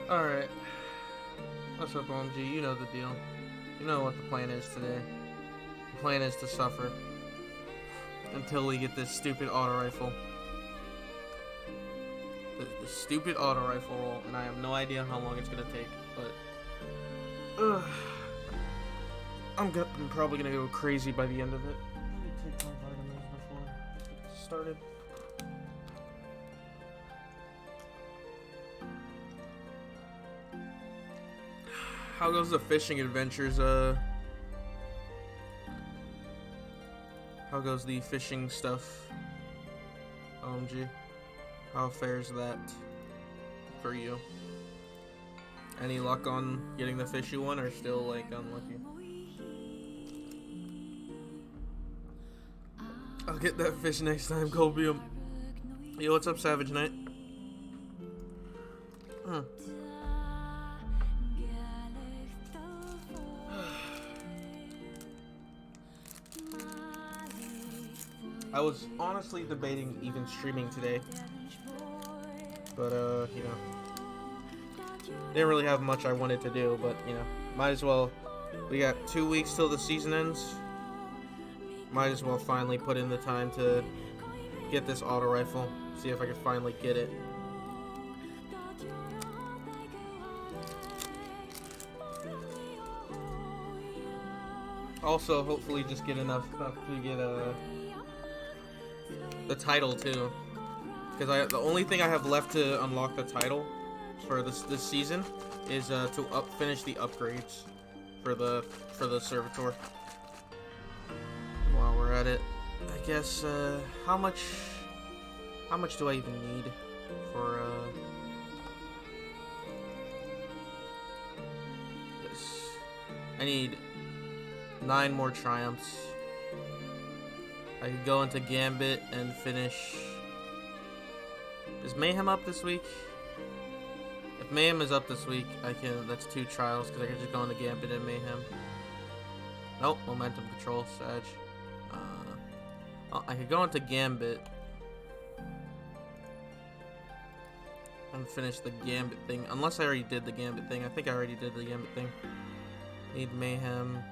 Alright. What's up, OMG? You know the deal. You know what the plan is today. The plan is to suffer until we get this stupid auto rifle. The stupid auto rifle roll, and I have no idea how long it's gonna take, but I'm probably gonna go crazy by the end of it. Let me take my vitamins before I get started. How goes the fishing adventures? How goes the fishing stuff? OMG. How fares that for you? Any luck on getting the fishy one, or still like unlucky? I'll get that fish next time, Colbium. Yo, what's up, Savage Knight? I was honestly debating even streaming today, but you know, didn't really have much I wanted to do, but you know, might as well. We got 2 weeks till the season ends. Might as well finally put in the time to get this auto rifle, see if I can finally get it. Also, hopefully just get enough stuff to get the title too, because the only thing I have left to unlock the title for this season is to finish the upgrades for the servitor. While we're at it, I guess how much do I even need for this? I need 9 more triumphs. I could go into Gambit and finish. Is Mayhem up this week? If Mayhem is up this week, I can. That's 2 trials because I can just go into Gambit and Mayhem. Nope, Momentum Control, Sag. I could go into Gambit and finish the Gambit thing, unless I already did the Gambit thing. I think I already did the Gambit thing. Need Mayhem.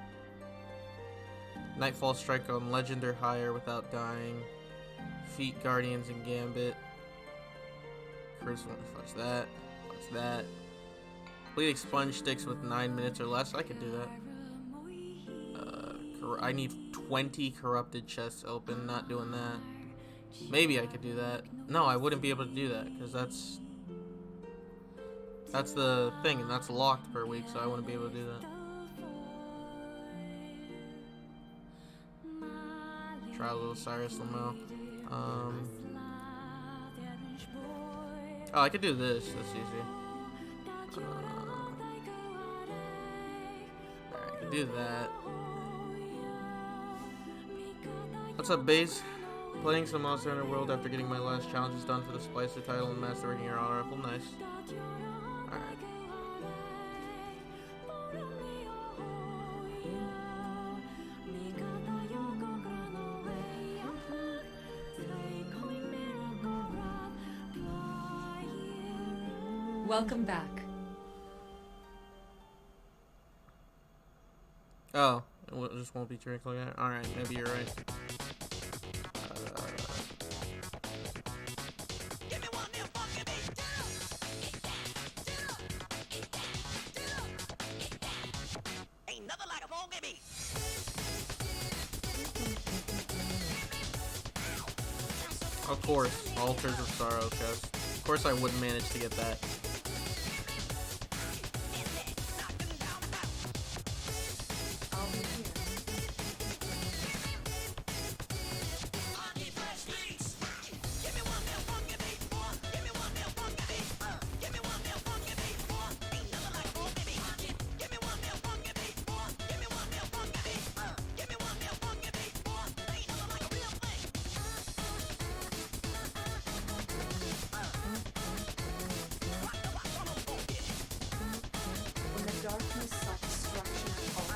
Nightfall Strike on Legend or higher without dying. Feet Guardians and Gambit. First one, fudge that. Fudge that. Bleeding Sponge Sticks with 9 minutes or less. I could do that. I need 20 corrupted chests open. Not doing that. Maybe I could do that. No, I wouldn't be able to do that because that's the thing, and that's locked per week, so I wouldn't be able to do that. Trials of Osiris Lamel. Oh, I could do this. That's easy. Alright, I could do that. What's up, Baze? Playing some Monster Hunter World after getting my last challenges done for the Splicer title and mastering your auto rifle. Nice. Alright. Welcome back. Oh, it just won't be directly. Alright, maybe you're right. Of course, Altars of Sorrow chest. Of course I wouldn't manage to get that.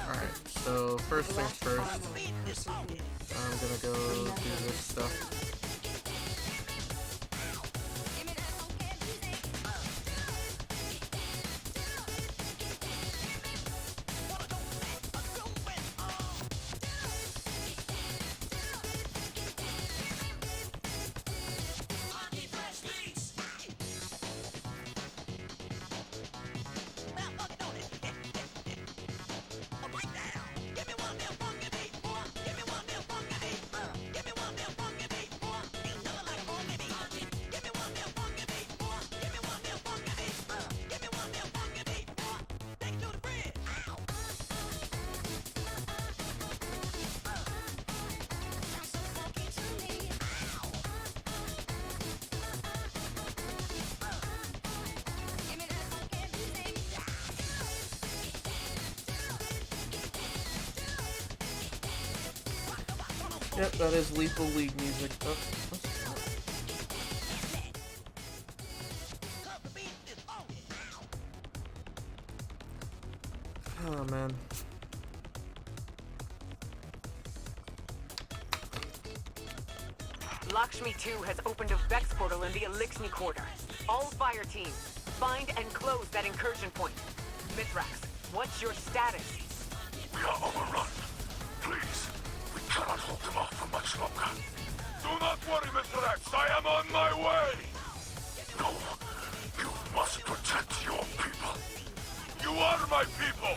Alright, so first things first, I'm gonna go do this stuff. Yep, that is Lethal League music. Oh, oh man. Lakshmi 2 has opened a Vex portal in the Elixni quarter. All fire teams, find and close that incursion point. Mithrax, what's your status? We are overrun. Please, we cannot hold them off for much longer. Do not worry, Mr. X. I am on my way. No, you must protect your people. You are my people.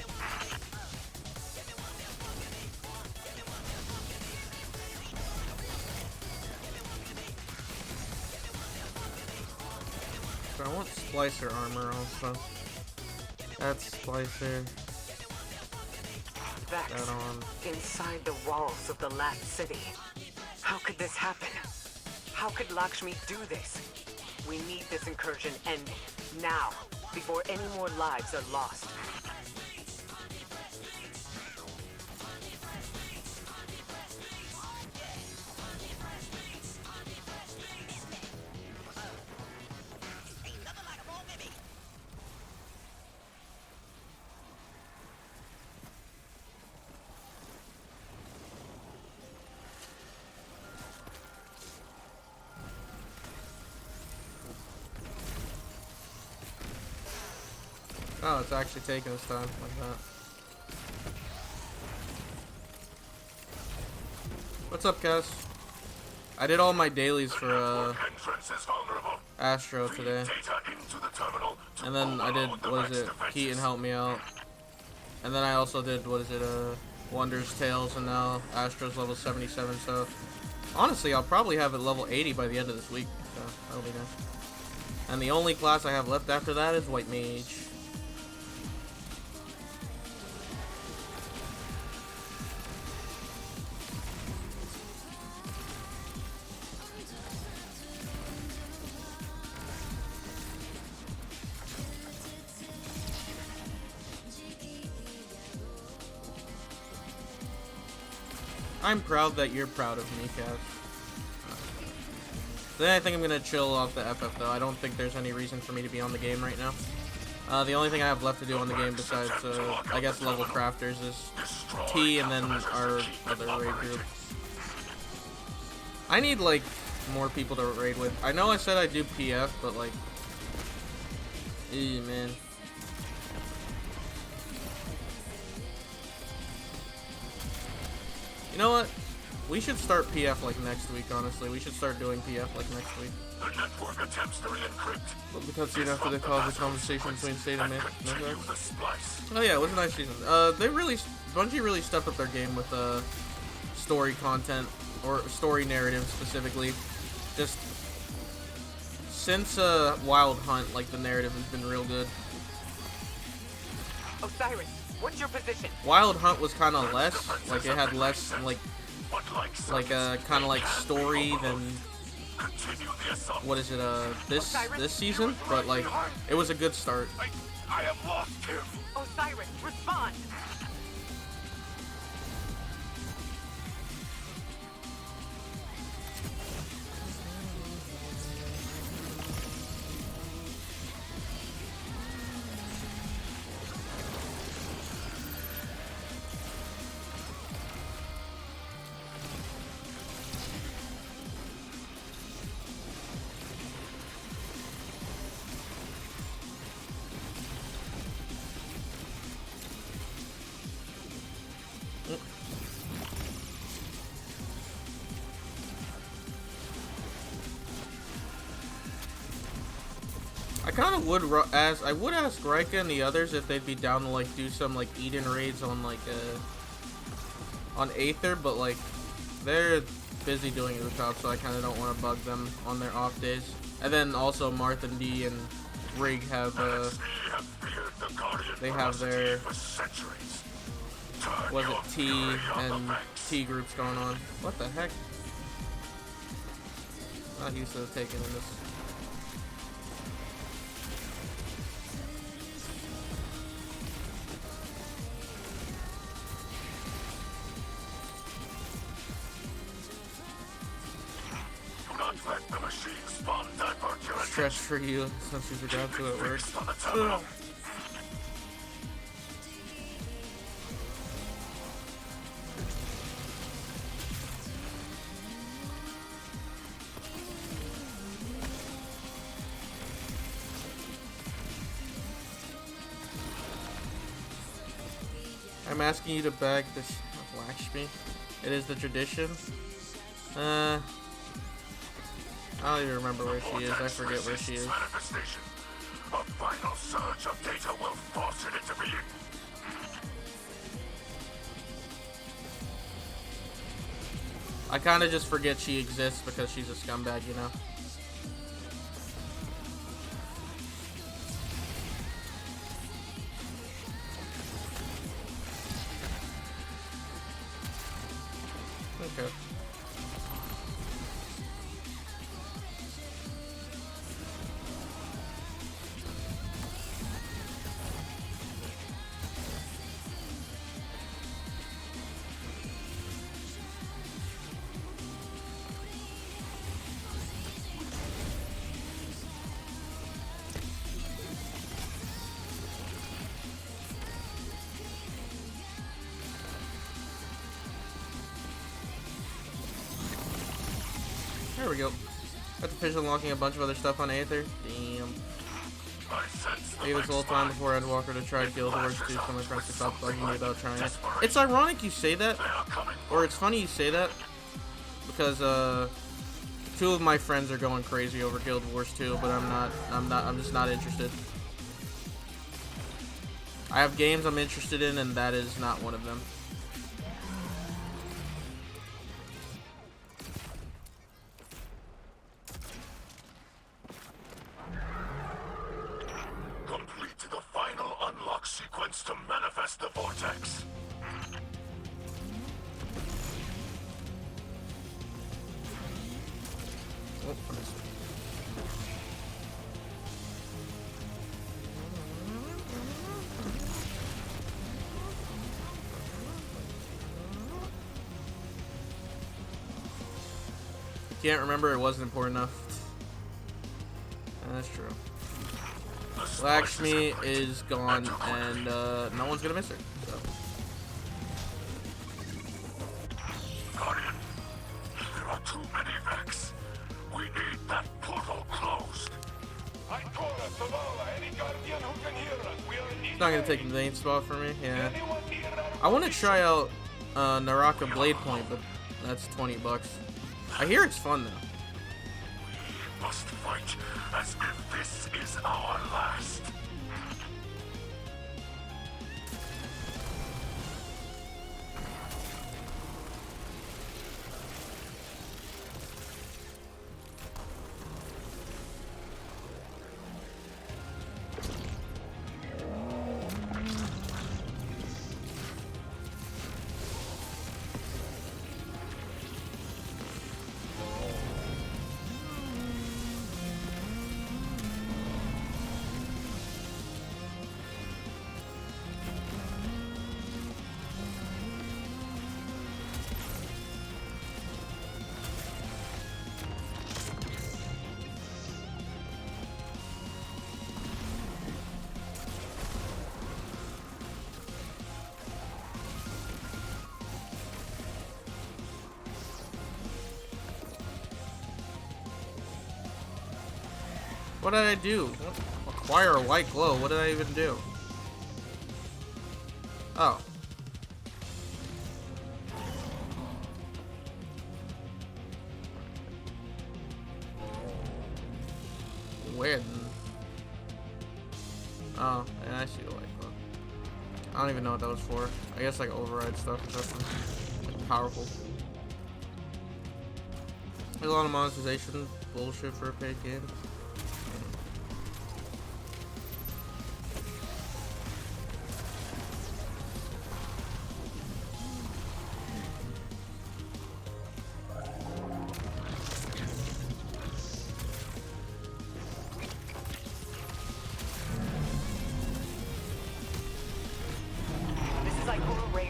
I want Splicer armor also. That's Splicer. Vex, that on. inside the walls of the last city. How could this happen? How could Lakshmi do this? We need this incursion ending, now, before any more lives are lost. Oh, it's actually taking its time like that. What's up, Cass? I did all my dailies for Astro today. And then I did, what is it, Keaton helped me out. And then I also did, what is it, Wonder's Tales, and now Astro's level 77, so honestly, I'll probably have it level 80 by the end of this week, so that'll be nice. And the only class I have left after that is White Mage. I'm proud that you're proud of me, Cass. Then I think I'm gonna chill off the FF though. I don't think there's any reason for me to be on the game right now. The only thing I have left to do on the game besides, I guess, level crafters is T and then our other raid group. I need, like, more people to raid with. I know I said I'd do PF, but, like, man. You know what? We should start PF like next week, honestly. We should start doing PF like next week. The network attempts to re-encrypt. But because soon after they caused a conversation between State and Mithrax. Oh yeah, it was a nice season. Bungie really stepped up their game with story content, or story narrative specifically. Just since Wild Hunt, like, the narrative has been real good. Osiris, what's your position? Wild Hunt was kind of less, like, it had less, like kind of like story than, what is it, this season, but, like, it was a good start. I have lost him. Osiris, respond. I kind of would ask Raika and the others if they'd be down to, like, do some, like, Eden raids on, like, on Aether, but, like, they're busy doing the job, so I kind of don't want to bug them on their off days. And then also Marth and D and Rig have they have their, was it T and T groups going on. What the heck? Not used to taking in this. machine spawn divergent. Stress for you since you forgot to at work. Fixed on the terminal. I'm asking you to bag this Lakshmi. It is the tradition. I don't even remember where she is. I forget where she is. Manifestation. A final surge of data will force it into being. I kind of just forget she exists because she's a scumbag, you know? Okay. There we go. Got to finish unlocking a bunch of other stuff on Aether. Damn. Gave us a little time before Endwalker to try Guild Wars 2 so my friends could stop bugging me about trying it. It's ironic you say that, or it's funny you say that, because two of my friends are going crazy over Guild Wars 2, but I'm just not interested. I have games I'm interested in, and that is not one of them. Complete the final unlock sequence to manifest the vortex. Oh, I missed it. Can't remember, it wasn't important enough. That's true. Lakshmi is gone, and no one's gonna miss her. So. Guardian, there are too many Vex. We need that portal closed. I call us Zavala, any Guardian who can hear us. We are in It's not gonna take the main spot for me. Yeah. I want to try out Naraka Blade Point, but that's $20. I hear it's fun though. We must fight as if this is our last. What did I do? Acquire a white glow. What did I even do? Oh. When? Oh, yeah, I see the white glow. I don't even know what that was for. I guess like override stuff or something. Like powerful. There's a lot of monetization bullshit for a paid game.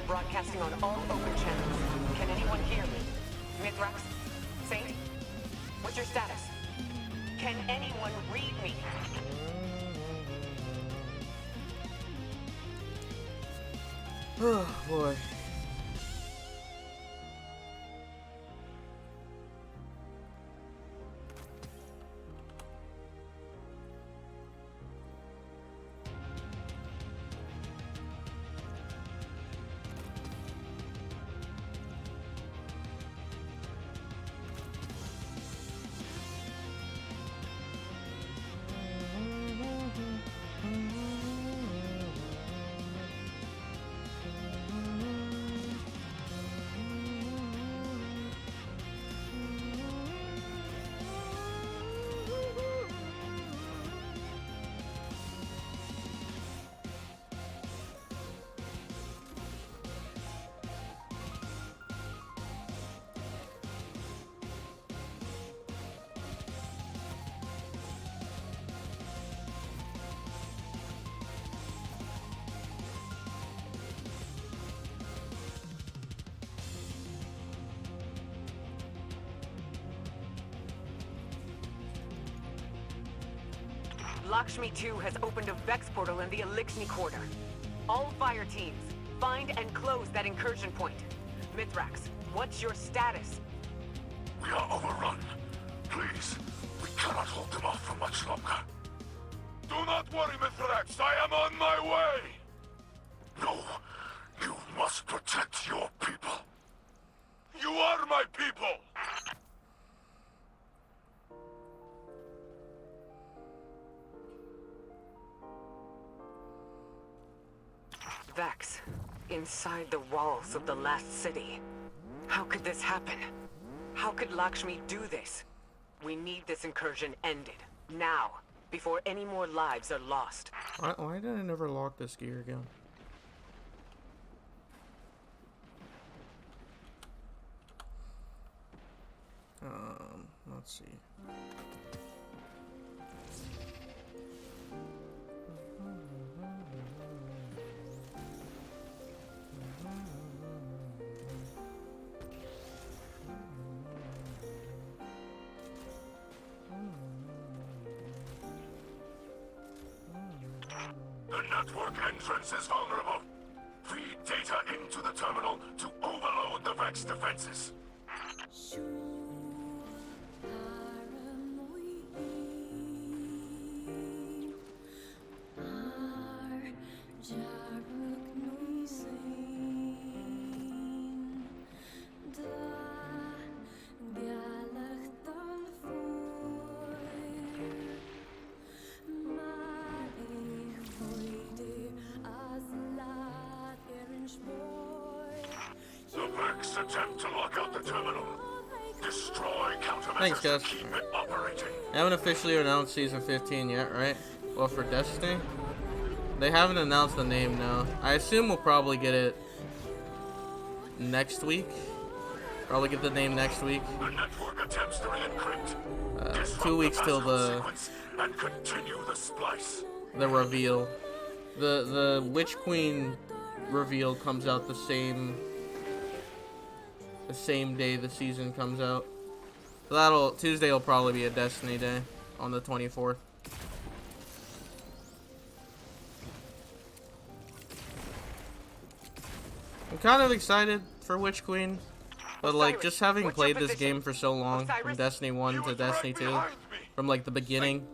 Broadcasting on all open channels. Can anyone hear me? Mithrax? Saint? What's your status? Can anyone read me? Oh boy. Lakshmi 2 has opened a Vex portal in the Elixni Quarter. All fire teams, find and close that incursion point. Mithrax, what's your status? We are overrun. Please, we cannot hold them off for much longer. Do not worry, Mithrax. I am on my way. No, you must protect your people. You are my people. Vex, inside the walls of the last city. How could this happen? How could Lakshmi do this? We need this incursion ended, now, before any more lives are lost. Why did I never lock this gear again? Let's see. The network entrance is vulnerable. Feed data into the terminal to overload the Vex defenses. The Vex attempt to lock out the terminal. Destroy countermeasures Thanks, guys. to keep it operating. They haven't officially announced Season 15 yet, right? Well, for Destiny? They haven't announced the name, no. I assume we'll probably get it next week. Probably get the name next week. The network attempts to re-encrypt. 2 weeks till the and continue the splice. the reveal. The Witch Queen reveal comes out the same day the season comes out. So Tuesday will probably be a Destiny day on the 24th. I'm kind of excited for Witch Queen, but like just having played this game for so long, from Destiny 1 to Destiny 2, from like the beginning,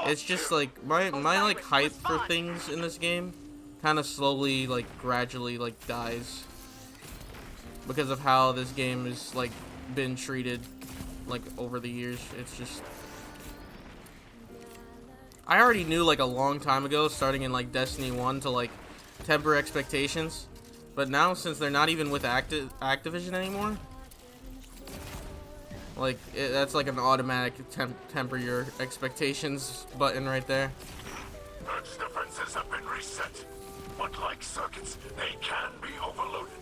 it's just like my like hype for things in this game kind of slowly, like gradually, like dies because of how this game has like been treated like over the years. It's just, I already knew like a long time ago, starting in like Destiny 1, to like temper expectations, but now since they're not even with Activision anymore, like that's like an automatic temper your expectations button right there. Earth's defenses have been reset, but like circuits, they can be overloaded.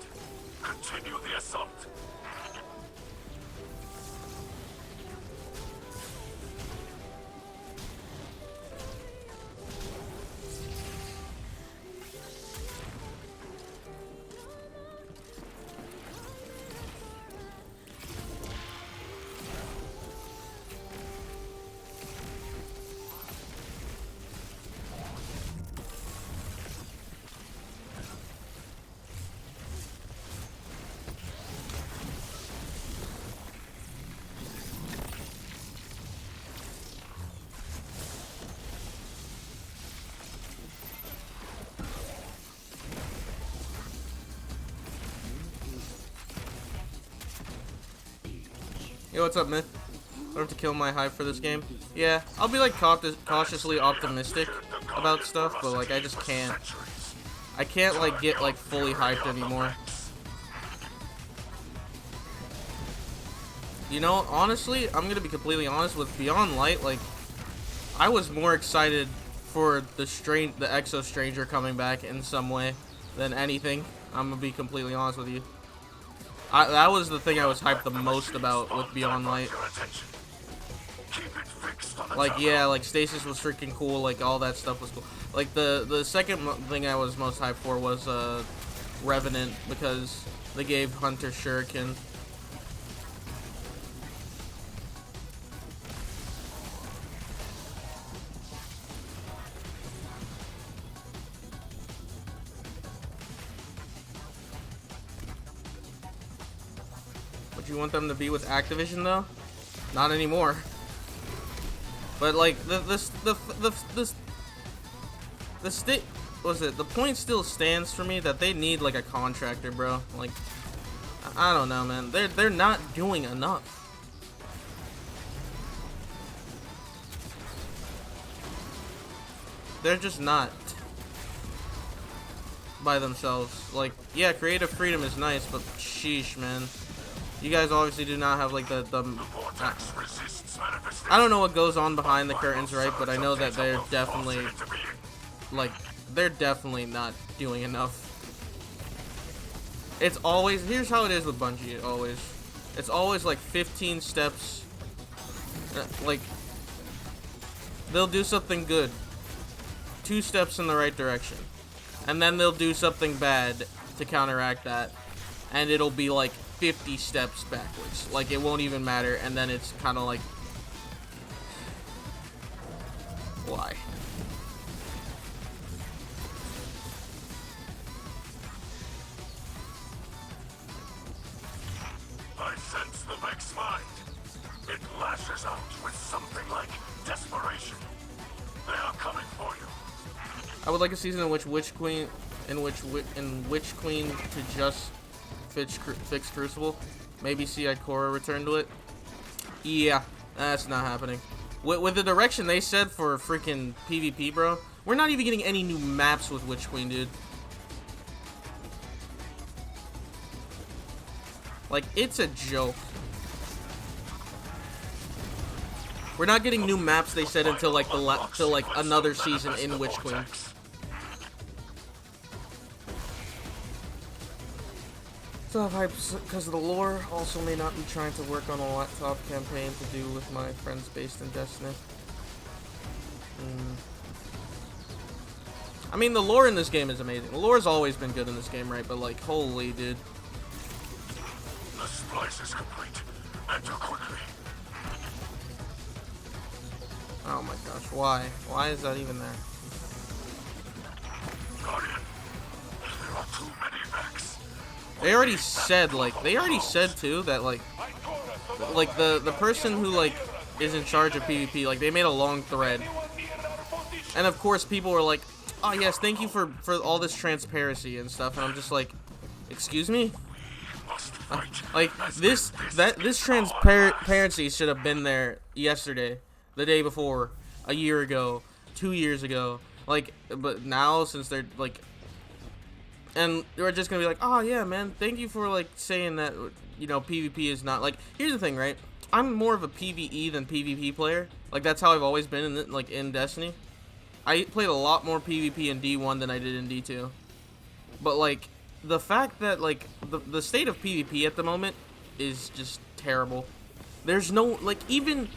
Continue the assault. Hey, what's up, man? I have to kill my hype for this game. Yeah, I'll be like cautiously optimistic about stuff, but like I just can't. I can't like get like fully hyped anymore. You know, honestly, I'm gonna be completely honest with Beyond Light. Like, I was more excited for the Exo Stranger coming back in some way than anything. I'm gonna be completely honest with you. That was the thing I was hyped the most about with Beyond Light. Like, yeah, like Stasis was freaking cool. Like, all that stuff was cool. Like, the second thing I was most hyped for was Revenant, because they gave Hunter Shuriken. Would you want them to be with Activision though? Not anymore. But like the point still stands for me that they need like a contractor, bro. Like, I don't know, man. They're not doing enough. They're just not by themselves. Like, yeah, creative freedom is nice, but sheesh, man. You guys obviously do not have like the I don't know what goes on behind the curtains, right? But I know that they're definitely not doing enough. It's always, here's how it is with Bungie, always. It's always like 15 steps. Like, they'll do something good, 2 steps in the right direction, and then they'll do something bad to counteract that, and it'll be like 50 steps backwards. Like, it won't even matter, and then it's kind of like, why? I sense the Vex's mind. It lashes out with something like desperation. They are coming for you. I would like a season in which Witch Queen to just fix Crucible. Maybe see Ikora return to it. Yeah, that's not happening. With the direction they said for freaking PvP, bro, we're not even getting any new maps with Witch Queen, dude. Like, it's a joke. We're not getting new maps, they said, until like another season in Witch Queen. So hype because of the lore. Also may not be trying to work on a laptop campaign to do with my friends based in Destiny. I mean, the lore in this game is amazing. The lore's always been good in this game, right? But like, holy dude. The splice is complete. Enter quickly. Oh my gosh, why? Why is that even there? Guardian, there are too many Vex. They already said too that like the person who like is in charge of PvP, like they made a long thread, and of course people were like, oh yes, thank you for all this transparency and stuff, and I'm just like, excuse me, like this transparency should have been there yesterday, the day before, a year ago, 2 years ago, like, but now since they're like. And we're just gonna be like, oh yeah, man, thank you for like saying that, you know, PvP is not like. Here's the thing, right? I'm more of a PvE than PvP player. Like, that's how I've always been in Destiny. I played a lot more PvP in D1 than I did in D2. But like, the fact that like the state of PvP at the moment is just terrible. There's no, like, even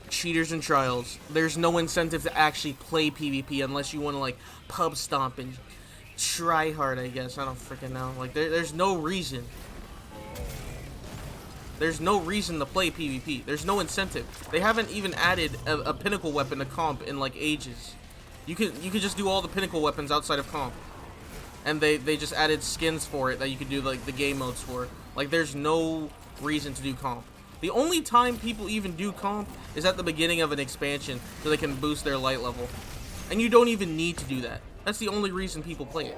cheaters and trials, there's no incentive to actually play PvP unless you want to like pub stomp and try hard, I guess. I don't freaking know. Like, there's no reason. There's no reason to play PvP. There's no incentive. They haven't even added a pinnacle weapon to comp in like ages. You could just do all the pinnacle weapons outside of comp. And they just added skins for it that you could do like the game modes for. Like, there's no reason to do comp. The only time people even do comp is at the beginning of an expansion so they can boost their light level. And you don't even need to do that. That's the only reason people play it.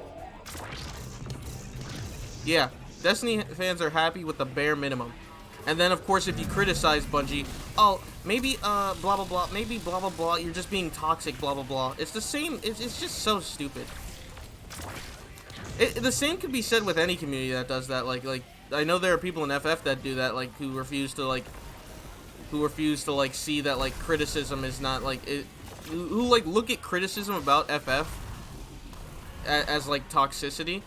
Yeah, Destiny fans are happy with the bare minimum. And then, of course, if you criticize Bungie, oh, maybe, blah, blah, blah, maybe blah, blah, blah, you're just being toxic, blah, blah, blah. It's the same, it's just so stupid. The same could be said with any community that does that. Like, I know there are people in FF that do that, like, who refuse to, like, see that, like, criticism is not, like, who, like, look at criticism about FF as like, toxicity.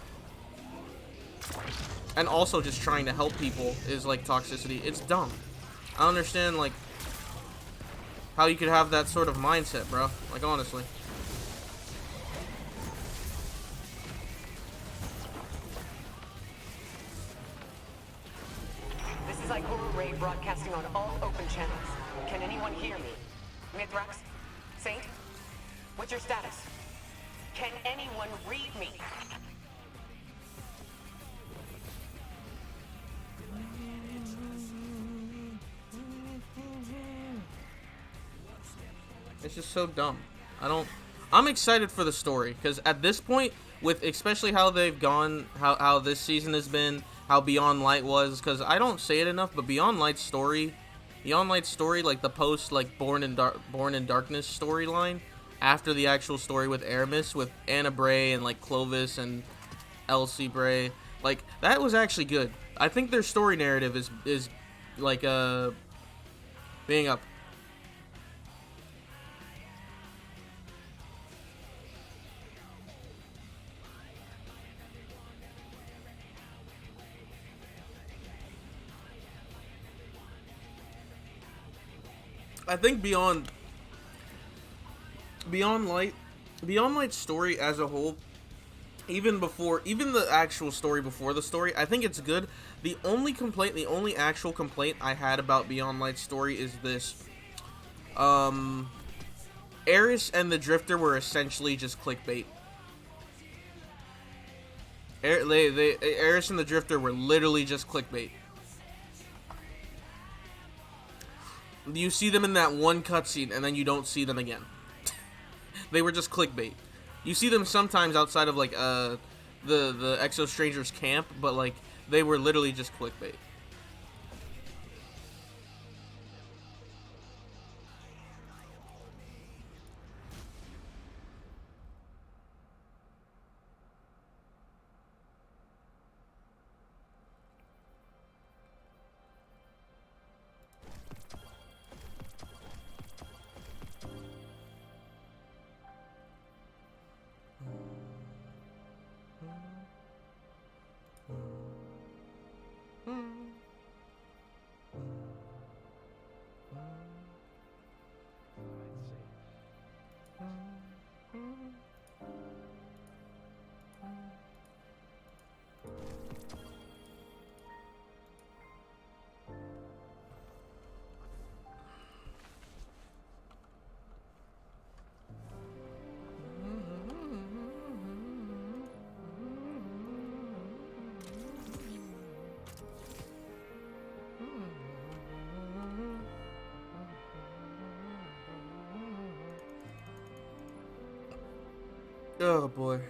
And also just trying to help people is, like, toxicity. It's dumb. I don't understand, like, how you could have that sort of mindset, bro. Like, honestly. This is Ray broadcasting on all open channels. Can anyone hear me? Mithrax? Saint? What's your status? Can anyone read me? It's just so dumb. I'm excited for the story, because at this point, with especially how they've gone, how this season has been, how Beyond Light was, because I don't say it enough, but Beyond Light's story, like the post, like Born in Darkness storyline, after the actual story with Aramis, with Anna Bray and like Clovis and Elsie Bray, like that was actually good. I think their story narrative is like being up. I think Beyond Light's story as a whole, even the actual story before the story, I think it's good. The only actual complaint I had about Beyond Light's story is this. Eris and the Drifter were essentially just clickbait. Eris and the Drifter were literally just clickbait. You see them in that one cutscene, and then you don't see them again. They were just clickbait. You see them sometimes outside of, like, the Exo Strangers camp, but, like, they were literally just clickbait. Oh boy.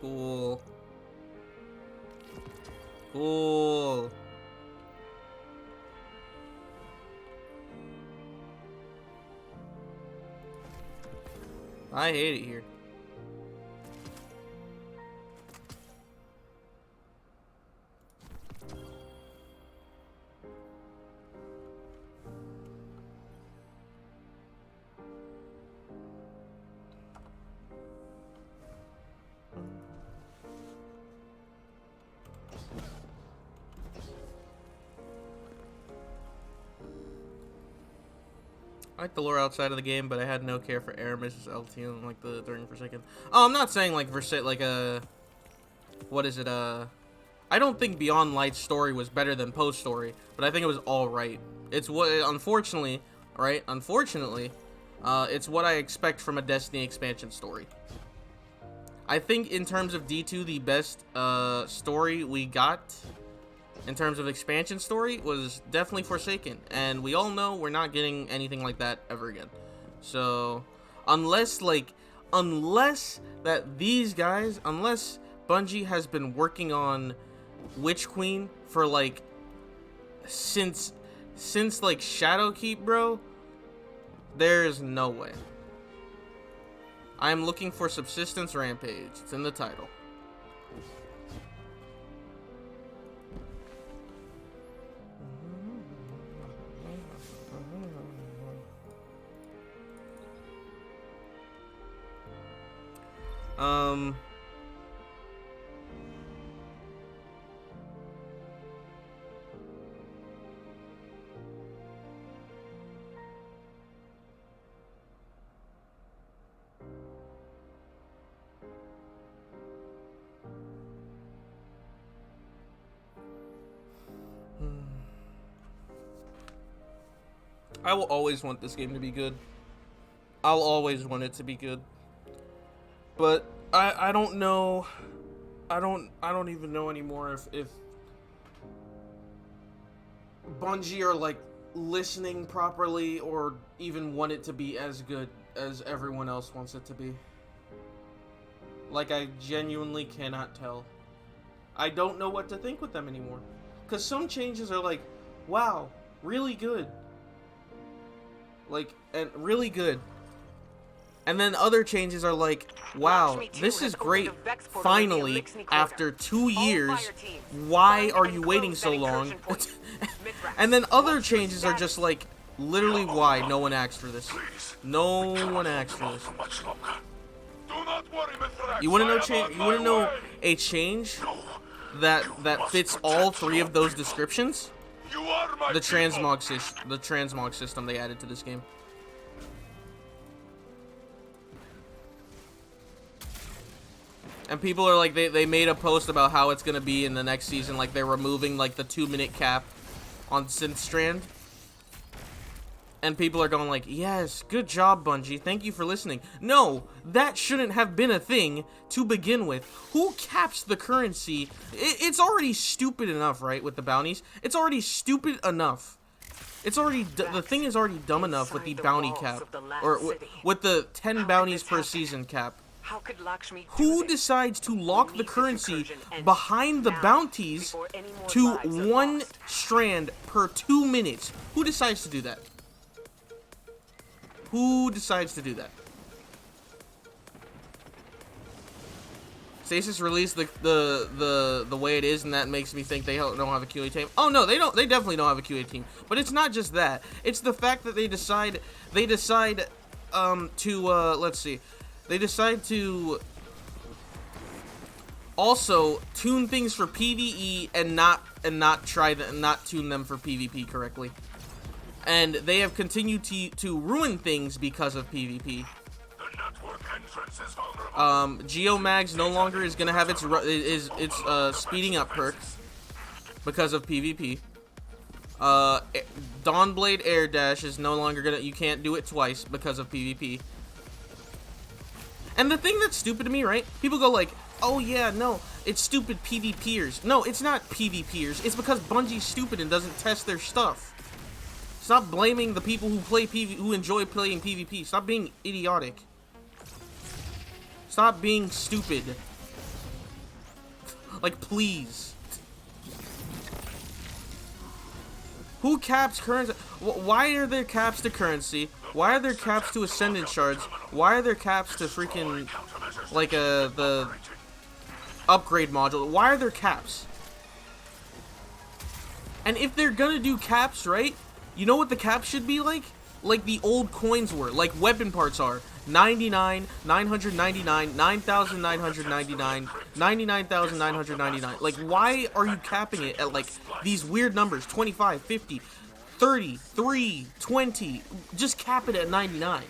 Cool. Cool. I hate it here. I like the lore outside of the game, but I had no care for Aramis' LT and like the during Forsaken. Oh, I'm not saying like what is it? I don't think Beyond Light's story was better than Post story, but I think it was all right. It's what, unfortunately, right? Unfortunately, it's what I expect from a Destiny expansion story. I think in terms of D2, the best story we got in terms of expansion story was definitely Forsaken, and we all know we're not getting anything like that ever again. So unless that these guys, unless Bungie has been working on Witch Queen for like since like Shadowkeep, bro. There's no way. I'm looking for Subsistence Rampage. It's in the title. I will always want this game to be good. I'll always want it to be good. But I don't know. I don't even know anymore if Bungie are like listening properly or even want it to be as good as everyone else wants it to be. Like, I genuinely cannot tell. I don't know what to think with them anymore. Because some changes are like, wow, really good. Like, and really good. And then other changes are like, wow, this is great. Finally, after 2 years, why are you waiting so long? And then other changes are just like, literally why? No one asked for this. No one asked for this. You want to know change? You want to know a change that fits all three of those descriptions? The transmog system they added to this game. And people are like, they made a post about how it's gonna be in the next season, like they're removing like the 2-minute cap on Synth Strand. And people are going like, yes, good job, Bungie, thank you for listening. No, that shouldn't have been a thing to begin with. Who caps the currency? It's already stupid enough, right, with the bounties? It's already stupid enough. It's already, the thing is already dumb enough with the bounty cap. Or with the 10 bounties per season cap. Who decides to lock the currency behind the bounties to 1 strand per 2 minutes? Who decides to do that? Who decides to do that? Stasis released the way it is, and that makes me think they don't have a QA team. Oh no, they don't. They definitely don't have a QA team. But it's not just that. It's the fact that they decide to let's see. They decide to also tune things for PvE and not tune them for PvP correctly. And they have continued to ruin things because of PvP. Geomags no longer is gonna have its speeding up perk because of PvP. Dawnblade Air Dash is no longer gonna, you can't do it twice because of PvP. And the thing that's stupid to me, right? People go like, oh yeah, no, it's stupid PvPers. No, it's not PvPers. It's because Bungie's stupid and doesn't test their stuff. Stop blaming the people who enjoy playing PvP. Stop being idiotic. Stop being stupid. Like, please. Who caps currency? Why are there caps to currency? Why are there caps to Ascendant Shards? Why are there caps to freaking, like, the upgrade module? Why are there caps? And if they're gonna do caps, right? You know what the caps should be like? Like the old coins were, like weapon parts are. 99, 999, 9,999, 99,999. Like, why are you capping it at, like, these weird numbers? 25, 50, 30, 3, 20. Just cap it at 99.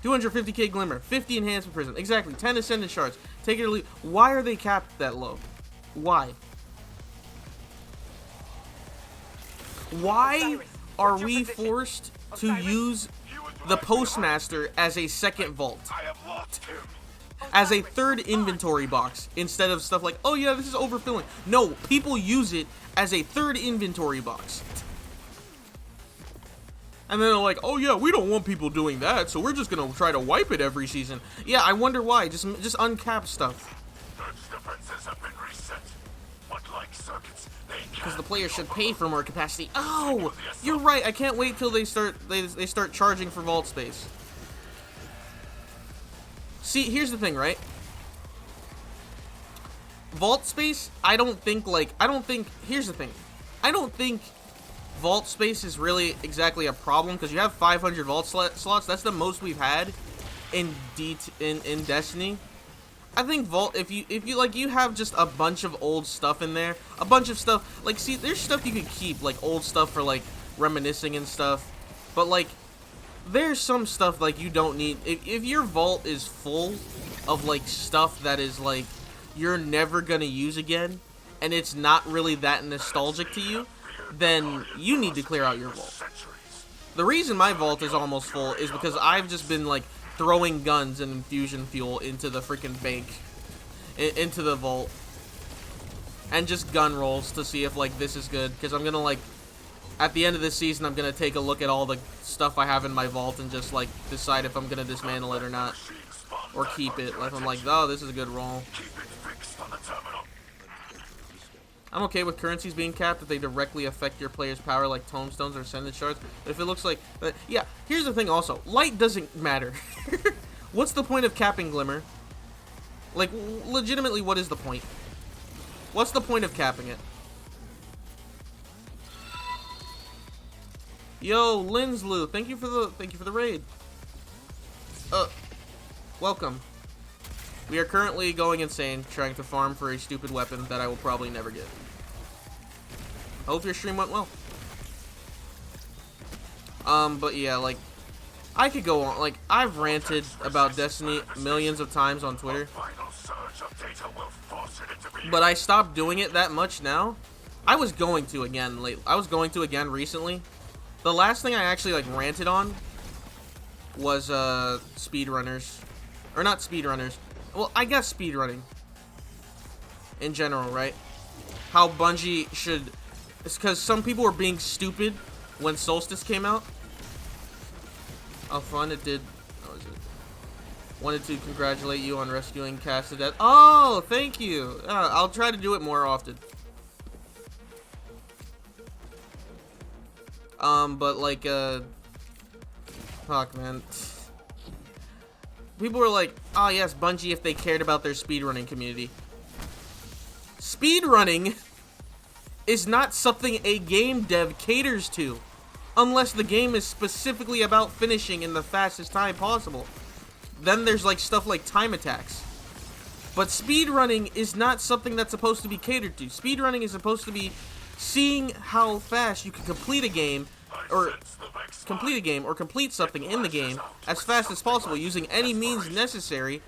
$250k Glimmer, 50 Enhancement Prism. Exactly, 10 Ascendant Shards. Take it or leave. Why are they capped that low? Why? Why are we forced to use the Postmaster as a second vault? As a third inventory box instead of stuff like, oh yeah, this is overfilling. No, people use it as a third inventory box. And then they're like, oh yeah, we don't want people doing that, so we're just gonna try to wipe it every season. Yeah, I wonder why. Just uncap stuff. Defenses have been reset. But like circuits, Because the players should pay for more capacity. Oh, you're right. I can't wait till they start charging for vault space. See, here's the thing, right? Vault space, here's the thing. I don't think vault space is really exactly a problem, because you have 500 vault slots. That's the most we've had in Destiny. I think vault, if you like, you have just a bunch of old stuff in there, a bunch of stuff. Like, see, there's stuff you could keep, like old stuff for like reminiscing and stuff. But like, there's some stuff like you don't need. If your vault is full of like stuff that is like you're never gonna use again, and it's not really that nostalgic to you, then you need to clear out your vault. The reason my vault is almost full is because I've just been like throwing guns and infusion fuel into the freaking bank, into the vault, and just gun rolls to see if like this is good, because I'm gonna like, at the end of this season, I'm gonna take a look at all the stuff I have in my vault and just like decide if I'm gonna dismantle it or not, or keep it. If I'm like, oh, this is a good roll. I'm okay with currencies being capped if they directly affect your player's power, like tomestones or ascendant shards. But if it looks like, yeah, here's the thing also. Light doesn't matter. What's the point of capping Glimmer? Like, legitimately, what is the point? What's the point of capping it? Yo, Linslu, thank you for the raid. Welcome. We are currently going insane, trying to farm for a stupid weapon that I will probably never get. Hope your stream went well. But yeah, like, I could go on, like, I've ranted about Destiny millions of times on Twitter, but I stopped doing it that much now. I was going to again recently. The last thing I actually, like, ranted on was, speedrunners. Or not speedrunners. Well, I guess speedrunning. In general, right? How Bungie should... It's because some people were being stupid when Solstice came out. How fun it did. How was it? Wanted to congratulate you on rescuing Cass to death. Oh, thank you. I'll try to do it more often. But like, fuck, man. People were like, oh yes, Bungie, if they cared about their speedrunning community. Speedrunning is not something a game dev caters to, unless the game is specifically about finishing in the fastest time possible. Then there's like stuff like time attacks. But speedrunning is not something that's supposed to be catered to. Speedrunning is supposed to be seeing how fast you can complete a game, or complete something in the game as fast as possible using any means necessary.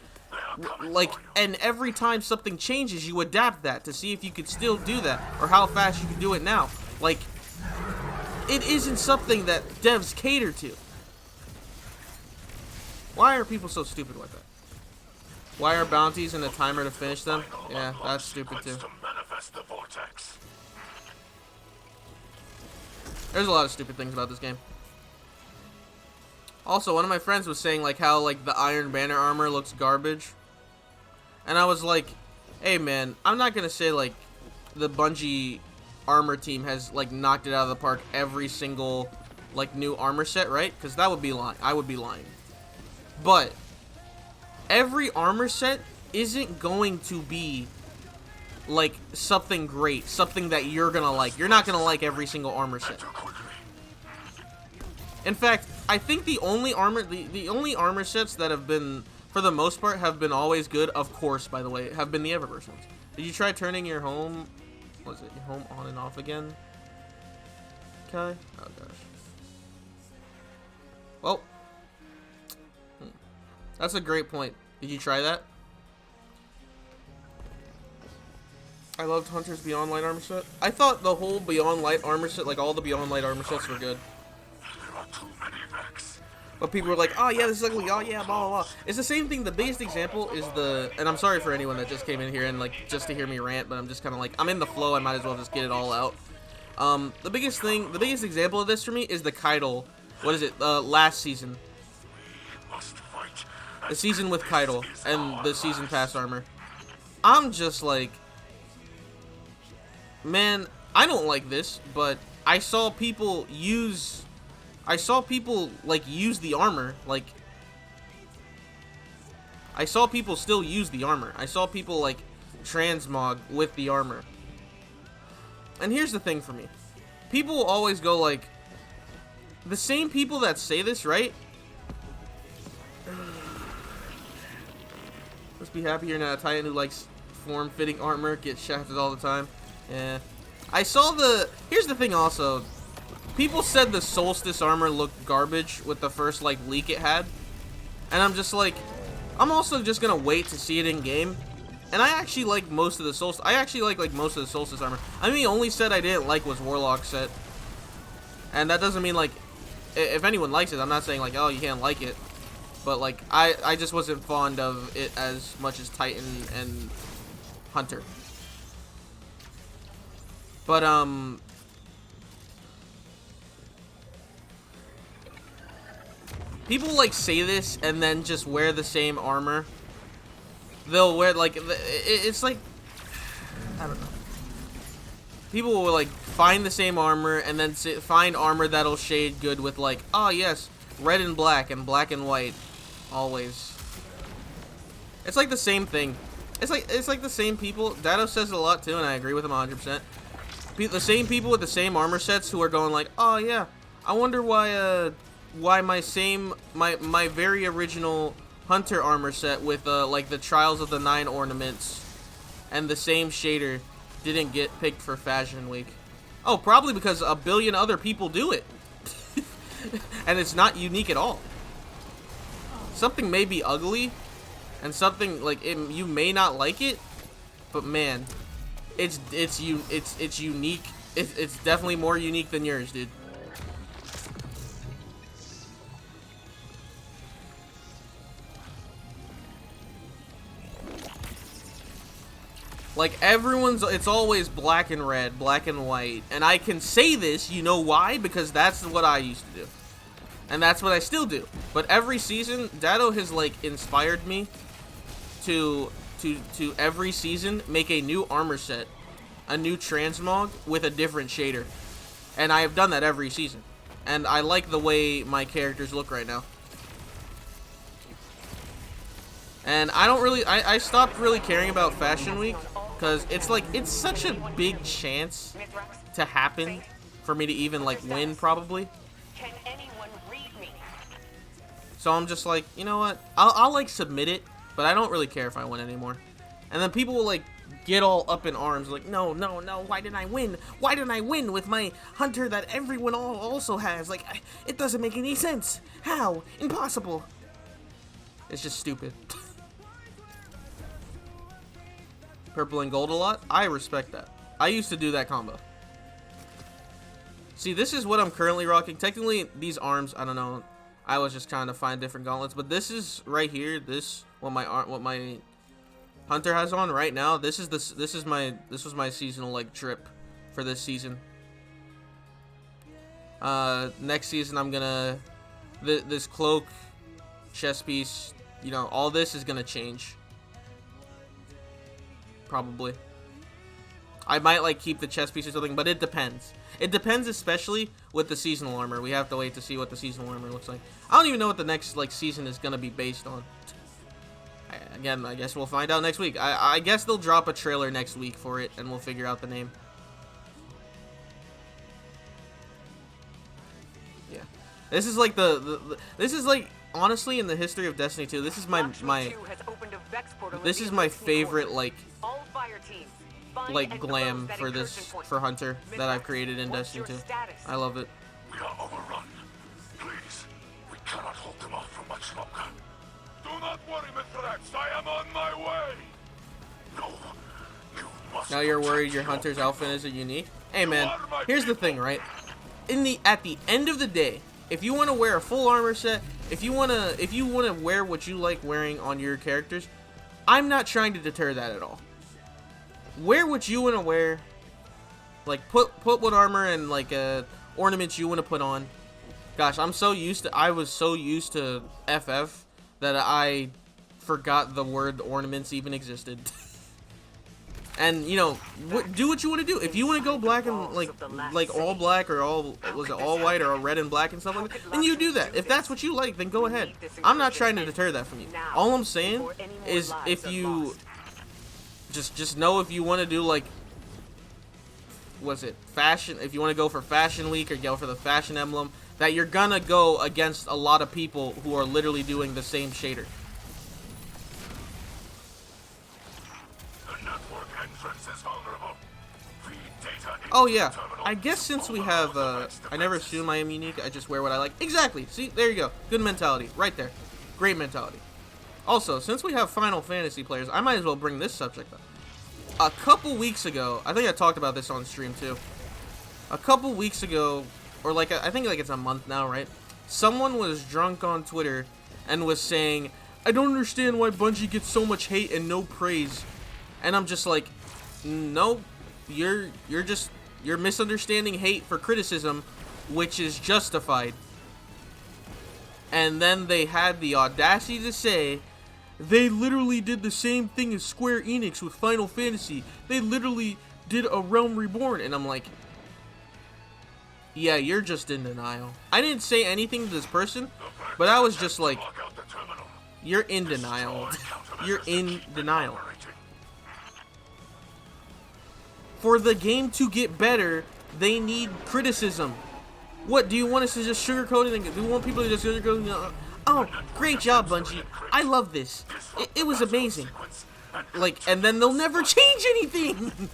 Like, and every time something changes, you adapt that to see if you could still do that, or how fast you can do it now. Like, it isn't something that devs cater to. Why are people so stupid like that? Why are bounties and a timer to finish them? Yeah, that's stupid too. There's a lot of stupid things about this game. Also, one of my friends was saying like how like the Iron Banner armor looks garbage. And I was like, hey man, I'm not gonna say like the Bungie armor team has like knocked it out of the park every single like new armor set, right? Because that would be lying. I would be lying. But every armor set isn't going to be like something great, something that you're gonna like. You're not gonna like every single armor set. In fact, I think the only armor sets that have been, for the most part, have been always good, of course, by the way, have been the Eververse ones. Did you try turning your home, what is it, your home on and off again? Okay. Oh gosh. Well, that's a great point. Did you try that? I loved Hunter's Beyond Light armor set. I thought the whole Beyond Light armor set, like all the Beyond Light armor sets were good. But people were like, oh yeah, this is ugly, oh yeah, blah, blah, blah. It's the same thing. The biggest example is the, and I'm sorry for anyone that just came in here and like, just to hear me rant, but I'm just kind of like, I'm in the flow, I might as well just get it all out. The biggest example of this for me is the Keitel what is it? Last season. Must fight. The season with Keitel and the season pass armor. I'm just like, man, I don't like this, but I saw people like use the armor. Like, I saw people still use the armor. I saw people like transmog with the armor. And here's the thing for me. People will always go like, the same people that say this, right? Let's be happy you're not a Titan who likes form-fitting armor, gets shafted all the time. Yeah. I saw here's the thing also. People said the Solstice armor looked garbage with the first, like, leak it had. And I'm just like, I'm also just gonna wait to see it in game. And I actually like most of the Solstice. I actually like most of the Solstice armor. I mean, the only set I didn't like was Warlock set. And that doesn't mean, like, if anyone likes it, I'm not saying, like, oh, you can't like it. But, like, I just wasn't fond of it as much as Titan and Hunter. But, people, like, say this and then just wear the same armor. They'll wear, like, it's like, I don't know. People will, like, find the same armor and then find armor that'll shade good with, like, oh, yes, red and black and white. Always. It's like the same thing. It's like the same people. Dado says it a lot too, and I agree with him 100%. The same people with the same armor sets who are going like, oh yeah, I wonder why my very original Hunter armor set with like the Trials of the 9 ornaments and the same shader didn't get picked for Fashion Week. Oh, probably because a billion other people do it. And it's not unique at all. Something may be ugly, and something like you may not like it, but man, it's unique. It's definitely more unique than yours, dude. Like it's always black and red, black and white, and I can say this, you know why? Because that's what I used to do. And that's what I still do. But every season, Dado has, like, inspired me to every season make a new armor set, a new transmog with a different shader. And I have done that every season. And I like the way my characters look right now. And I stopped really caring about Fashion Week because it's like, it's such a big chance to happen for me to even, like, win, probably. So I'm just like, you know what? I'll like submit it, but I don't really care if I win anymore. And then people will like get all up in arms, like, no, why didn't I win? Why didn't I win with my Hunter that everyone also has? Like, it doesn't make any sense. How? Impossible. It's just stupid. Purple and gold a lot? I respect that. I used to do that combo. See, this is what I'm currently rocking. Technically, these arms, I don't know. I was just trying to find different gauntlets, but this is right here. This what my Hunter has on right now. This was my seasonal like trip for this season. Next season I'm gonna this cloak, chest piece, you know, all this is gonna change. Probably. I might like keep the chest piece or something, but it depends. It depends, especially with the seasonal armor. We have to wait to see what the seasonal armor looks like. I don't even know what the next like season is gonna be based on. Again, I guess we'll find out next week. I guess they'll drop a trailer next week for it, and we'll figure out the name. Yeah, this is like this is like honestly in the history of Destiny 2. This is my favorite like glam for Hunter that I've created in Destiny 2. I love it. We are overrun. Please, we cannot hold them off for much longer. Do not worry, Mr. X. I am on my way. No, you must. Now you're worried your Hunter's outfit isn't unique? Hey man, here's the thing, right? At the end of the day, if you want to wear a full armor set, if you want to wear what you like wearing on your characters, I'm not trying to deter that at all. Wear what you want to wear. Like put what armor and like ornaments you want to put on. Gosh, I was so used to FF that I forgot the word ornaments even existed. And you know, do what you want to do. If you want to go black and like all black or all white or all red and black and stuff like that, then you do that. If that's what you like, then go ahead. I'm not trying to deter that from you. All I'm saying is if you just know if you want to do like, was it fashion? If you want to go for Fashion Week or go for the fashion emblem, that you're gonna go against a lot of people who are literally doing the same shader. Oh yeah, I guess since we have, I never assume I am unique, I just wear what I like. Exactly, see, there you go. Good mentality, right there. Great mentality. Also, since we have Final Fantasy players, I might as well bring this subject up. A couple weeks ago, I think I talked about this on stream too. A couple weeks ago, or like, I think like it's a month now, right? Someone was drunk on Twitter and was saying, I don't understand why Bungie gets so much hate and no praise. And I'm just like, no, you're misunderstanding hate for criticism, which is justified. And then they had the audacity to say, they literally did the same thing as Square Enix with Final Fantasy. They literally did a Realm Reborn. And I'm like, yeah, you're just in denial. I didn't say anything to this person, but I was just like, you're in denial. You're in denial. For the game to get better, they need criticism. What, do you want us to just sugarcoat it? And do you want people to just sugarcoat it? Oh, great job, Bungie. I love this. It was amazing. Like, and then they'll never change anything.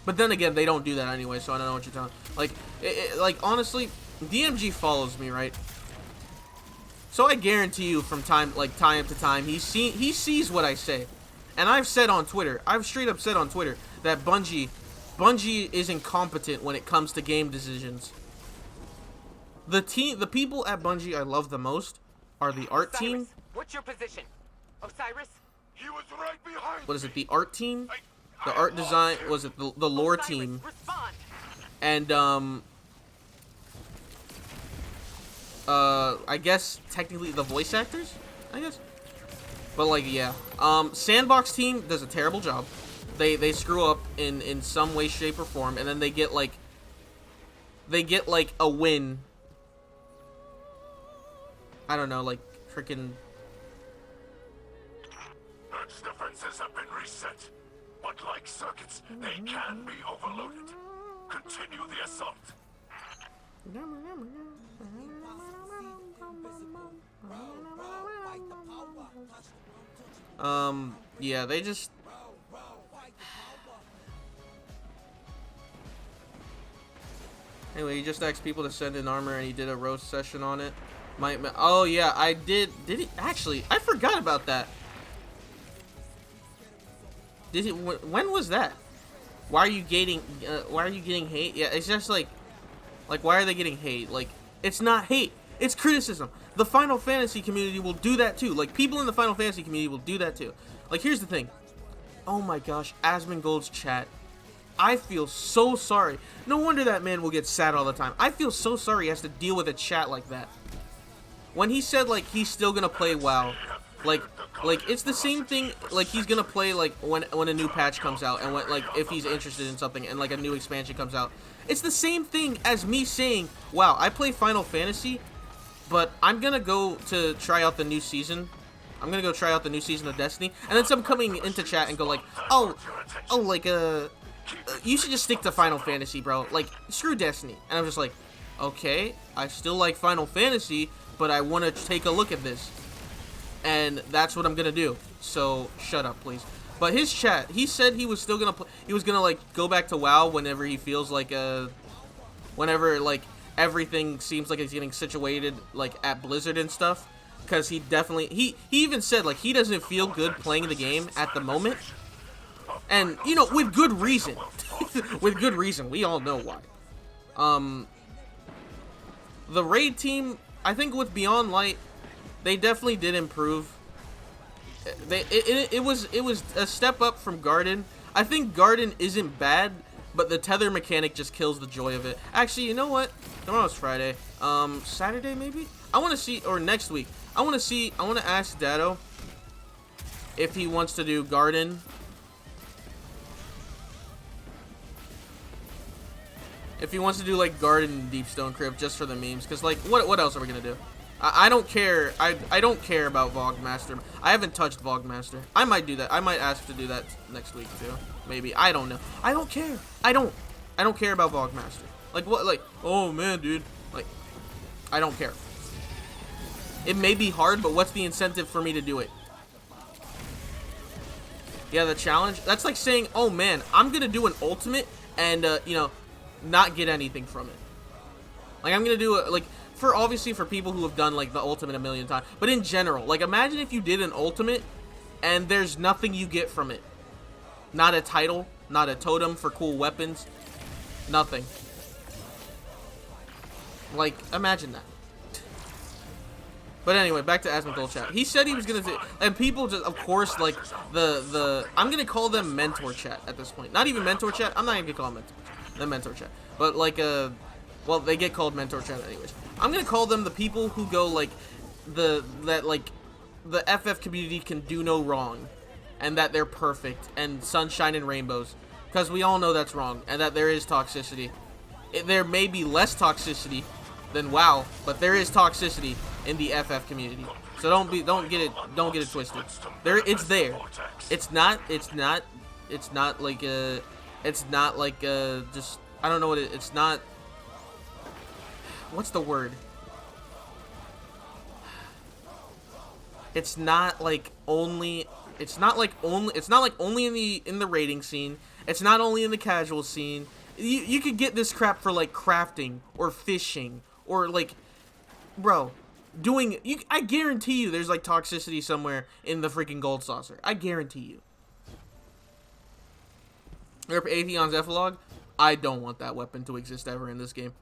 But then again, they don't do that anyway, so I don't know what you're telling. Like, like honestly, DMG follows me, right? So I guarantee you, from time to time, he sees what I say. And I've said on Twitter, I've straight up said on Twitter that Bungie is incompetent when it comes to game decisions. The people at Bungie I love the most are the art team. What's your position? Osiris? He was right behind What is it? The art team? The art design, was it the lore team? And I guess technically the voice actors, I guess. But like, yeah. Sandbox team does a terrible job. They screw up in some way, shape, or form, and then they get like a win. I don't know, like freaking. Earth's defenses have been reset, but like circuits, they can be overloaded. Continue the assault. Yeah, they just. Anyway, he just asked people to send in armor, and he did a roast session on it. Oh yeah, I did. Did he actually? I forgot about that. Did he? When was that? Why are you getting? Why are you getting hate? Yeah, it's just like why are they getting hate? Like, it's not hate. It's criticism. The Final Fantasy community will do that too. Like, people in the Final Fantasy community will do that too. Like, here's the thing. Oh my gosh, Asmongold's chat. I feel so sorry. No wonder that man will get sad all the time. I feel so sorry he has to deal with a chat like that. When he said, like, he's still gonna play WoW, like it's the same thing, like, he's gonna play, like, when a new patch comes out, and when, like, if he's interested in something, and, like, a new expansion comes out. It's the same thing as me saying, wow, I play Final Fantasy, but I'm gonna go to try out the new season. I'm gonna go try out the new season of Destiny, and then some coming into chat and go like, oh, like, you should just stick to Final Fantasy, bro. Like, screw Destiny. And I'm just like, okay, I still like Final Fantasy, but I want to take a look at this. And that's what I'm gonna do. So, shut up, please. But his chat, he said he was still gonna he was gonna, like, go back to WoW whenever he feels like, whenever, like, everything seems like it's getting situated, like, at Blizzard and stuff. Because he definitely, he even said, like, he doesn't feel good playing the game at the moment. And, you know, with good reason. With good reason. We all know why. The raid team, I think with Beyond Light, they definitely did improve. It was a step up from Garden. I think Garden isn't bad, but the tether mechanic just kills the joy of it. Actually, you know what? Tomorrow's Friday. Saturday maybe? I want to see, or next week. I want to ask Dado if he wants to do garden. If he wants to do like garden Deep Stone Crypt just for the memes, because like what else are we gonna do? I don't care. I don't care about Vogmaster. I haven't touched Vogmaster. I might do that. I might ask to do that next week too. Maybe. I don't know. I don't care. I don't care about Vogmaster. Like what? Like, oh man, dude. Like, I don't care. It may be hard, but what's the incentive for me to do it? Yeah, the challenge. That's like saying, oh man, I'm gonna do an ultimate and you know, not get anything from it. Like I'm gonna do a, like, for obviously for people who have done like the ultimate a million times, but in general, like imagine if you did an ultimate and there's nothing you get from it. Not a title, not a totem for cool weapons, nothing. Like imagine that. But anyway, back to Asmonthol chat. He said he was gonna and people just, of course, like the I'm gonna call them mentor chat at this point. Not even mentor chat. I'm not even gonna call them mentor chat. But like well, they get called mentor chat anyways. I'm gonna call them the people who go like the FF community can do no wrong, and that they're perfect and sunshine and rainbows, because we all know that's wrong and that there is toxicity. There may be less toxicity than WoW, but there is toxicity in the FF community. So don't get it twisted. It's there. It's not like just, I don't know what it's not. What's the word? It's not like only in the raiding scene. It's not only in the casual scene. You could get this crap for like crafting or fishing or like, bro, I guarantee you there's like toxicity somewhere in the freaking gold saucer. I guarantee you. Rip Atheon's epilogue. I don't want that weapon to exist ever in this game.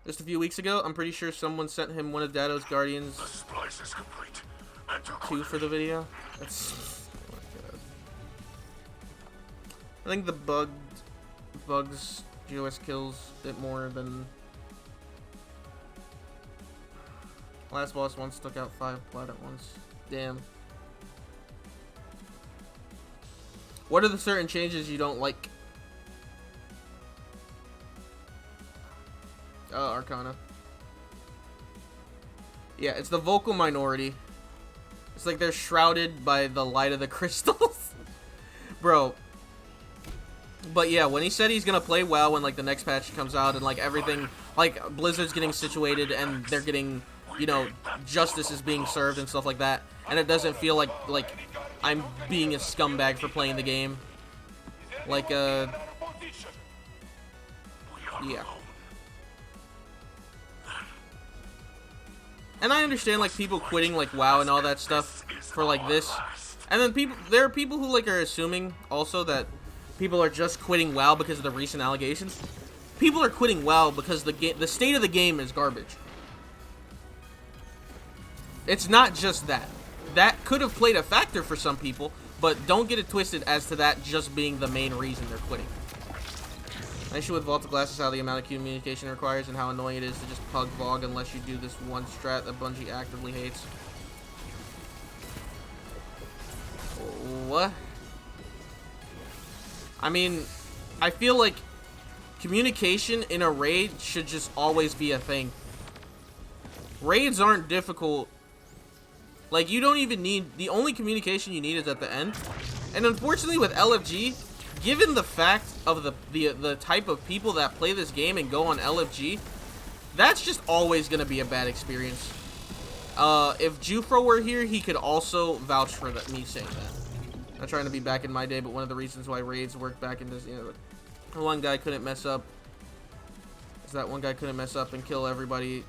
Just a few weeks ago, I'm pretty sure someone sent him one of Dado's Guardians 2 for the video. That's, oh my God. I think the bugs GOS kills it more than last boss once took out 5 blood at once. Damn. What are the certain changes you don't like? Arcana. Yeah, it's the vocal minority. It's like they're shrouded by the light of the crystals. Bro. But yeah, when he said he's gonna play WoW when like the next patch comes out and like everything, like Blizzard's getting situated and they're getting, you know, justice is being served and stuff like that, and it doesn't feel like I'm being a scumbag for playing the game. Like yeah. And I understand like people quitting like WoW and all that stuff for like this. And then there are people who like are assuming also that people are just quitting WoW because of the recent allegations. People are quitting WoW because the state of the game is garbage. It's not just that. That could have played a factor for some people, but don't get it twisted as to that just being the main reason they're quitting. My issue with Vault of Glass is how the amount of communication it requires and how annoying it is to just pug Vog unless you do this one strat that Bungie actively hates. What? I mean, I feel like communication in a raid should just always be a thing. Raids aren't difficult. Like, you don't even need, the only communication you need is at the end. And unfortunately with LFG, given the fact of the type of people that play this game and go on LFG, that's just always going to be a bad experience. If Jufro were here, he could also vouch for that, me saying that. Not trying to be back in my day, but one of the reasons why raids work back in this, you know, one guy couldn't mess up. Is that one guy couldn't mess up and kill everybody.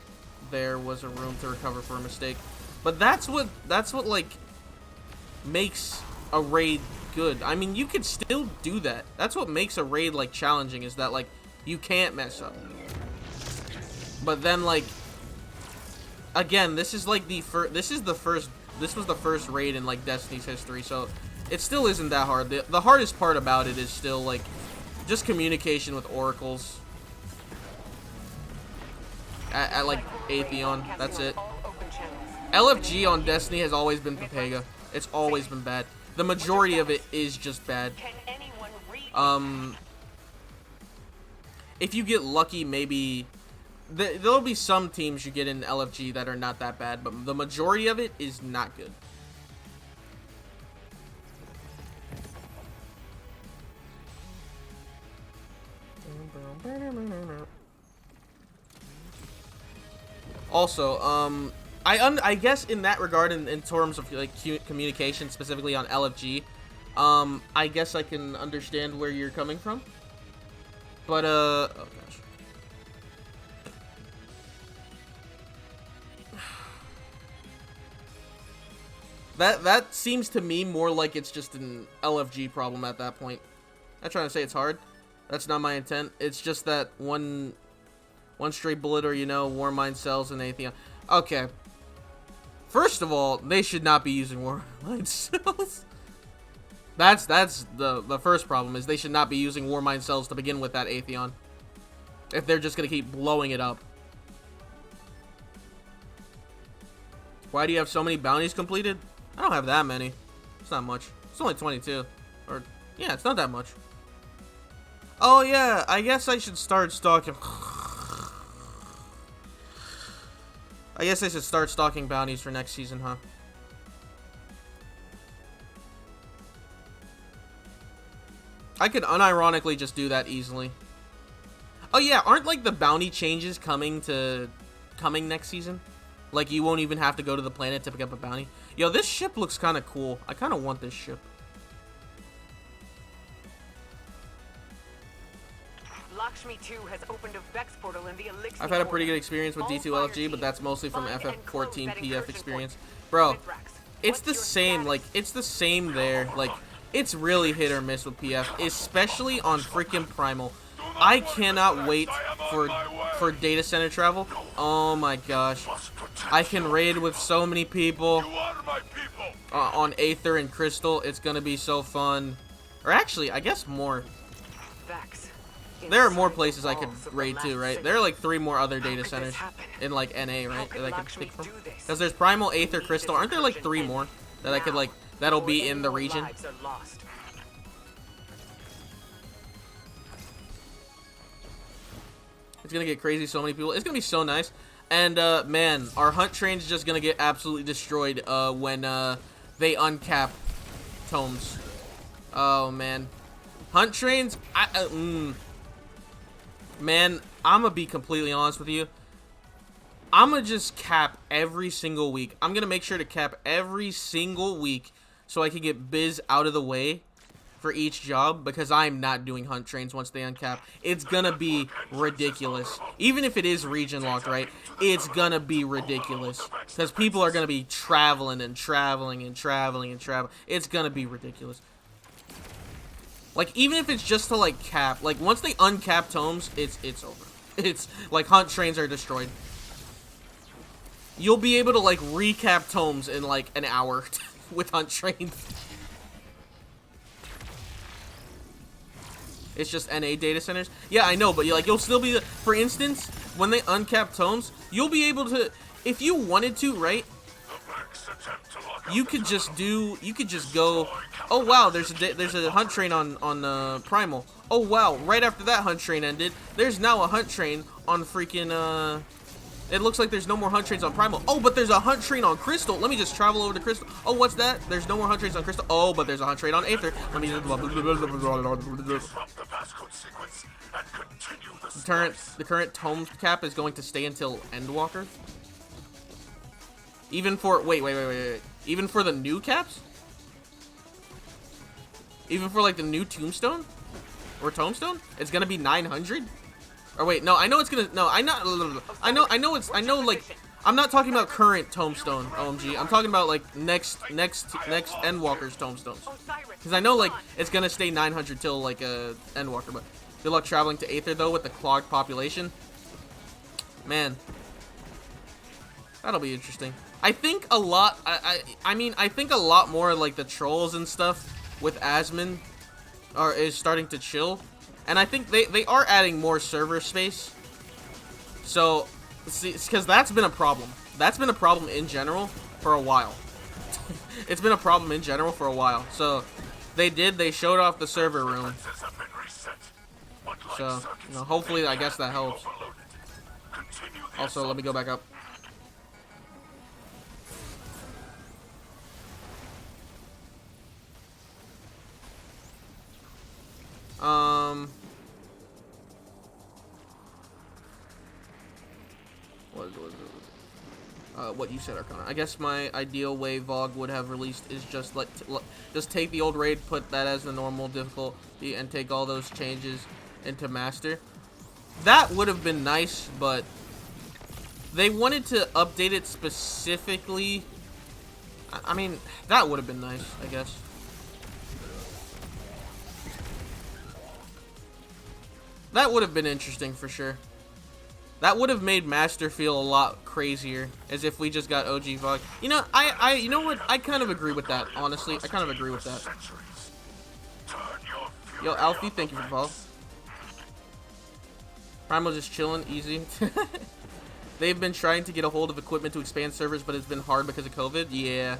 There was a room to recover for a mistake. But that's what like makes a raid good. I mean, you could still do that. That's what makes a raid like challenging, is that like you can't mess up. But then like again, this is like this was the first raid in like Destiny's history, so it still isn't that hard. The hardest part about it is still like Just communication with oracles. At like Atheon, that's it. LFG on Destiny has always been Pepega. It's always been bad. The majority of it is just bad. If you get lucky, maybe there'll be some teams you get in LFG that are not that bad, but the majority of it is not good. Also, I guess in that regard, in terms of like communication, specifically on LFG, I guess I can understand where you're coming from. But oh gosh. That seems to me more like it's just an LFG problem at that point. I'm not trying to say it's hard. That's not my intent. It's just that one stray bullet, or, you know, warm mind cells and anything. Okay. First of all, they should not be using warm mind cells. That's the first problem, is they should not be using warm mind cells to begin with at Atheon. If they're just gonna keep blowing it up. Why do you have so many bounties completed? I don't have that many. It's not much. It's only 22. Or, yeah, it's not that much. Oh, yeah, I guess I should start stalking... I guess I should start stalking bounties for next season, huh? I could unironically just do that easily. Oh, yeah, aren't, like, the bounty changes coming next season? Like, you won't even have to go to the planet to pick up a bounty. Yo, this ship looks kind of cool. I kind of want this ship. Lakshmi 2 has opened a Vex portal in the Elixir. I've had a pretty good experience with D2 LFG, but that's mostly from FF14 PF experience. Bro, it's the same. Like, it's the same there. Like, it's really hit or miss with PF, especially on freaking Primal. I cannot wait for data center travel. Oh my gosh. I can raid with so many people on Aether and Crystal. It's gonna be so fun. Or actually, I guess more. There are more places I could raid to, right? There are like 3 more other data centers in like NA, right? That I could pick from. Because there's Primal, Aether, Crystal. Aren't there like 3 more that I could like, that'll be in the region? It's gonna get crazy, so many people. It's gonna be so nice. And man, our hunt train's just gonna get absolutely destroyed when they uncap tomes. Oh man, hunt trains. Man, I'm gonna be completely honest with you. I'm gonna just cap every single week. I'm gonna make sure to cap every single week so I can get Biz out of the way for each job, because I'm not doing hunt trains once they uncap. It's gonna be ridiculous. Even if it is region locked, right? It's gonna be ridiculous. Because people are gonna be traveling and traveling and traveling and traveling. It's gonna be ridiculous. Like, even if it's just to, like, cap. Like, once they uncap tomes, it's over. It's, like, hunt trains are destroyed. You'll be able to, like, recap tomes in, like, an hour with hunt trains. It's just NA data centers. Yeah, I know, but you'll still be, for instance, when they uncap tomes, you'll be able to, if you wanted to, right? You could just go, oh wow, there's a hunt train on Primal. Oh wow, right after that hunt train ended, there's now a hunt train on freaking it looks like there's no more hunt trains on Primal. Oh, but there's a hunt train on Crystal. Let me just travel over to Crystal. Oh, what's that? There's no more hunt trains on Crystal. Oh, but there's a hunt train on Aether. Let me just... The current tome cap is going to stay until Endwalker. Even for... Wait. Even for the new caps? Even for, like, the new Tombstone? Or Tombstone? It's gonna be 900? Or wait, no, I know it's gonna... No, I know, like... I'm not talking about current Tombstone, OMG. I'm talking about, like, next Endwalker's Tombstones. Because I know, like, it's gonna stay 900 till, like, Endwalker, but... Good luck traveling to Aether, though, with the clogged population. Man. That'll be interesting. I think a lot... I mean, I think a lot more, like, the trolls and stuff with Asmon is starting to chill. And I think they are adding more server space. So, see, because that's been a problem. That's been a problem in general for a while. It's been a problem in general for a while. So, they showed off the server room. So, you know, hopefully, I guess that helps. Also, let me go back up. What you said, Arcana. I guess my ideal way VOG would have released is just just take the old raid, put that as the normal difficulty, and take all those changes into master. That would have been nice, but they wanted to update it specifically. I mean, that would have been nice, I guess. That would have been interesting for sure. That would have made Master feel a lot crazier, as if we just got OG VOG. You know, you know what? I kind of agree with that, honestly. I kind of agree with that. Yo, Alfie, thank you for the follow. Primal just chilling, easy. They've been trying to get a hold of equipment to expand servers, but it's been hard because of COVID. Yeah.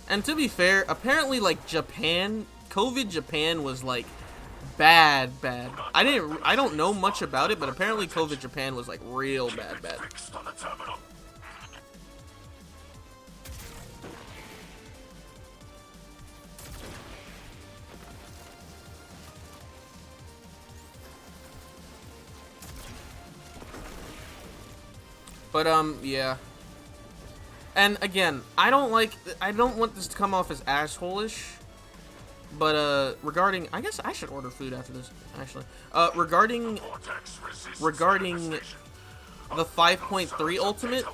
And to be fair, apparently, like, COVID Japan was, like, bad. I don't know much about it, but apparently COVID Japan was like real bad. But yeah. And again, I don't want this to come off as asshole-ish. But, regarding, I guess I should order food after this, actually. Regarding the 5.3 Ultimate,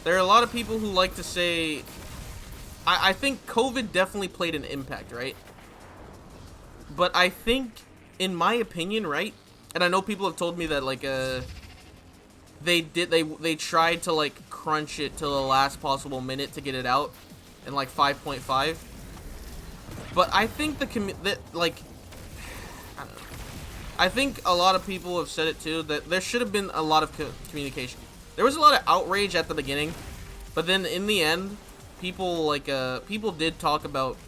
there are a lot of people who like to say, I think COVID definitely played an impact, right? But I think, in my opinion, right, and I know people have told me that, like, they tried to, like, crunch it to the last possible minute to get it out in, like, 5.5. But I think I don't know. I think a lot of people have said it too, that there should have been a lot of communication. There was a lot of outrage at the beginning, but then in the end, people did talk about,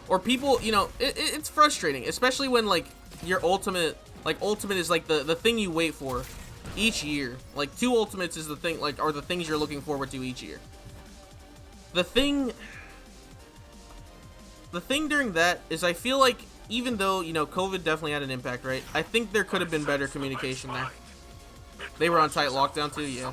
or people, you know, it's frustrating, especially when, like, your ultimate is, like, the thing you wait for each year. Like, 2 ultimates is the thing, like, are the things you're looking forward to each year. The thing during that is, I feel like, even though, you know, COVID definitely had an impact, right? I think there could have been better communication there. They were on tight lockdown too, yeah.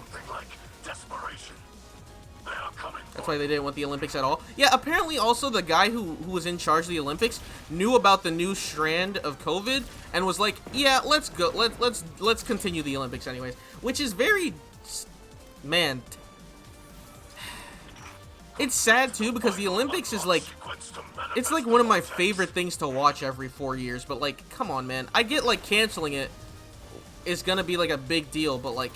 That's why they didn't want the Olympics at all. Yeah, apparently also the guy who was in charge of the Olympics knew about the new strand of COVID and was like, yeah, let's go, let's continue the Olympics anyways. Which is very, man, it's sad too, because the Olympics is like, it's like one of my favorite things to watch every 4 years, but like, come on, man. I get like canceling it is gonna be like a big deal, but like,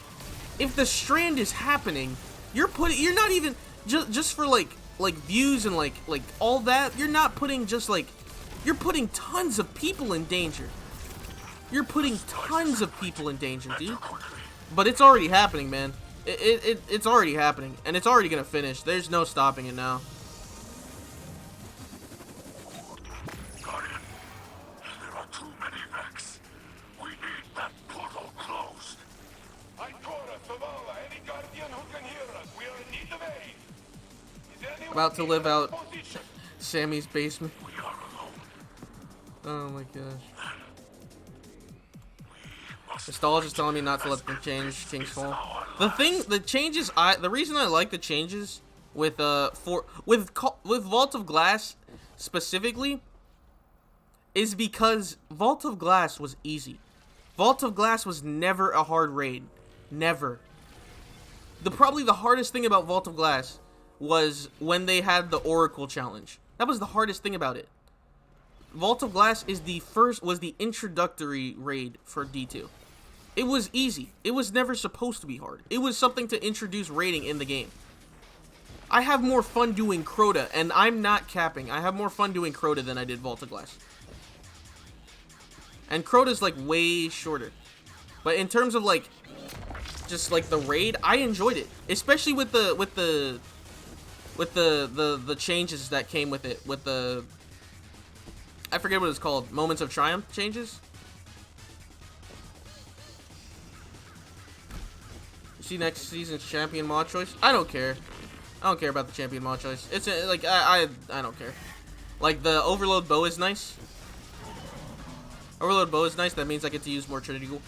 if the strand is happening, you're not even just for like views and like all that, you're not putting just like, you're putting tons of people in danger. You're putting tons of people in danger, dude. But it's already happening, man. It's already happening, and it's already gonna finish. There's no stopping it now. Guardian, there are too many Vex. We need that portal closed. Any Guardian who can hear us, we are in need of aid. About to live out Sammy's basement. We are alone. Oh my gosh. Nostalgia's telling me not to let them change King's Fall. The changes, the reason I like the changes with Vault of Glass specifically is because Vault of Glass was easy. Vault of Glass was never a hard raid. Never. Probably the hardest thing about Vault of Glass was when they had the Oracle challenge. That was the hardest thing about it. Vault of Glass was the introductory raid for D2. It was easy. It was never supposed to be hard. It was something to introduce raiding in the game. I have more fun doing Crota, and I'm not capping. I have more fun doing Crota than I did Vault of Glass. And Crota's like way shorter. But in terms of like just like the raid, I enjoyed it. Especially with the changes that came with it. With the, I forget what it's called, Moments of Triumph changes. You see next season's champion mod choice? I don't care. I don't care about the champion mod choice. It's like I don't care. Like the overload bow is nice. Overload bow is nice. That means I get to use more Trinity Ghoul.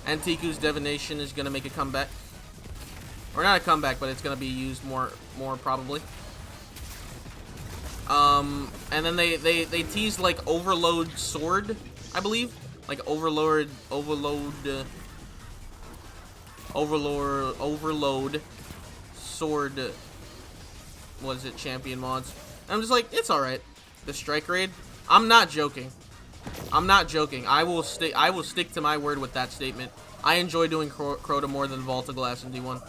And Tiku's divination is gonna make a comeback, or not a comeback, but it's gonna be used more probably. And then they teased like overload sword, I believe, like overload sword. Was it champion mods? And I'm just like, it's all right. The strike raid. I'm not joking. I'm not joking. I will stick to my word with that statement. I enjoy doing Crota more than Vault of Glass in D1.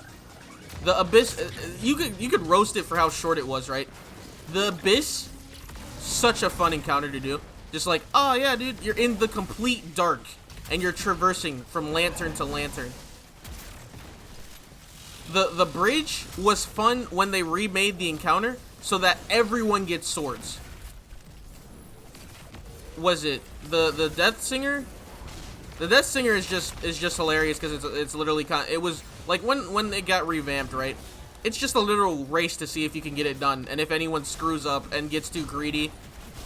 The Abyss, you could roast it for how short it was, right? The Abyss, such a fun encounter to do. Just like, oh yeah, dude, you're in the complete dark and you're traversing from lantern to lantern. The bridge was fun when they remade the encounter so that everyone gets swords. Was it the Death Singer? The Death Singer is just hilarious because it's literally it was like when it got revamped, right? It's just a literal race to see if you can get it done, and if anyone screws up and gets too greedy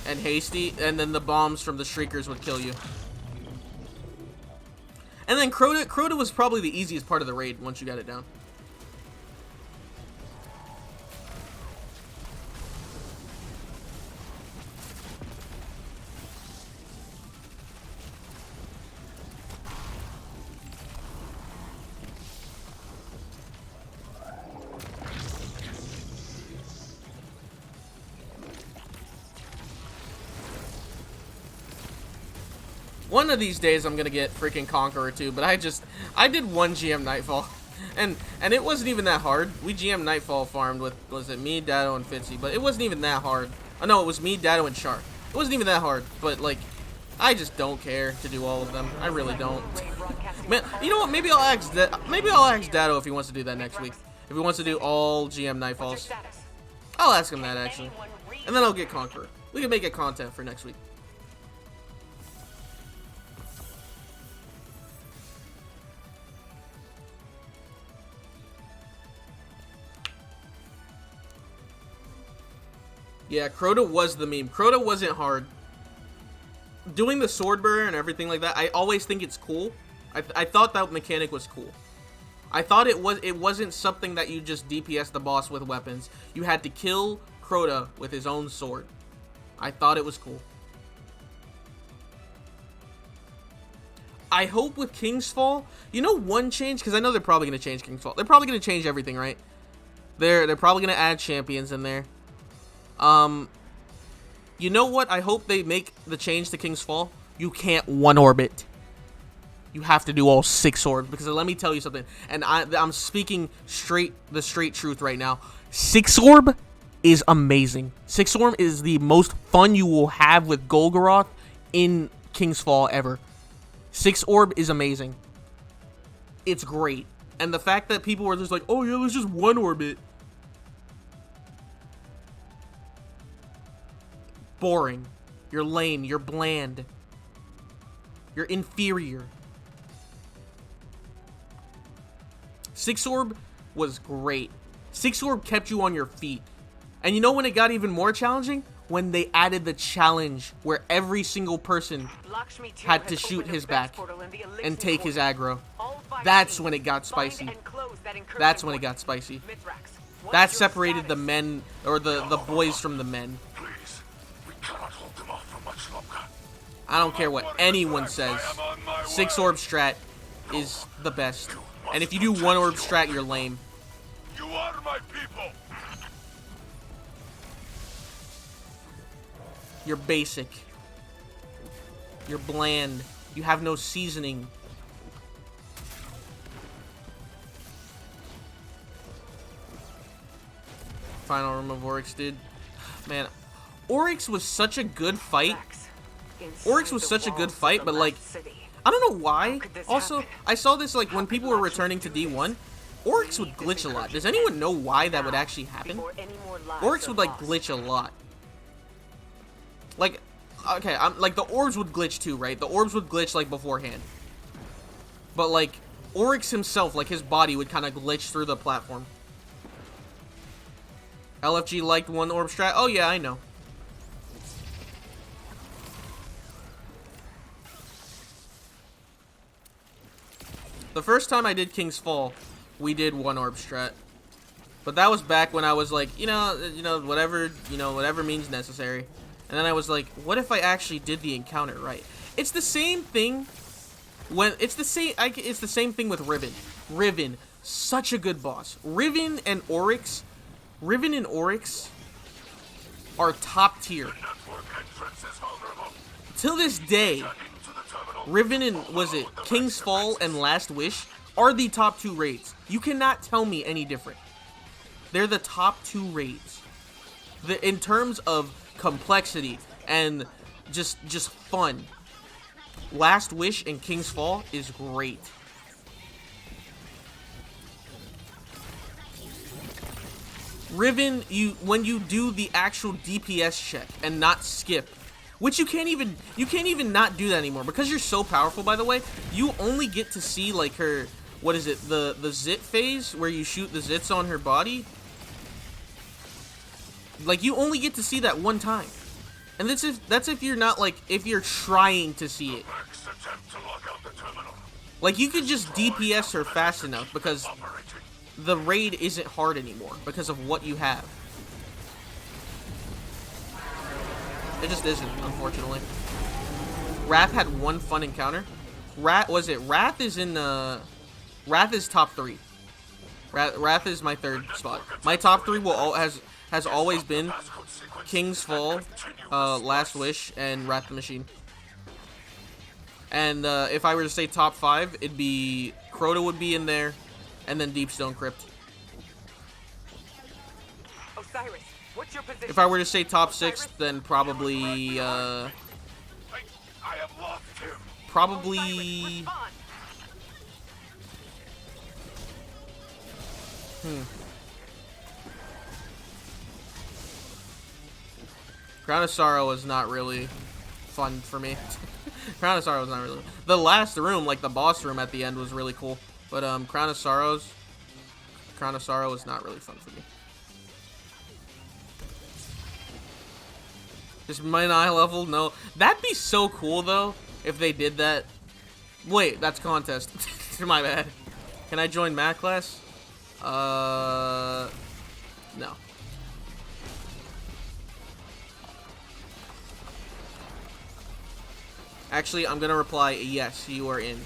and hasty, and then the bombs from the Shriekers would kill you. And then Crota was probably the easiest part of the raid once you got it down. One of these days I'm gonna get freaking Conqueror too, but I did one GM Nightfall, and it wasn't even that hard. We GM Nightfall farmed with, was it me, Dado, and Fitzy, but it wasn't even that hard. Oh no, it was me, Dado, and Char. It wasn't even that hard, but like, I just don't care to do all of them. I really don't. Man, you know what? Maybe I'll ask Dado if he wants to do that next week. If he wants to do all GM Nightfalls, I'll ask him that actually, and then I'll get Conqueror. We can make it content for next week. Yeah, Crota was the meme. Crota wasn't hard. Doing the sword bearer and everything like that, I always think it's cool. I thought that mechanic was cool. I thought it wasn't something that you just DPS the boss with weapons. You had to kill Crota with his own sword. I thought it was cool. I hope with King's Fall, you know, one change, because I know they're probably going to change King's Fall. They're probably going to change everything, right? They're probably going to add champions in there. You know what? I hope they make the change to King's Fall. You can't one orbit. You have to do all 6 orbs, because let me tell you something, and I'm speaking the straight truth right now. 6 orb is amazing. 6 orb is the most fun you will have with Golgoroth in King's Fall ever. 6 orb is amazing. It's great. And the fact that people were just like, oh yeah, let's just one orbit. Boring. You're lame. You're bland. You're inferior. 6 orb was great. 6 orb kept you on your feet. And you know when it got even more challenging? When they added the challenge where every single person had to shoot his back and take his aggro. That's when it got spicy. That's when it got spicy. That separated the men, or the boys from the men. I don't care what anyone says. 6 orb strat is the best. And if you do 1 orb strat, you're lame. You are my people. You're basic. You're bland. You have no seasoning. Final room of Oryx, dude. Man, Oryx was such a good fight. Oryx was such a good fight, but like, I don't know why. Also, I saw this like when people were returning to D1. Oryx would glitch a lot. Does anyone know why that would actually happen? Oryx would like glitch a lot. Like, okay, like the orbs would glitch too, right? The orbs would glitch like beforehand. But like, Oryx himself, like his body would kind of glitch through the platform. LFG liked one orb strat. Oh yeah, I know. The first time I did King's Fall, we did one orb strat. But that was back when I was like, whatever means necessary. And then I was like, what if I actually did the encounter right? It's the same thing it's the same thing with Riven. Riven, such a good boss. Riven and Oryx are top tier. Till this day, Riven and, was it King's Fall and Last Wish, are the top 2 raids. You cannot tell me any different. They're the top 2 raids. In terms of complexity and just fun, Last Wish and King's Fall is great. Riven, when you do the actual DPS check and not skip, which you can't even not do that anymore because you're so powerful. By the way, you only get to see like her, what is it, the zit phase where you shoot the zits on her body. Like, you only get to see that one time, and that's if you're not like, if you're trying to see it. Like, you could just DPS her fast enough because the raid isn't hard anymore because of what you have. It just isn't, unfortunately. Wrath had one fun encounter. Wrath is in the... Wrath is top 3. Wrath is my 3rd spot. My top 3 has always been King's Fall, Last Wish, and Wrath the Machine. And if I were to say top 5, it'd be... Crota would be in there, and then Deepstone Crypt. Osiris, what's your position? If I were to say top 6, then probably, I have lost him. probably... Crown of Sorrow is not really fun for me. Crown of Sorrow is not really... The last room, like the boss room at the end, was really cool. But Crown of Sorrow is not really fun for me. Just my eye level? No. That'd be so cool, though, if they did that. Wait, that's contest. My bad. Can I join math class? No. Actually, I'm gonna reply, yes, you are in.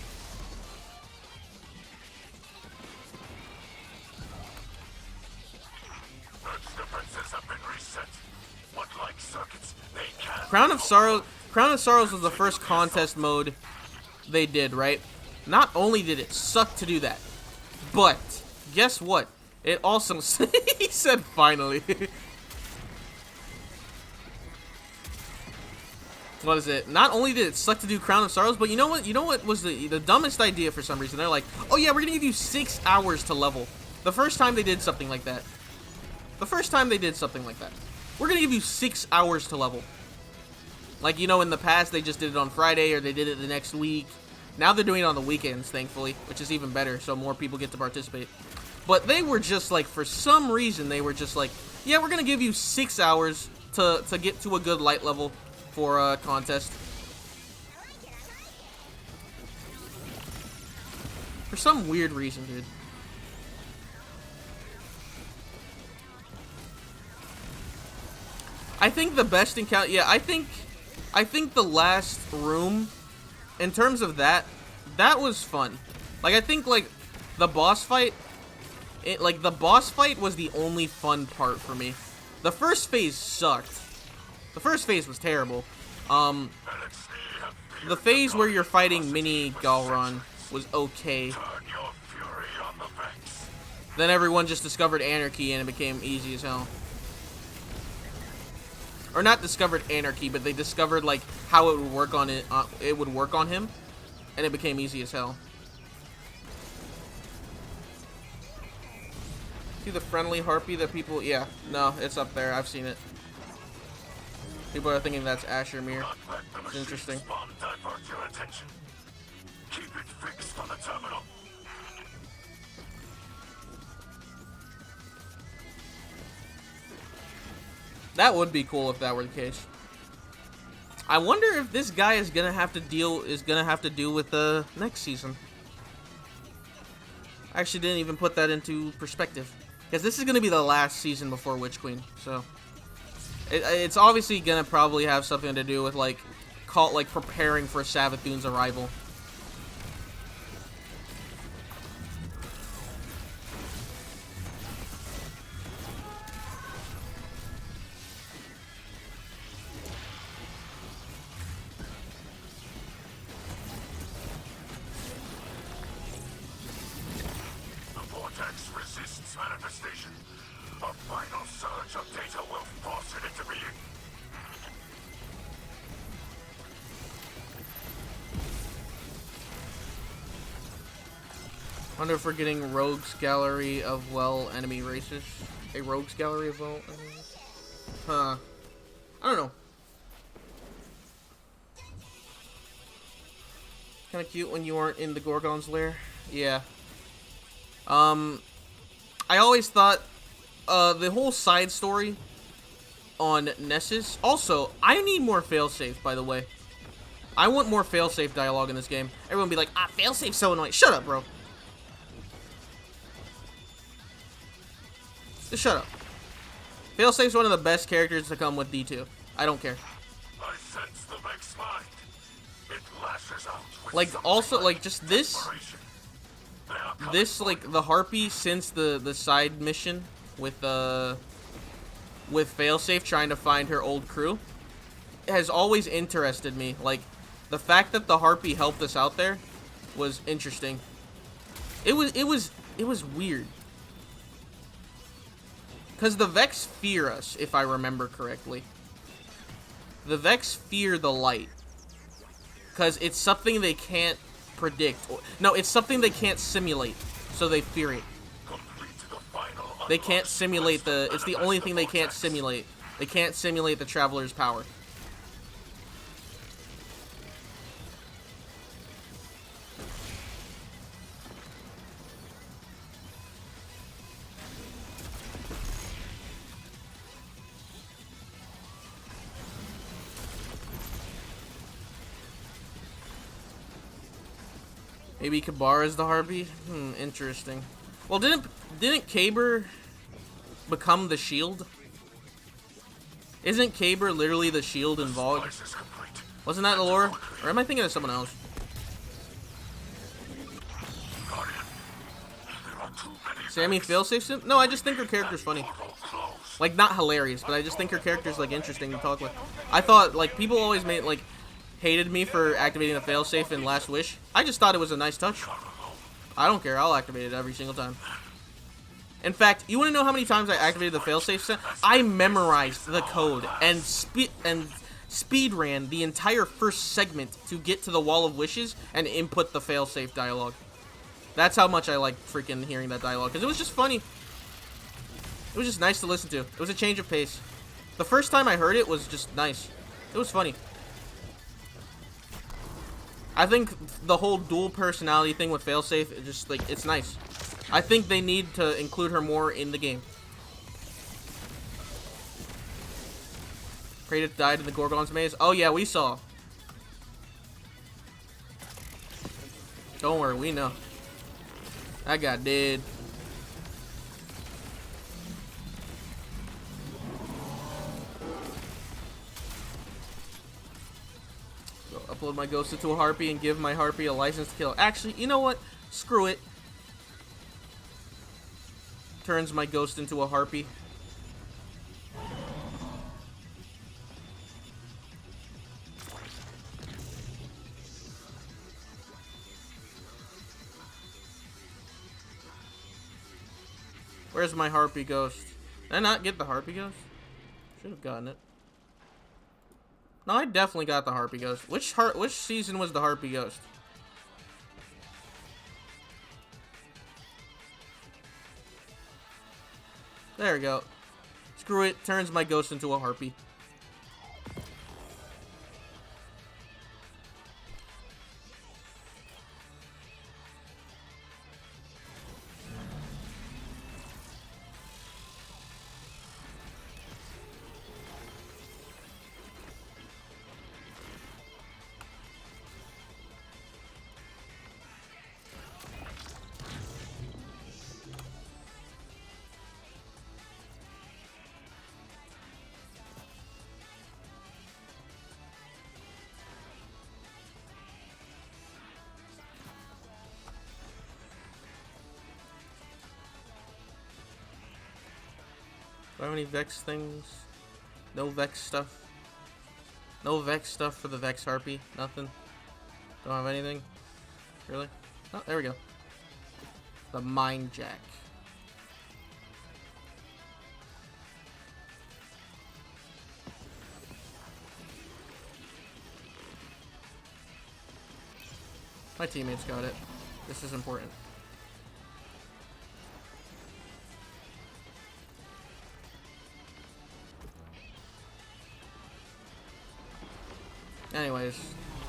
Crown of Sorrows was the first contest mode they did, right? Not only did it suck to do that, but guess what? It also he said finally. What is it? Not only did it suck to do Crown of Sorrows, but you know what? You know what was the dumbest idea for some reason? They're like, oh yeah, we're gonna give you 6 hours to level. The first time they did something like that. We're gonna give you 6 hours to level. Like, you know, in the past they just did it on Friday or they did it the next week. Now they're doing it on the weekends, thankfully, which is even better, so more people get to participate. But they were just like, for some reason, they were just like, yeah, we're gonna give you 6 hours to get to a good light level for a contest. For some weird reason, dude. I think the best encounter, yeah, I think the last room, in terms of that was fun. Like, I think, like, the boss fight, the boss fight was the only fun part for me. The first phase sucked. The first phase was terrible. The phase where you're fighting Mini Galron was okay. Then everyone just discovered Anarchy and it became easy as hell. or not discovered anarchy, but they discovered like how it would work on it. It would work on him, and it became easy as hell. See the friendly harpy that people? Yeah, no, it's up there. I've seen it. People are thinking that's Asher Mir. It's interesting. Keep it fixed on the terminal. That would be cool if that were the case. I wonder if this guy is gonna have to deal with the next season. I actually didn't even put that into perspective, because this is gonna be the last season before Witch Queen, so it's obviously gonna probably have something to do with like preparing for Savathun's arrival. Manifestation. A final surge of data will force it into being. Wonder if we're getting Rogues Gallery of enemy races. A Rogues Gallery of enemy races? Huh. I don't know. Kinda cute when you aren't in the Gorgon's lair. Yeah. I always thought the whole side story on Nessus. Also, I need more failsafe, by the way. I want more failsafe dialogue in this game. Everyone be like, failsafe's so annoying. Shut up, bro. Just shut up. Failsafe's one of the best characters to come with D2. I don't care. I sense the Vex mind. It lashes out with like, also, like, just this, like, the Harpy since the side mission with Failsafe trying to find her old crew has always interested me. Like, the fact that the Harpy helped us out there was interesting. It was weird. Because the Vex fear us, if I remember correctly. The Vex fear the light. Because it's something they can't predict. No, it's something they can't simulate. So they fear it. They can't simulate the... It's the only thing they can't simulate. They can't simulate the Traveler's power. Maybe Kabara's the Harpy? Interesting. Well, didn't Kaber become the shield? Isn't Kaber literally the shield in VOD? Wasn't that the lore? Or am I thinking of someone else? Sammy Failsafe? No, I just think her character's funny. Like, not hilarious, but I just think her character's, like, interesting to talk with. I thought, like, people always made, like, hated me for activating the failsafe in Last Wish. I just thought it was a nice touch. I don't care. I'll activate it every single time. In fact, you want to know how many times I activated the failsafe? I memorized the code and speed ran the entire first segment to get to the Wall of Wishes and input the failsafe dialogue. That's how much I like freaking hearing that dialogue, because it was just funny. It was just nice to listen to. It was a change of pace. The first time I heard it was just nice. It was funny. I think the whole dual personality thing with Failsafe, it just, like, it's nice. I think they need to include her more in the game. Kratos died in the Gorgon's maze. Oh yeah, we saw. Don't worry, we know. That guy dead. Upload my ghost into a Harpy and give my Harpy a license to kill. Actually, you know what? Screw it. Turns my ghost into a Harpy. Where's my Harpy ghost? Did I not get the Harpy ghost? Should have gotten it. No, I definitely got the Harpy Ghost. Which season was the Harpy Ghost? There we go. Screw it. Turns my ghost into a harpy. Do I have any Vex things? No Vex stuff? No Vex stuff for the Vex Harpy? Nothing? Don't have anything? Really? Oh, there we go. The Mind Jack. My teammates got it. This is important. Anyways,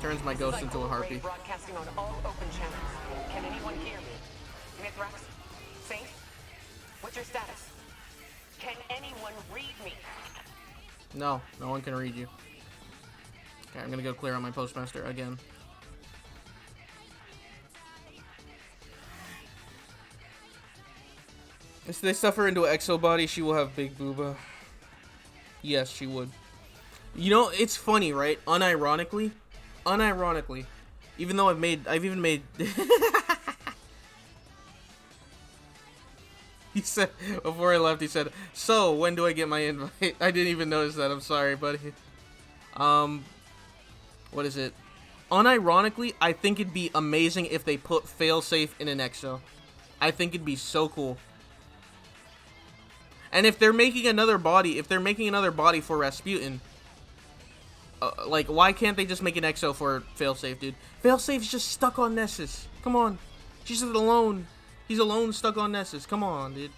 turns my ghost into a harpy. Broadcasting on all open channels. Can anyone hear me? Mithrax? Saint? What's your status? Can anyone read me? No, no one can read you. Okay, I'm gonna go clear on my postmaster again. If they suffer into an exo body, she will have big booba. Yes, she would. You know, it's funny, right? Unironically, even though I've even made. He said before I left. He said, "So when do I get my invite?" I didn't even notice that. I'm sorry, buddy. What is it? Unironically, I think it'd be amazing if they put failsafe in an exo. I think it'd be so cool. And if they're making another body, for Rasputin. Like, why can't they just make an exo for failsafe, dude? Failsafe's just stuck on Nessus. Come on. She's alone. He's alone stuck on Nessus. Come on, dude.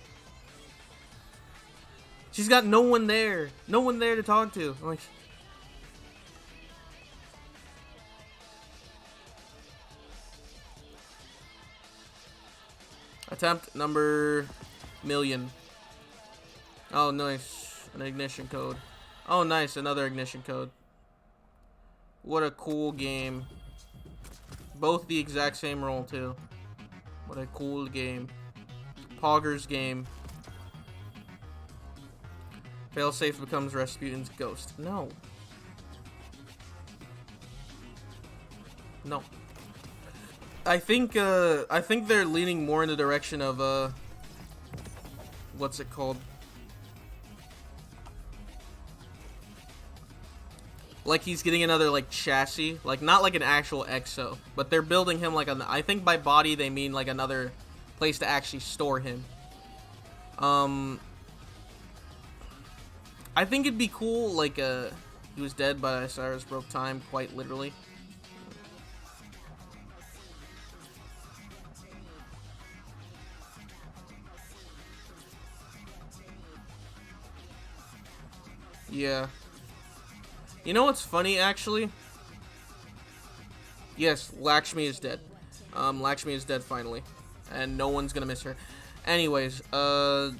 She's got no one there. No one there to talk to. Like, attempt number million. Oh, nice. An ignition code. Oh, nice. Another ignition code. What a cool game. Both the exact same role, too. What a cool game. Pogger's game. Failsafe becomes Rasputin's ghost. No. No. I think they're leaning more in the direction of, what's it called? Like he's getting another like chassis, like not like an actual exo, but they're building him like I think by body they mean like another place to actually store him. I think it'd be cool like he was dead but Osiris broke time quite literally. Yeah. You know what's funny, actually? Yes, Lakshmi is dead. Lakshmi is dead, finally. And no one's gonna miss her. Anyways, I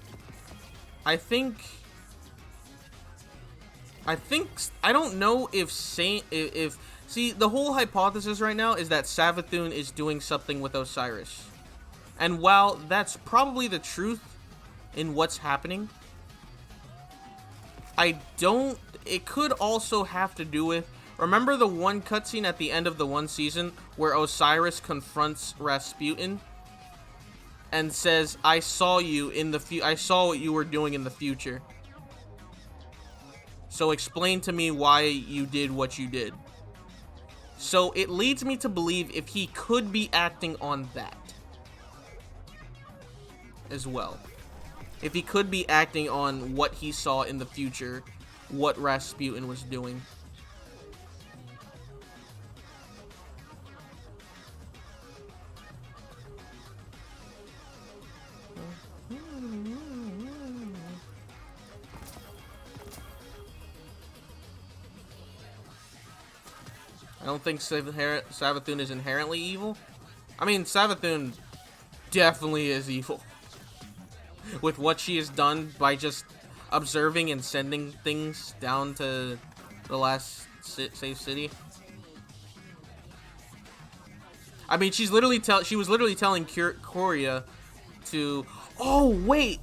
don't know if see, the whole hypothesis right now is that Savathun is doing something with Osiris. And while that's probably the truth in what's happening, it could also have to do with, remember the one cutscene at the end of the one season where Osiris confronts Rasputin and says, I saw you in I saw what you were doing in the future. So explain to me why you did what you did. So it leads me to believe if he could be acting on that as well. If he could be acting on what he saw in the future, what Rasputin was doing. I don't think Savathun is inherently evil. I mean, Savathun definitely is evil. With what she has done by just observing and sending things down to the last safe city. I mean, she was literally telling Korea to... Oh, wait!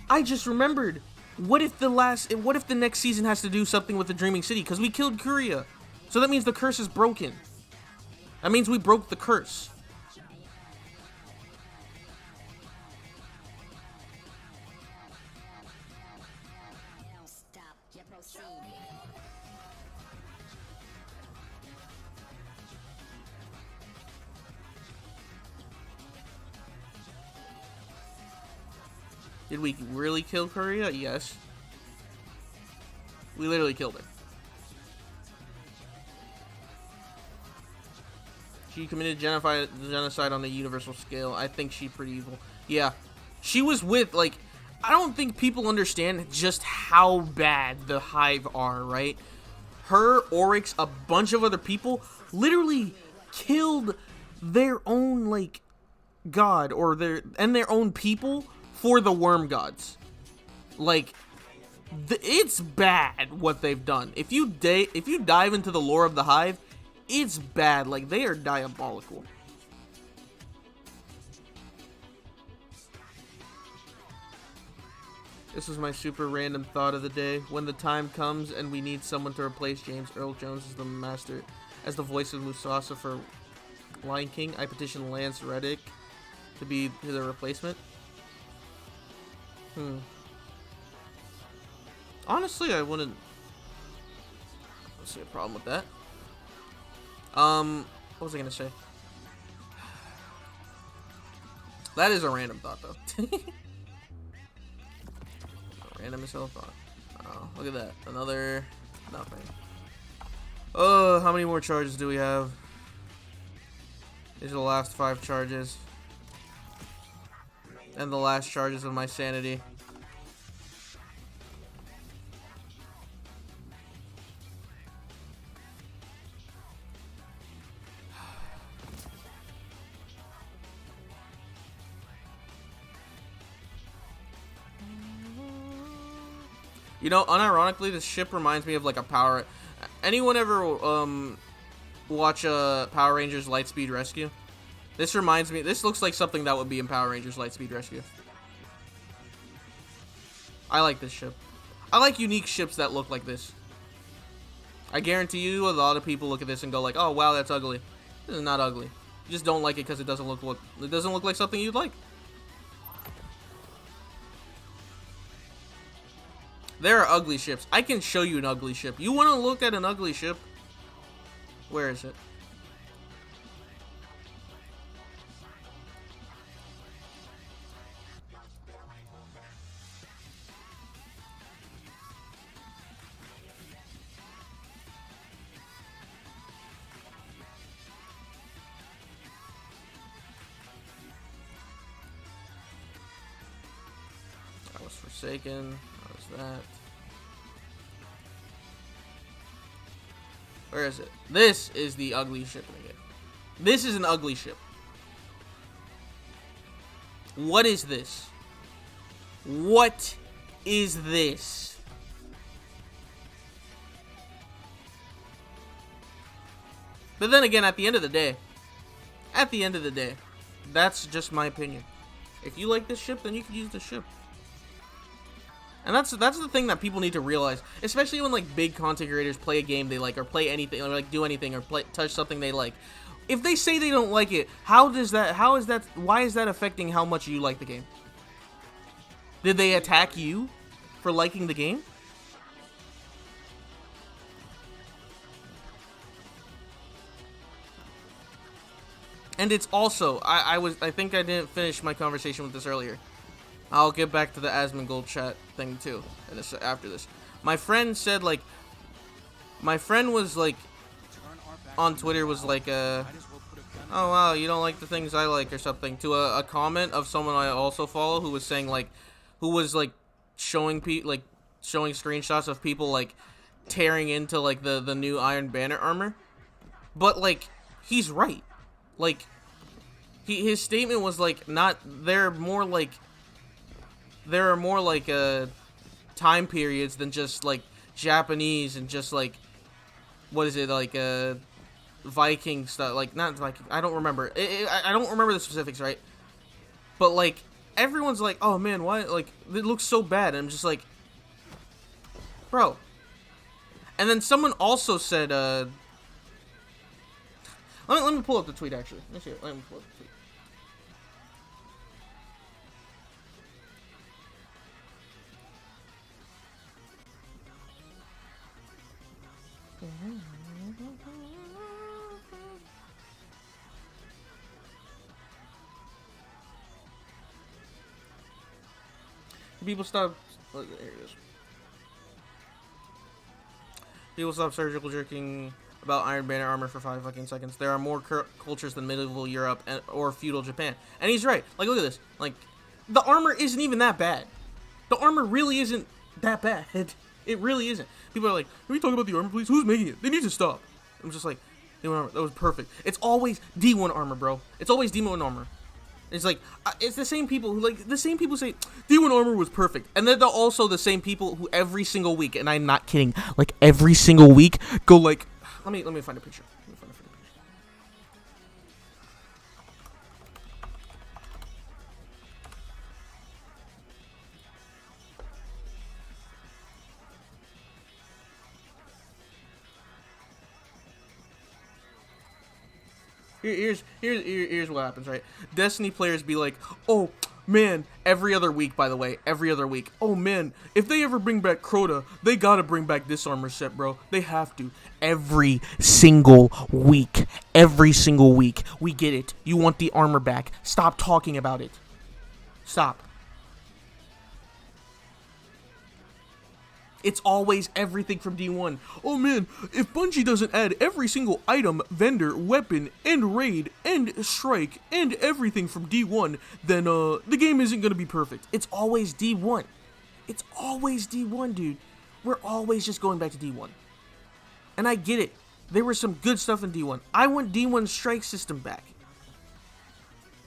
I just remembered. What if the next season has to do something with the Dreaming City? Because we killed Korea. So that means the curse is broken. That means we broke the curse. Did we really kill Korea? Yes. We literally killed her. She committed genocide on a universal scale. I think she's pretty evil. Yeah. She was with, like... I don't think people understand just how bad the Hive are, right? Her, Oryx, a bunch of other people literally killed their own, like, god or their own people for the worm gods. Like, it's bad what they've done. If you dive into the lore of the Hive, it's bad. Like, they are diabolical. This is my super random thought of the day. When the time comes and we need someone to replace James Earl Jones as the voice of Mufasa for Lion King, I petition Lance Reddick to be the replacement. Honestly, I wouldn't see a problem with that. What was I gonna say? That is a random thought, though. Random as hell thought. Oh, look at that. Another nothing. Oh, how many more charges do we have? These are the last 5 charges. And the last charges of my sanity. You know, unironically, this ship reminds me of like a Power... Anyone ever watch Power Rangers Lightspeed Rescue? This reminds me... This looks like something that would be in Power Rangers Lightspeed Rescue. I like this ship. I like unique ships that look like this. I guarantee you a lot of people look at this and go like, oh, wow, that's ugly. This is not ugly. You just don't like it because it doesn't look like something you'd like. There are ugly ships. I can show you an ugly ship. You want to look at an ugly ship? Where is it? That was Forsaken. That. Where is it? This is the ugly ship in the game. This is an ugly ship. What is this? What is this? But then again, at the end of the day, that's just my opinion. If you like this ship, then you can use the ship. And that's the thing that people need to realize, especially when like big content creators play a game they like, or play anything, or like do anything, or touch something they like. If they say they don't like it, why is that affecting how much you like the game? Did they attack you for liking the game? And it's also, I think I didn't finish my conversation with this earlier. I'll get back to the Asmongold chat thing too, and after this. My friend said like, my friend was like, on Twitter was like, oh wow, you don't like the things I like or something, to a comment of someone I also follow who was saying like, who was like showing showing screenshots of people like tearing into like the new Iron Banner armor. But, like, he's right. Like, his statement was, like, there are more, like, time periods than just, like, Japanese and just, like, what is it, like, Viking stuff, like, not Viking, I don't remember, I don't remember the specifics, right, but, like, everyone's like, oh, man, why, like, it looks so bad, and I'm just like, bro, and then someone also said, let me pull up the tweet, actually, let me pull up the tweet. People stop. Oh, there it is. People stop surgical jerking about Iron Banner armor for 5 fucking seconds. There are more cultures than medieval Europe or feudal Japan, and he's right. Like, look at this. Like, the armor isn't even that bad. The armor really isn't that bad. It really isn't. People are like, "Can we talk about the armor, please? Who's making it? They need to stop." I'm just like, D1 armor. That was perfect. It's always D1 armor, bro. It's always D1 armor. It's like, it's the same people who, like, the same people say, D1 armor was perfect. And then they're also the same people who every single week, and I'm not kidding, like, every single week, go like, let me find a picture. Here's what happens, right? Destiny players be like, oh, man, every other week, by the way, every other week. Oh, man, if they ever bring back Crota, they gotta bring back this armor set, bro. They have to. Every single week. Every single week. We get it. You want the armor back. Stop talking about it. Stop. It's always everything from D1. Oh man, if Bungie doesn't add every single item, vendor, weapon, and raid, and strike, and everything from D1, then the game isn't gonna be perfect. It's always D1. It's always D1, dude. We're always just going back to D1. And I get it. There was some good stuff in D1. I want D1's strike system back.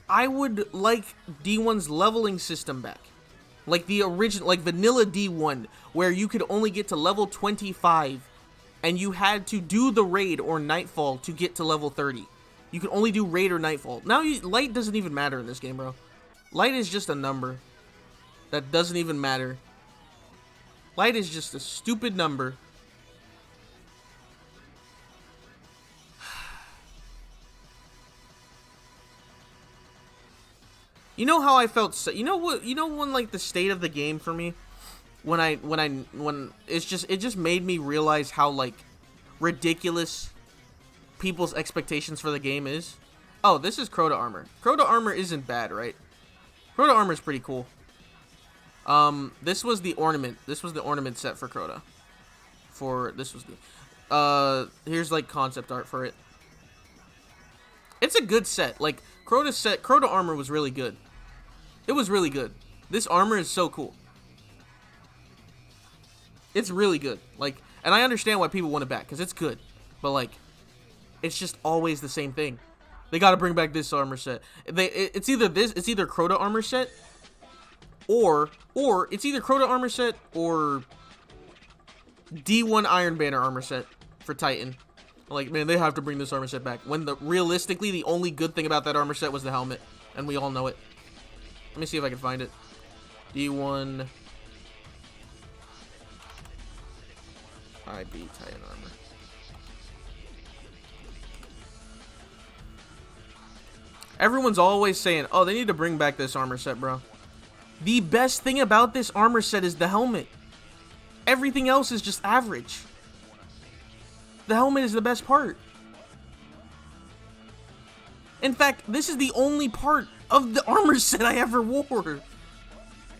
I would like D1's leveling system back. Like the original, like vanilla D1, where you could only get to level 25, and you had to do the raid or nightfall to get to level 30. You could only do raid or nightfall. Now, light doesn't even matter in this game, bro. Light is just a number that doesn't even matter. Light is just a stupid number. You know how I felt, you know what, you know when, like, the state of the game for me, when it just made me realize how, like, ridiculous people's expectations for the game is? Oh, this is Crota armor. Crota armor isn't bad, right? Crota armor is pretty cool. This was the ornament set for Crota. Here's, like, concept art for it. It's a good set. Like, Crota armor was really good. It was really good. This armor is so cool. It's really good. Like, and I understand why people want it back, because it's good. But, like, it's just always the same thing. They gotta bring back this armor set. It's either Crota armor set, or it's either Crota armor set, or D1 Iron Banner armor set for Titan. Like, man, they have to bring this armor set back. When realistically, the only good thing about that armor set was the helmet. And we all know it. Let me see if I can find it. D1 IB Titan armor. Everyone's always saying, oh, they need to bring back this armor set, bro. The best thing about this armor set is the helmet. Everything else is just average. The helmet is the best part. In fact, this is the only part of the armor set I ever wore. I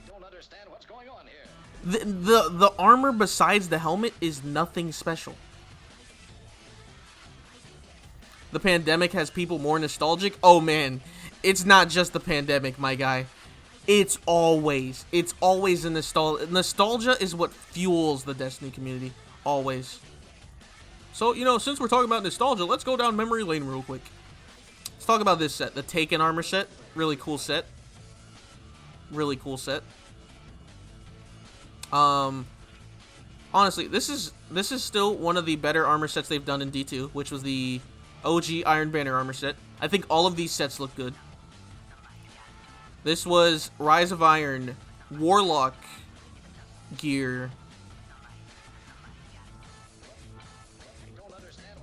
don't understand what's going on here. The armor besides the helmet is nothing special. The pandemic has people more nostalgic. Oh man, it's not just the pandemic, my guy. It's always a nostalgia. Nostalgia is what fuels the Destiny community. Always. So, you know, since we're talking about nostalgia, let's go down memory lane real quick. Let's talk about this set, the Taken armor set. Really cool set. Really cool set. Honestly, this is still one of the better armor sets they've done in D2, which was the OG Iron Banner armor set. I think all of these sets look good. This was Rise of Iron, Warlock gear,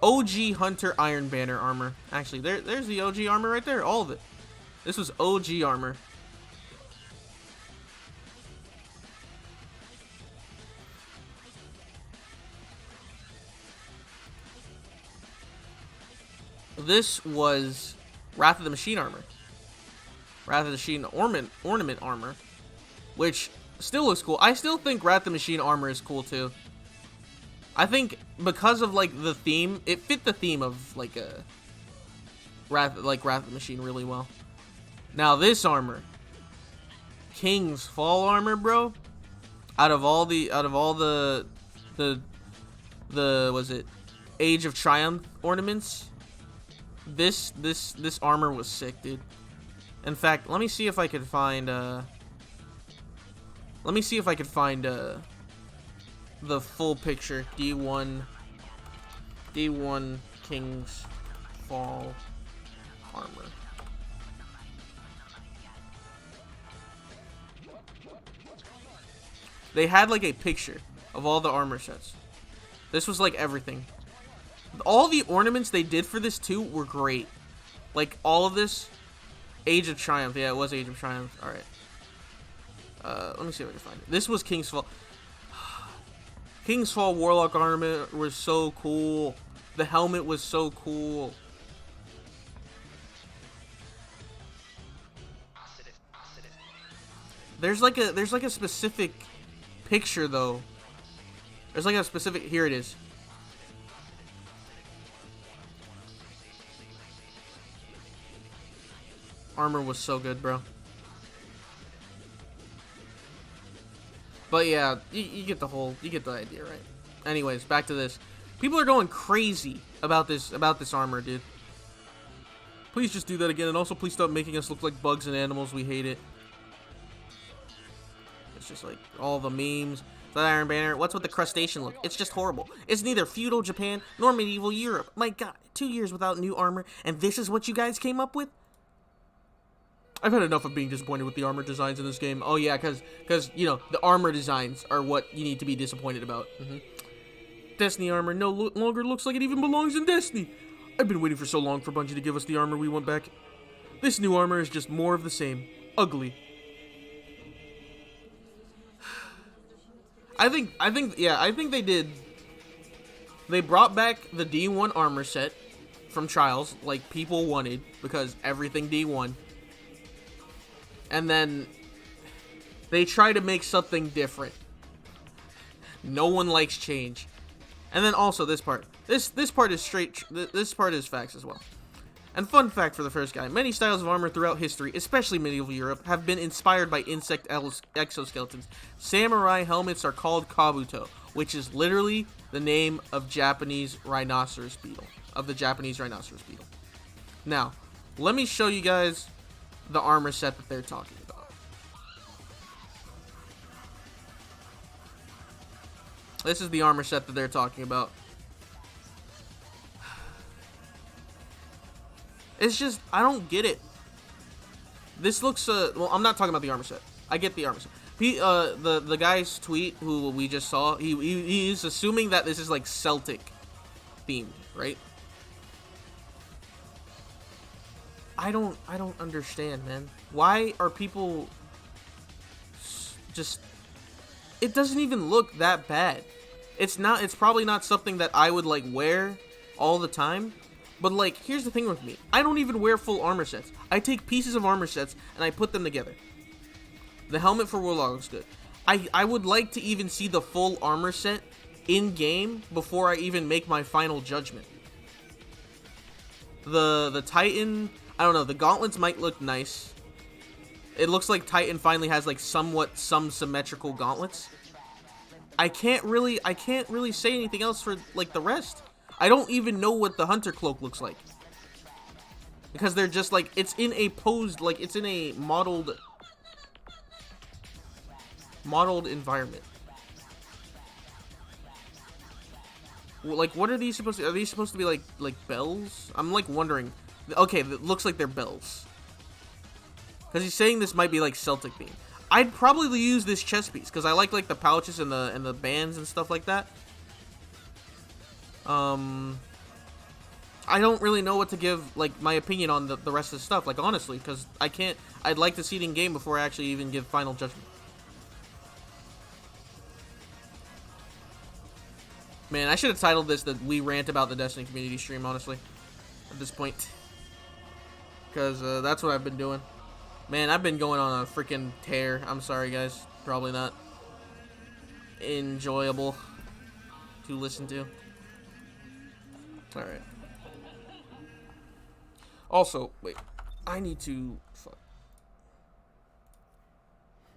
OG Hunter Iron Banner armor. Actually, there's the OG armor right there, all of it. This was OG armor. This was Wrath of the Machine armor. Wrath of the Machine ornament armor, which still looks cool. I still think Wrath of the Machine armor is cool too. I think because of like the theme, it fit the theme of like a Wrath of the Machine really well. Now this armor, King's Fall armor, bro. Out of all the was it Age of Triumph ornaments? This armor was sick, dude. In fact, let me see if I could find the full picture. D1 King's Fall armor. They had like a picture of all the armor sets. This was like everything. All the ornaments they did for this too were great. Like all of this. Age of Triumph. Yeah, it was Age of Triumph. Alright. Let me see if I can find it. This was King's Fall. King's Fall Warlock armor was so cool. The helmet was so cool. There's like a specific picture though. There's like a specific, here it is. Armor was so good, bro. But yeah, you get the idea, right? Anyways, back to this. People are going crazy about this armor, dude. Please just do that again, and also please stop making us look like bugs and animals. We hate it. It's just like all the memes. That Iron Banner, what's with the crustacean look? It's just horrible. It's neither feudal Japan nor medieval Europe. My god, 2 years without new armor, and this is what you guys came up with? I've had enough of being disappointed with the armor designs in this game. Oh yeah, because you know, the armor designs are what you need to be disappointed about. Destiny armor no longer looks like it even belongs in Destiny. I've been waiting for so long for Bungie to give us the armor we want back. This new armor is just more of the same. Ugly. I think they did. They brought back the D1 armor set from Trials, like people wanted, because everything D1. And then they try to make something different. No one likes change. And then also this part. This part is straight. This part is facts as well. And fun fact for the first guy: many styles of armor throughout history, especially medieval Europe, have been inspired by insect exoskeletons. Samurai helmets are called kabuto, which is literally the name of Japanese rhinoceros beetle. Now, let me show you guys the armor set that they're talking about. This is the armor set that they're talking about. It's just, I don't get it. This looks, well, I'm not talking about the armor set. I get the armor set. The guy's tweet, who we just saw, he's assuming that this is like Celtic themed, right? I don't understand, man. Why are people just... It doesn't even look that bad. It's probably not something that I would like wear all the time. But like, here's the thing with me. I don't even wear full armor sets. I take pieces of armor sets and I put them together. The helmet for Warlock looks good. I would like to even see the full armor set in game before I even make my final judgment. The Titan, I don't know, the gauntlets might look nice. It looks like Titan finally has like some symmetrical gauntlets. I can't really say anything else for like the rest. I don't even know what the hunter cloak looks like. Because they're just like, it's in a posed, like it's in a modeled environment. Well, like, what are these supposed to, are these supposed to be like bells? I'm like wondering. Okay, it looks like they're bells. Because he's saying this might be like Celtic theme. I'd probably use this chest piece because I like the pouches and the bands and stuff like that. I don't really know what to give like my opinion on the rest of the stuff, like honestly, because I'd like to see it in game before I actually even give final judgment. Man, I should have titled this that we rant about the Destiny community stream, honestly, at this point. Because that's what I've been doing. Man, I've been going on a freaking tear. I'm sorry, guys. Probably not enjoyable to listen to. Alright. Also, wait. I need to... Fuck.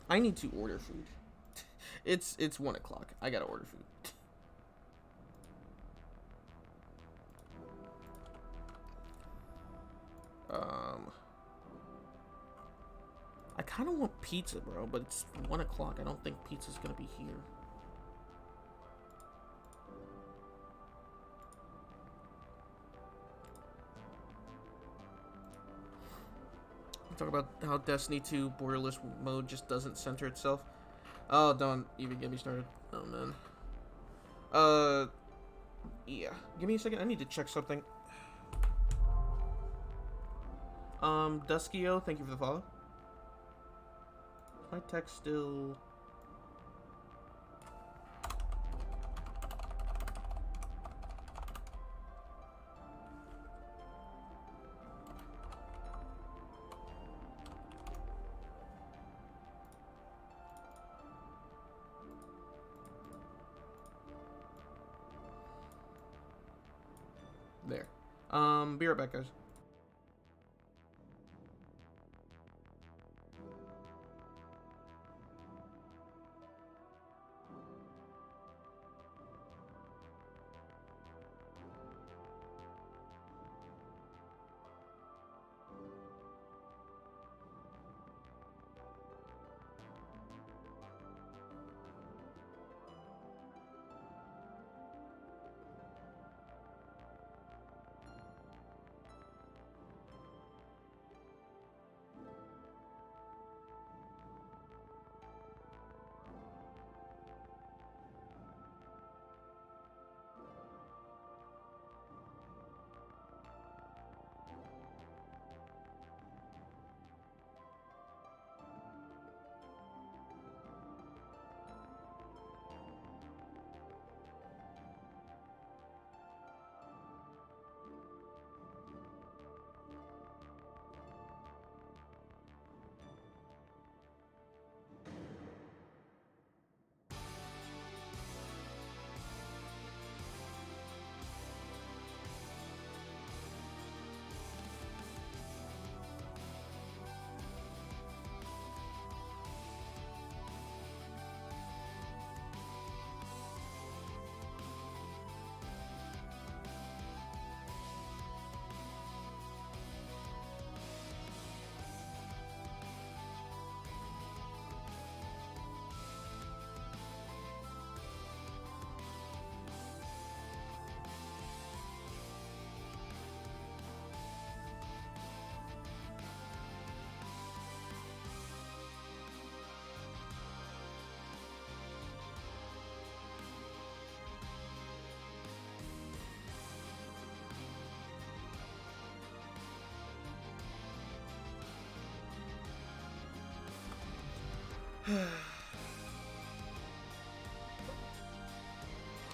I need to order food. It's 1 o'clock. I gotta order food. I kind of want pizza, bro, but it's 1 o'clock. I don't think pizza's gonna be here. Talk about how Destiny 2 borderless mode just doesn't center itself. Oh, don't even get me started. Oh, man. Yeah. Give me a second. I need to check something. Duskio, thank you for the follow. Is my text still... There. Be right back, guys.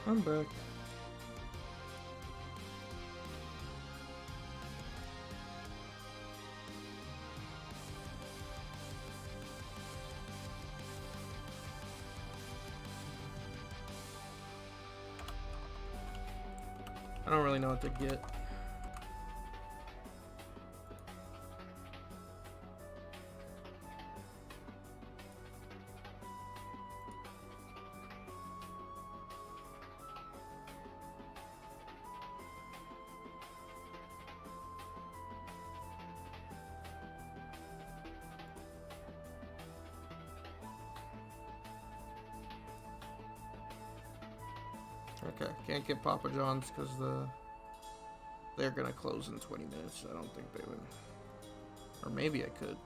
I'm back. I don't really know what to get. Okay, can't get Papa John's because they're gonna close in 20 minutes. I don't think they would. Or maybe I could.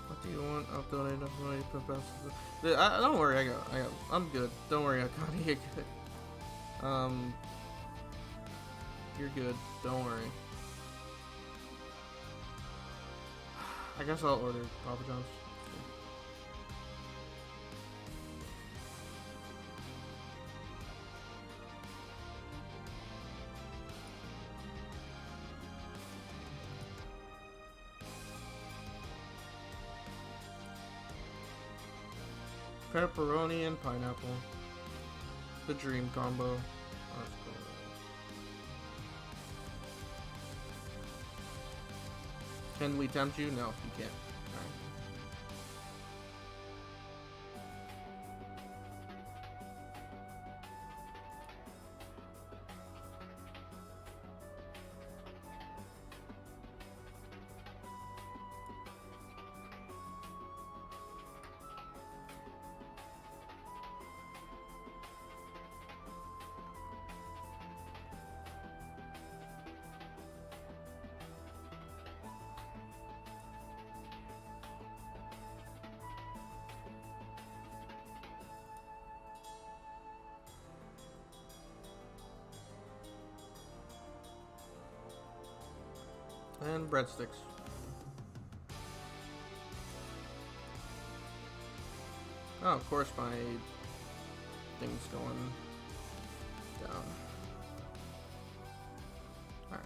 What do you want? I'll donate enough money to put past. Don't worry, I'm good. Don't worry, Akani, you're good. You're good. Don't worry. I guess I'll order Papa John's. Pepperoni and pineapple. The dream combo. Oh, that's cool. Can we tempt you? No, you can't. Alright. And breadsticks. Oh, of course my thing's going down. Alright.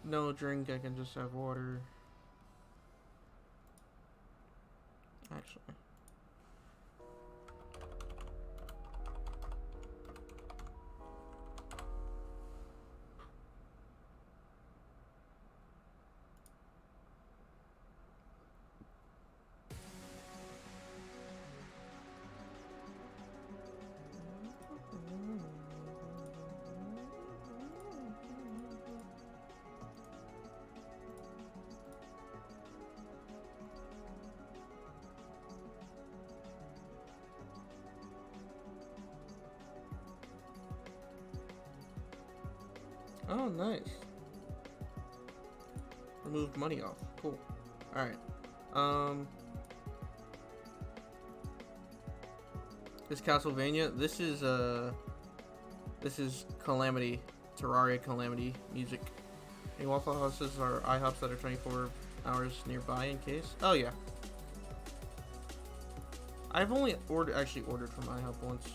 No drink, I can just have water. Actually. Oh, nice. Removed money off. Cool. Alright. This Castlevania. This is Calamity. Terraria Calamity music. Any Waffle Houses or IHOPs that are 24 hours nearby in case? Oh, yeah. I've only actually ordered from IHOP once.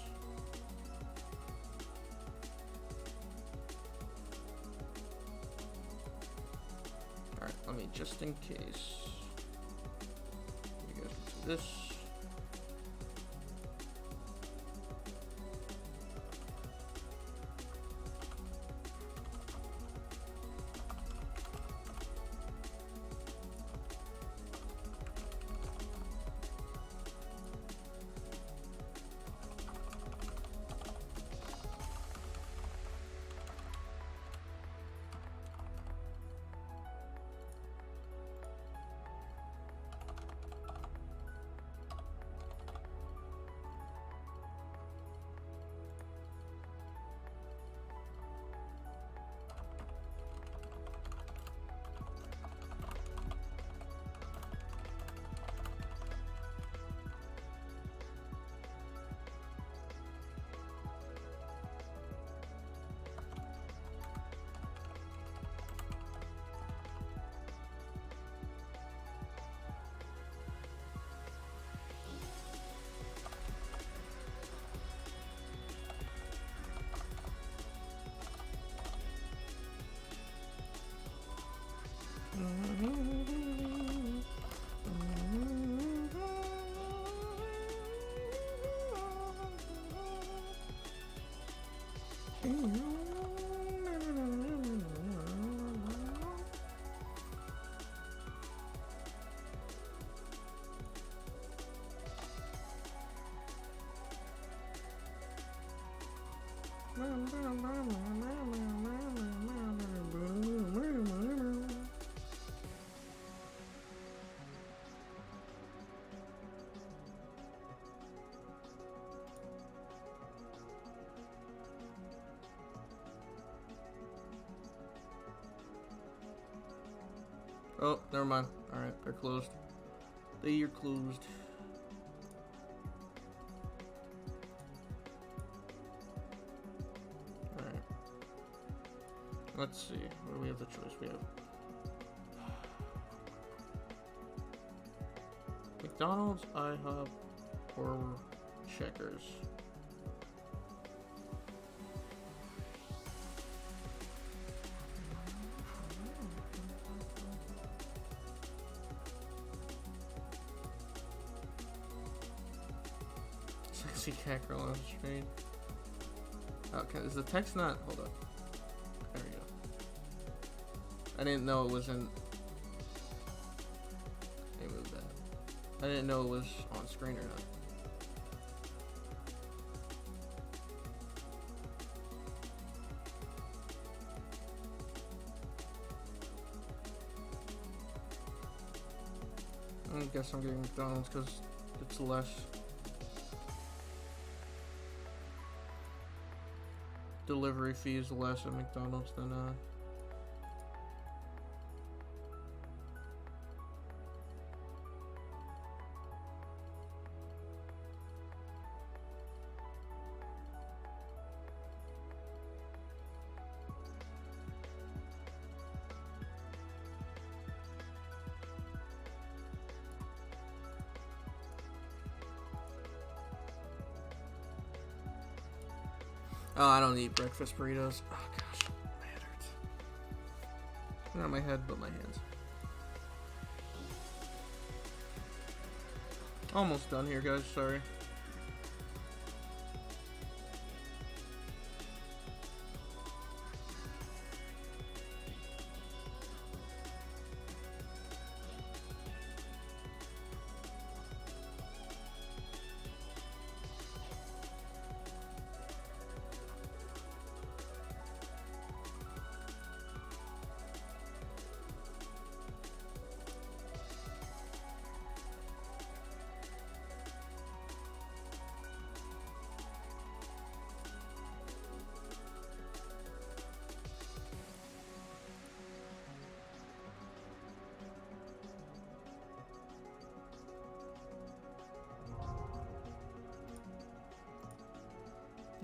Alright, let me just in case. Let me go to this. Oh, never mind. Alright, they're closed. They are closed. Alright. Let's see. What do we have the choice? We have McDonald's, IHOP, or Checkers. Sexy cat girl on the screen. Okay, is the text not? Hold up. There we go. I didn't know it was in. Let me move that. I didn't know it was on screen or not. I guess I'm getting McDonald's because it's less. Delivery fee is less at McDonald's than Oh, I don't eat breakfast burritos. Oh gosh, my head hurts. Not my head, but my hands. Almost done here, guys. Sorry.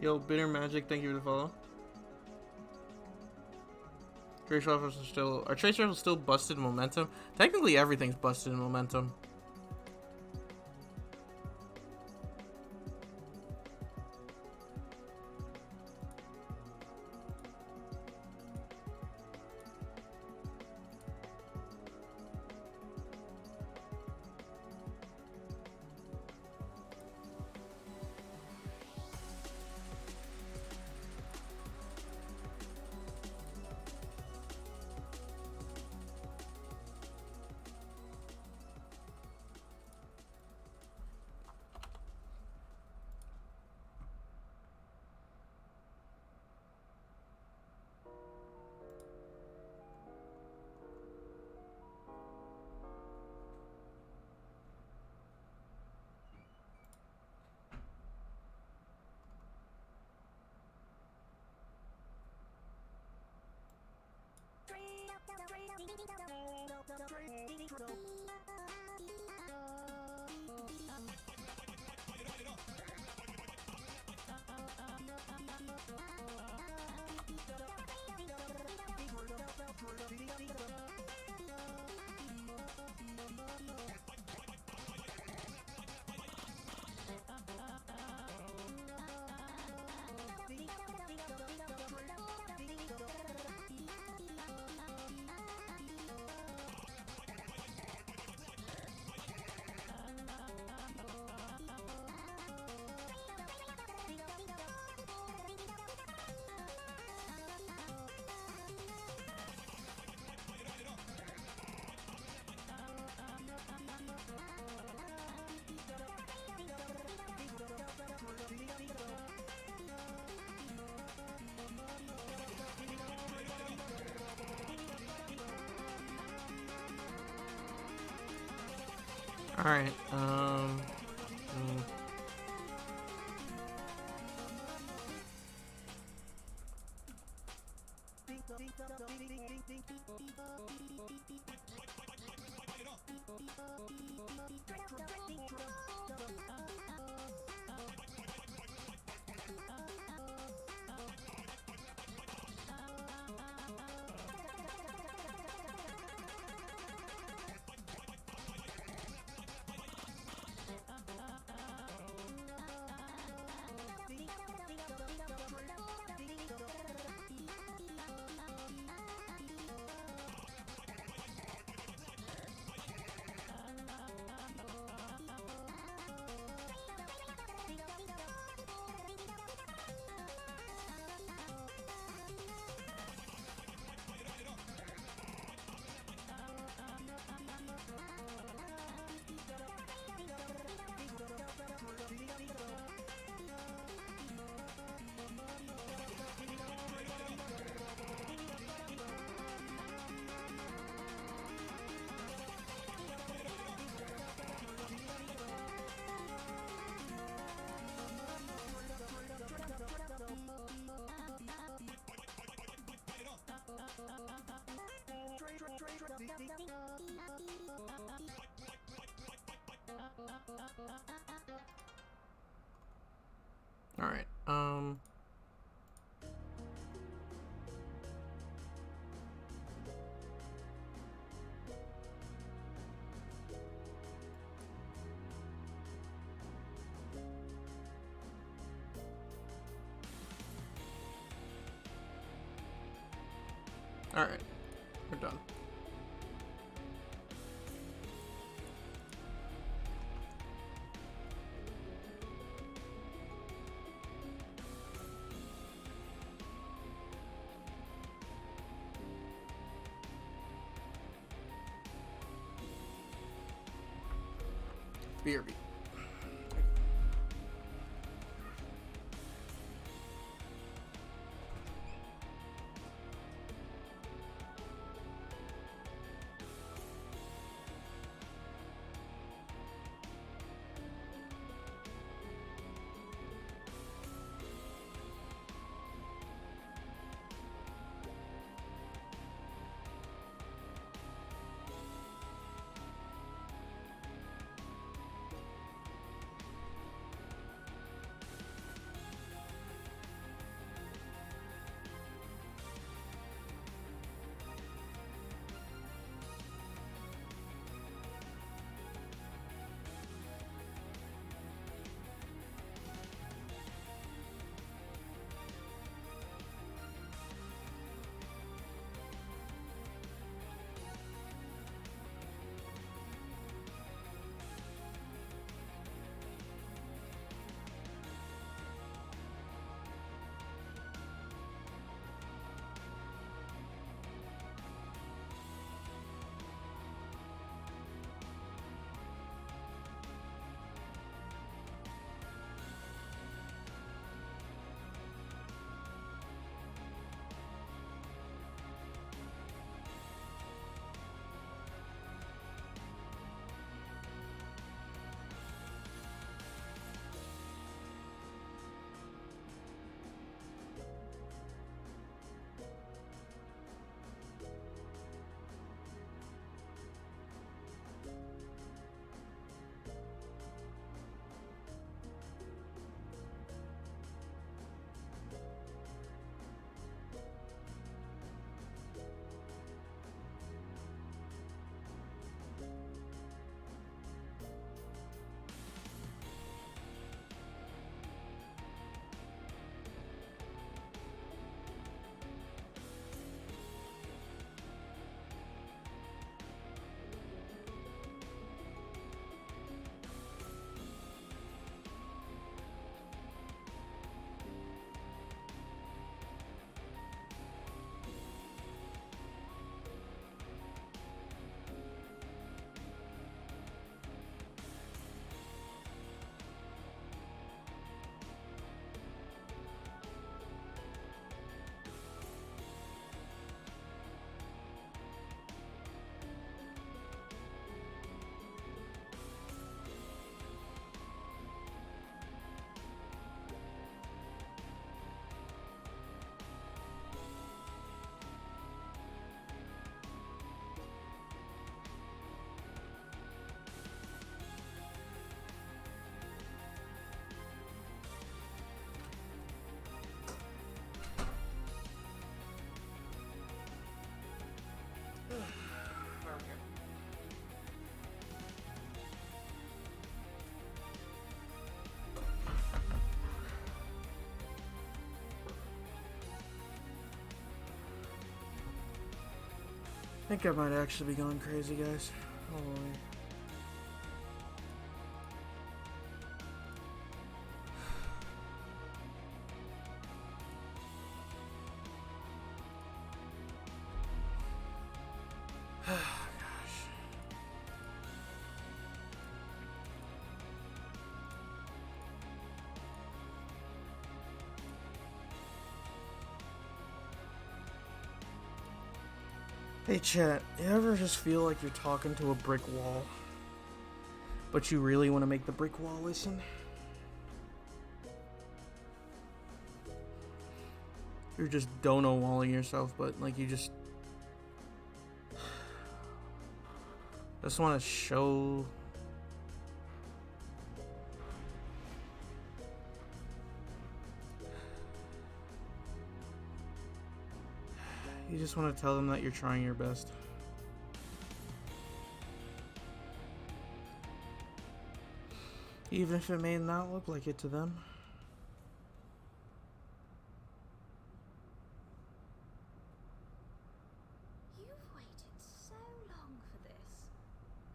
Yo, Bitter Magic, thank you for the follow. Trace rifles are still. Are trace rifles still busted in momentum? Technically, everything's busted in momentum. Alright, alright, alright, we're done. BRB. think I might actually be going crazy, guys. Hold on. Hey chat, you ever just feel like you're talking to a brick wall, but you really want to make the brick wall listen? You're just dono walling yourself, but like you just want to show you just want to tell them that you're trying your best. Even if it may not look like it to them. You've waited so long for this,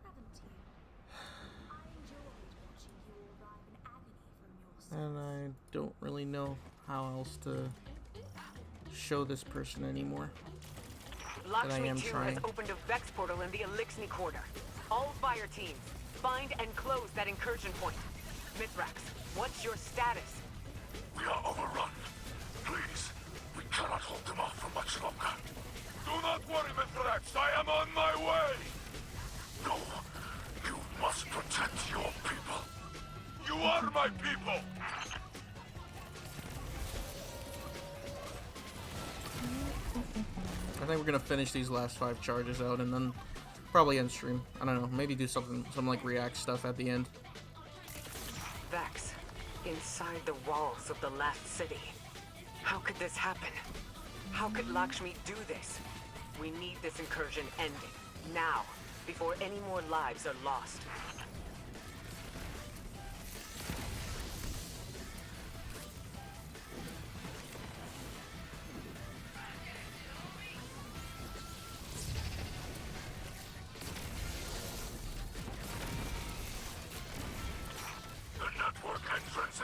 haven't you? I enjoyed watching you all arrive in agony from your And I don't really know how else to show this person anymore. That I am 2 trying. has opened a Vex portal in the Elixni Quarter. All fire teams, find and close that incursion point. Mithrax, what's your status? We are overrun. Please, we cannot hold them off for much longer. Do not worry, Mithrax. I am on my way. No, you must protect your people. You are my people. I think we're gonna finish these last 5 charges out and then probably end stream. I don't know, maybe do some like react stuff at the end. Vex, inside the walls of the last city. How could this happen? How could Lakshmi do this? We need this incursion ending, now, before any more lives are lost.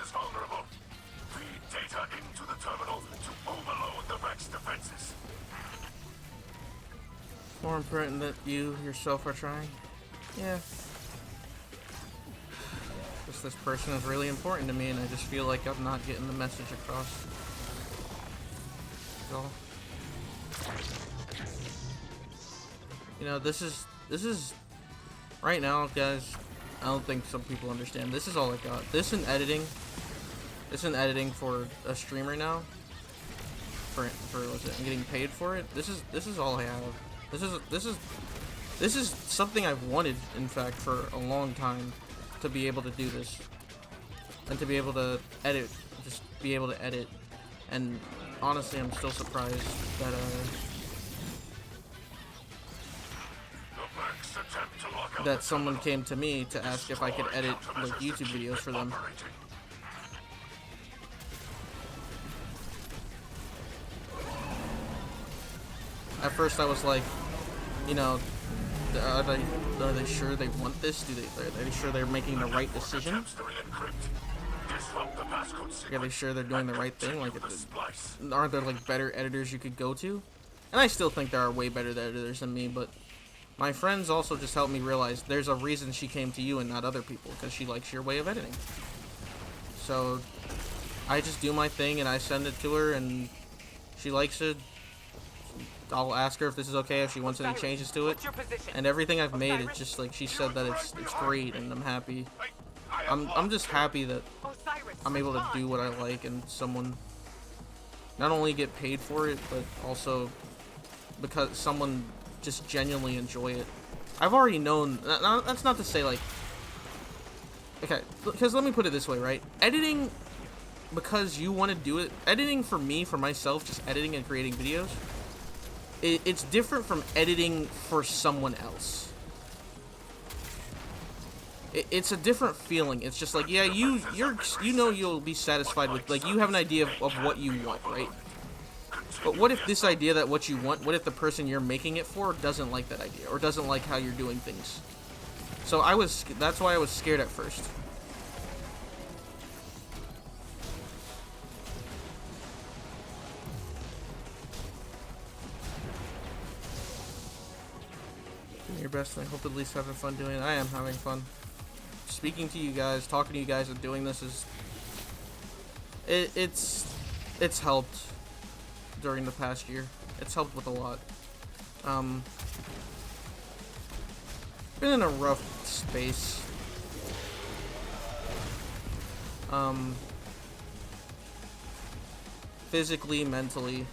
Is vulnerable. Feed data into the terminal to overload the Vex defenses. More important that you yourself are trying. Yeah. Just this person is really important to me and I just feel like I'm not getting the message across. That's all. You know, this is right now, guys. I don't think some people understand. This is all I got. This and editing for a streamer now. For what's it? I'm getting paid for it. This is all I have. This is something I've wanted, in fact, for a long time, to be able to do this, and to be able to edit, just be able to edit. And honestly, I'm still surprised that that someone came to me to ask if I could edit like YouTube videos for them. At first I was like, you know, are they sure they want this? Are they sure they're making the right decision? Are they sure they're doing the right thing? Like, aren't there like better editors you could go to? And I still think there are way better editors than me, but my friends also just helped me realize there's a reason she came to you and not other people, because she likes your way of editing. So I just do my thing and I send it to her, and she likes it. I'll ask her if this is okay, if she wants any changes to it. And everything I've made, it's just like she said that it's great, and I'm happy. I'm just happy that I'm able to do what I like, and someone not only get paid for it, but also because someone just genuinely enjoy it. I've already known. That's not to say like, okay, because let me put it this way, right? Editing because you want to do it. Editing for me, for myself, just editing and creating videos. It's different from editing for someone else. It's a different feeling. It's just like, yeah, you know you'll be satisfied with, like, you have an idea of what you want, right? But what if this idea that what you want, what if the person you're making it for doesn't like that idea, or doesn't like how you're doing things? So that's why I was scared at first. Do your best, and I hope at least having fun doing it. I am having fun. Speaking to you guys, talking to you guys, and doing this is... It's helped during the past year. It's helped with a lot. Been in a rough space. Physically, mentally,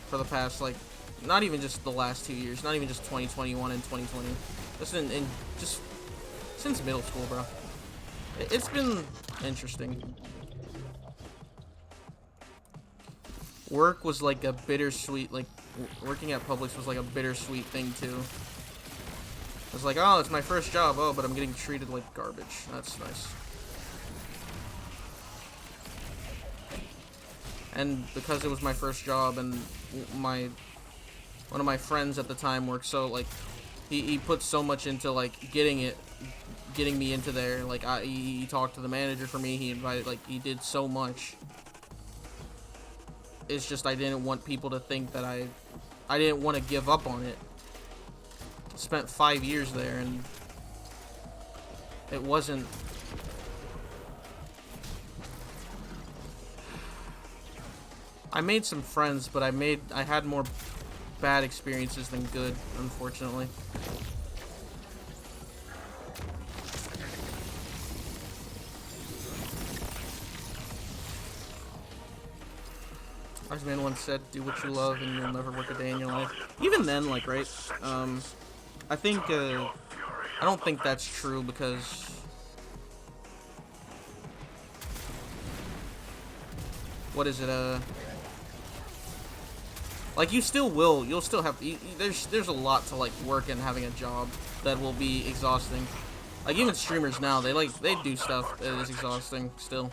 for the past, like, not even just the last 2 years, not even just 2021 and 2020, just just since middle school, bro. It's been interesting. Work was like a bittersweet, like, working at Publix was like a bittersweet thing too. It was like, oh, it's my first job, oh, but I'm getting treated like garbage. That's nice. And because it was my first job, and one of my friends at the time worked, so like he put so much into like getting me into there. Like he talked to the manager for me. He invited, like, he did so much. It's just I didn't want people to think that I didn't want to give up on it. Spent 5 years there, and it wasn't. I made some friends, but I had more bad experiences than good, unfortunately. Wise man once said, "Do what you love, and you'll never work a day in your life." Even then, like, right? I think I don't think that's true, because what is it? Like, you'll still have, there's a lot to, like, work and having a job that will be exhausting. Like, even streamers now, they do stuff that is exhausting still.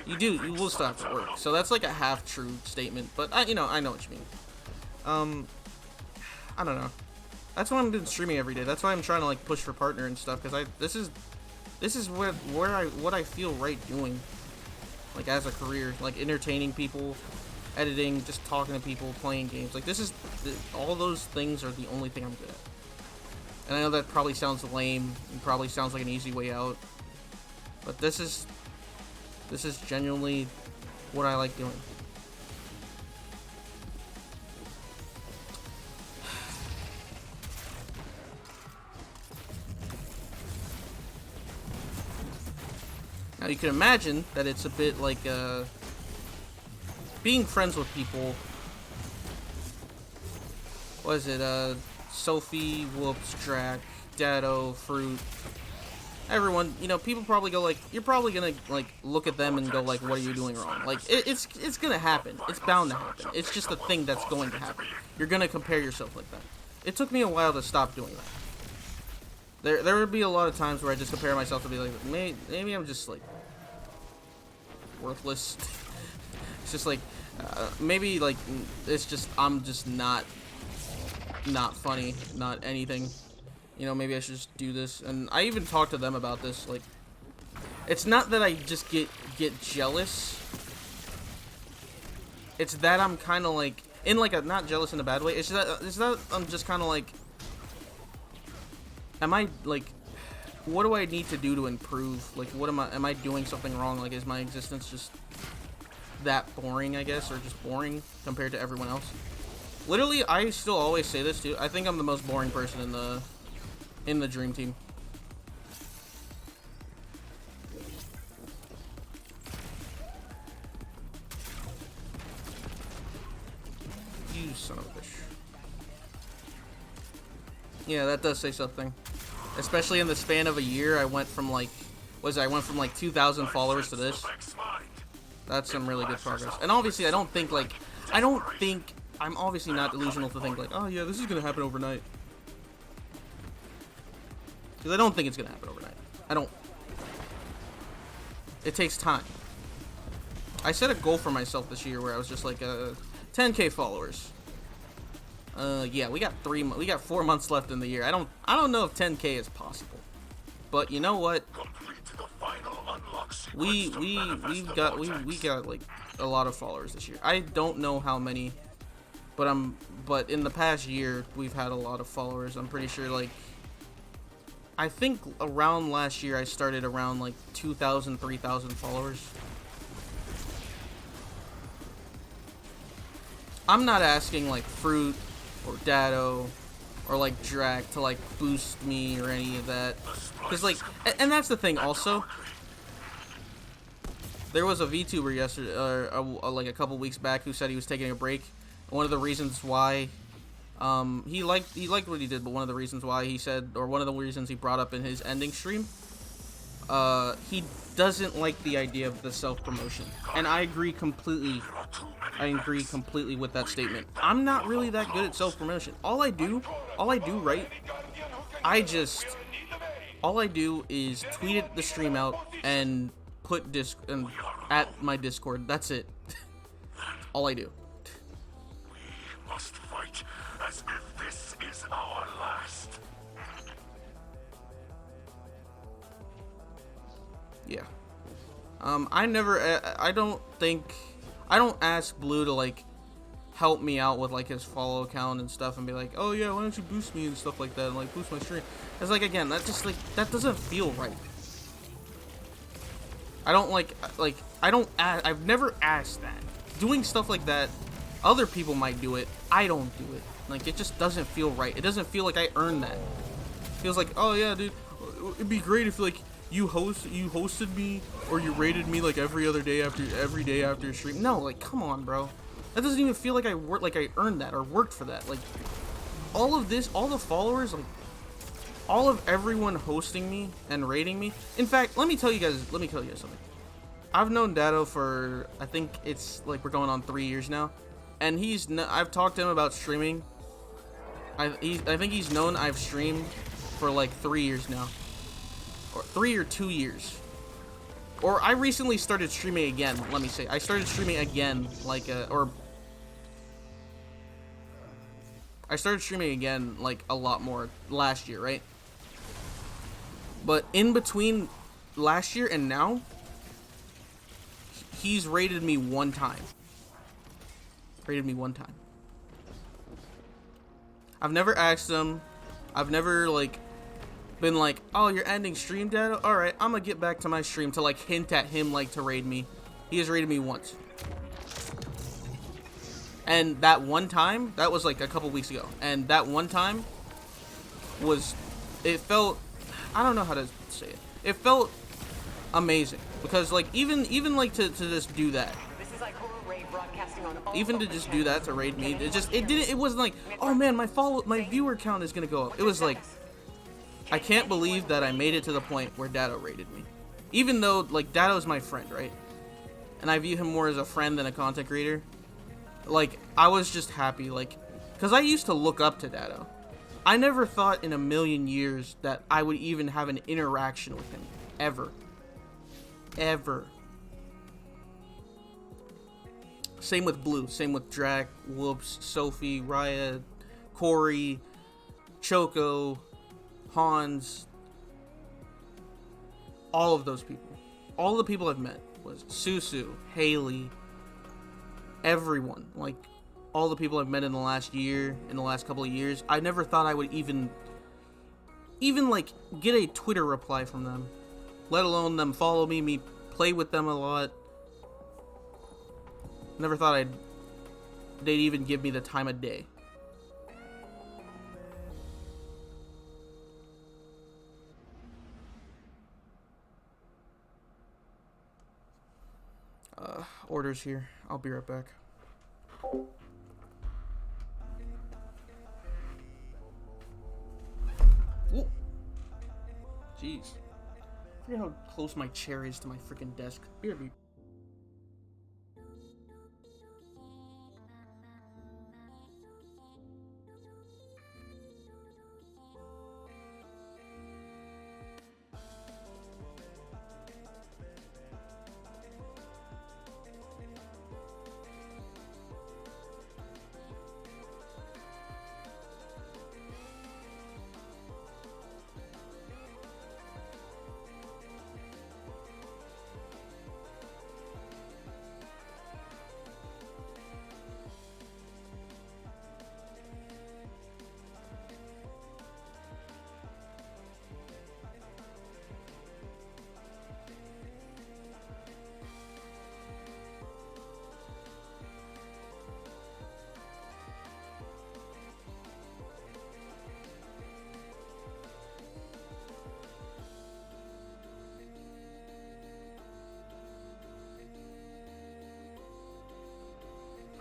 You will still have to work. So that's like a half-true statement, but I know what you mean. I don't know. That's why I'm doing streaming every day. That's why I'm trying to, like, push for partner and stuff, because this is what I feel right doing, like, as a career, like, entertaining people, editing, just talking to people, playing games. Like, all those things are the only thing I'm good at. And I know that probably sounds lame and probably sounds like an easy way out, but this is genuinely what I like doing. Now you can imagine that it's a bit like being friends with people. What is it? Sophie, Whoops, Drac, Dado, Fruit. Everyone, people probably go like, you're probably gonna like look at them and go like, what are you doing wrong? Like, it's gonna happen. It's bound to happen. It's just a thing that's going to happen. You're gonna compare yourself like that. It took me a while to stop doing that. There would be a lot of times where I just compare myself to be like, maybe I'm just like worthless. It's just like maybe like it's just I'm just not funny, not anything. Maybe I should just do this. And I even talked to them about this. Like, it's not that I just get jealous. It's that I'm kind of like, in like a, not jealous in a bad way. It's that I'm just kind of like, am I like, what do I need to do to improve? Like, what am I doing something wrong? Like, is my existence just that boring, I guess, or just boring compared to everyone else? Literally, I still always say this too. I think I'm the most boring person in the dream team. You son of a bitch. Yeah, that does say something. Especially in the span of a year, I went from like 2,000 followers to this. That's some really good progress. And obviously, I'm obviously not delusional to think like, oh yeah, this is gonna happen overnight. Because I don't think it's gonna happen overnight. I don't. It takes time. I set a goal for myself this year where I was just like 10K followers. Yeah, we got 4 months left in the year. I don't know if 10K is possible, but you know what? We got like a lot of followers this year. I don't know how many, but in the past year we've had a lot of followers. I'm pretty sure, like, I think around last year I started around like 2,000, 3,000 followers. I'm not asking like Fruit or Dado or like Drac to like boost me or any of that, because like, and that's the thing also. There was a VTuber yesterday, like a couple weeks back, who said he was taking a break. One of the reasons why, he liked what he did, but one of the reasons why he said, or one of the reasons he brought up in his ending stream, he doesn't like the idea of the self-promotion, and I agree completely. I agree completely with that statement. I'm not really that good at self-promotion. All I do, right? All I do is tweet the stream out and put at my Discord. That's it. All I do. We must fight as if this is our last. Yeah. I don't ask Blue to like help me out with like his follow count and stuff and be like, oh yeah, why don't you boost me and stuff like that and like boost my stream. It's like, again, that just like, that doesn't feel right. I don't I've never asked that. Doing stuff like that, other people might do it. I don't do it. Like, it just doesn't feel right. It doesn't feel like I earned that. It feels like, oh yeah, dude, it'd be great if like you hosted me or you rated me like every day after your stream. No, like, come on, bro. That doesn't even feel like I earned that or worked for that. Like, all of this, all the followers, like, all of everyone hosting me and rating me. In fact, let me tell you guys something. I've known Dado for, I think it's like we're going on 3 years now, and I've talked to him about streaming. I think he's known I've streamed for like 3 years now, or 3 or 2 years. Or I recently started streaming again. Let me say, I started streaming again, like I started streaming again like a lot more last year, right? But in between last year and now, he's rated me one time. I've never asked him. I've never like been like, oh, you're ending stream, Dad? Alright, I'm gonna get back to my stream to like hint at him like to raid me. He has raided me once. And that one time, that was like a couple weeks ago. And that one time it felt, I don't know how to say it. It felt amazing. Because like, even like to just do that. Even to just do that, to raid me, it wasn't like, oh man, my viewer count is gonna go up. It was like, I can't believe that I made it to the point where Dado rated me. Even though, like, Dado's my friend, right? And I view him more as a friend than a content creator. Like, I was just happy, like, because I used to look up to Dado. I never thought in a million years that I would even have an interaction with him. Ever. Ever. Same with Blue. Same with Drac, Whoops, Sophie, Raya, Corey, Choco, Hans. All of those people. All the people I've met was Susu, Haley, everyone. Like, all the people I've met in the last year, in the last couple of years, I never thought I would even like get a Twitter reply from them, let alone them follow me play with them a lot. Never thought they'd even give me the time of day. Orders here. I'll be right back. Whoa. Jeez. I forget how close my chair is to my freaking desk. BRB.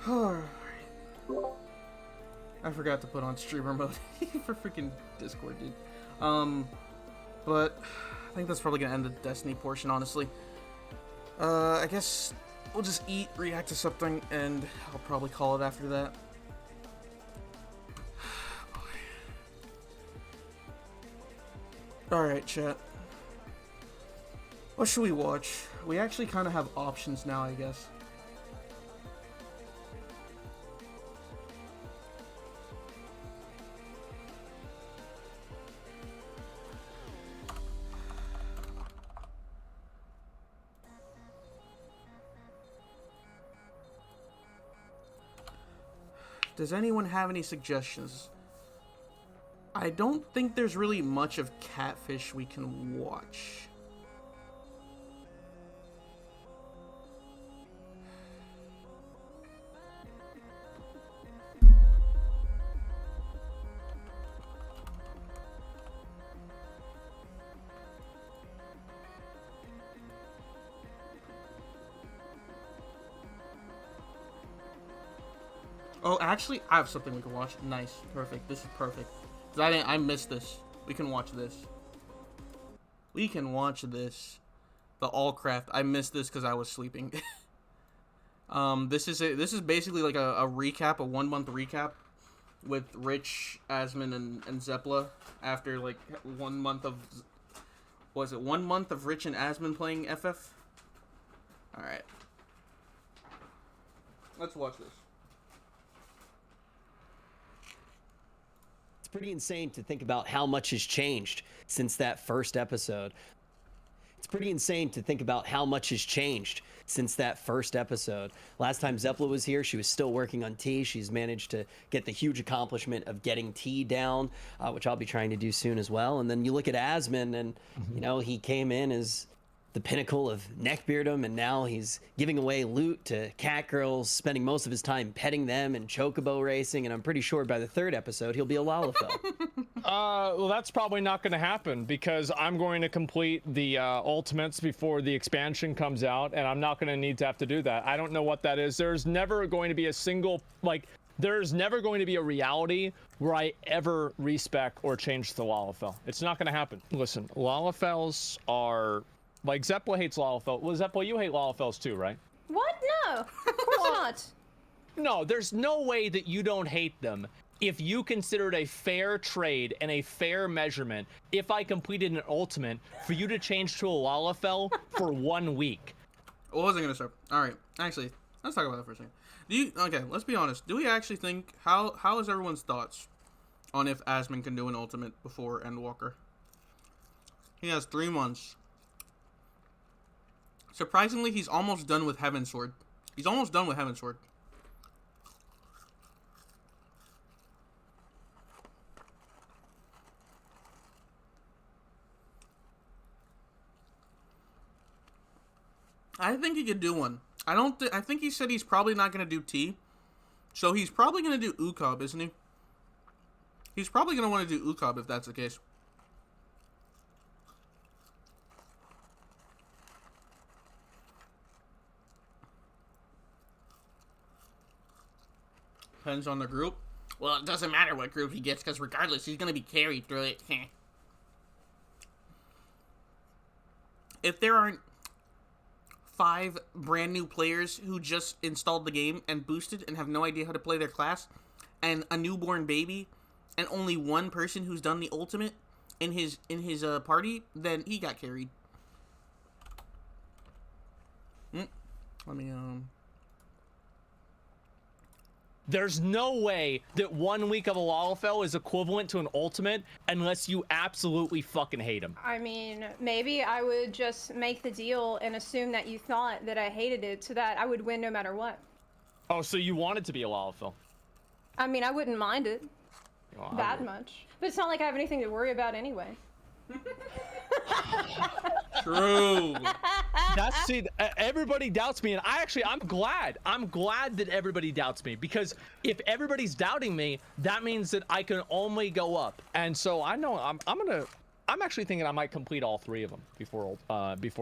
Alright. I forgot to put on streamer mode for freaking Discord, dude. But I think that's probably gonna end the Destiny portion, honestly. I guess we'll just eat, react to something, and I'll probably call it after that. Alright, chat. What should we watch? We actually kind of have options now, I guess. Does anyone have any suggestions? I don't think there's really much of Catfish we can watch. Oh, actually, I have something we can watch. Nice. Perfect. This is perfect. I missed this. We can watch this. We can watch this. The Allcraft. I missed this because I was sleeping. This is basically like a recap, a 1 month recap with Rich, Asmon, and Zepla after like 1 month of, was it 1 month of Rich and Asmon playing FF? Alright. Let's watch this. Pretty insane to think about how much has changed since that first episode. It's pretty insane to think about how much has changed since that first episode. Last time Zepla was here, she was still working on T. She's managed to get the huge accomplishment of getting T down, which I'll be trying to do soon as well. And then you look at Asmon, and you know, he came in as the pinnacle of neckbeardom, and now he's giving away loot to cat girls, spending most of his time petting them and chocobo racing, and I'm pretty sure by the third episode he'll be a Lalafell. Well, that's probably not going to happen because I'm going to complete the ultimates before the expansion comes out, and I'm not going to need to have to do that. I don't know what that is. There's never going to be a single, like, there's never going to be a reality where I ever respec or change the Lalafell. It's not going to happen. Listen, Lalafells are... Like, Zepla hates Lalafell. Well, Zepla, you hate Lalafells too, right? What? No, of course not. No, there's no way that you don't hate them if you considered a fair trade and a fair measurement if I completed an ultimate for you to change to a Lalafell for 1 week. What was I gonna start? Alright, actually, let's talk about that for a second. Okay, let's be honest. Do we actually think, how is everyone's thoughts on if Asmon can do an ultimate before Endwalker? He has 3 months. Surprisingly, he's almost done with Heavensward. He's almost done with Heavensward. I think he could do one. I think he said he's probably not going to do T. So he's probably going to do Ukob, isn't he? He's probably going to want to do Ukob if that's the case. Depends on the group. Well, it doesn't matter what group he gets, because regardless, he's going to be carried through it. If there aren't 5 brand new players who just installed the game and boosted and have no idea how to play their class, and a newborn baby, and only 1 person who's done the ultimate in his party, then he got carried. Let me, There's no way that 1 week of a Lalafell is equivalent to an ultimate unless you absolutely fucking hate him. I mean, maybe I would just make the deal and assume that you thought that I hated it so that I would win no matter what. Oh, so you wanted to be a Lalafell? I mean, I wouldn't mind it Well, that much. But it's not like I have anything to worry about anyway. True. See, everybody doubts me, and I'm glad that everybody doubts me, because if everybody's doubting me, that means that I can only go up. And so I know I'm actually thinking I might complete all 3 of them before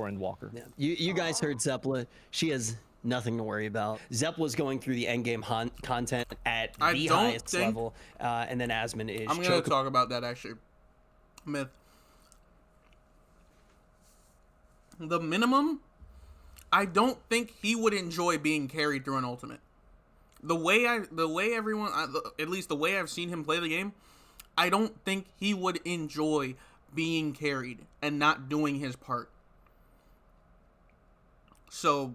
Endwalker. Yeah. You guys heard Zepla. She has Nothing to worry about. Zepp was going through the endgame content at I the don't highest think- level, and then Asmon is. I'm going to talk about that, actually. Myth. The minimum, I don't think he would enjoy being carried through an ultimate. The way everyone, at least the way I've seen him play the game, I don't think he would enjoy being carried and not doing his part. So,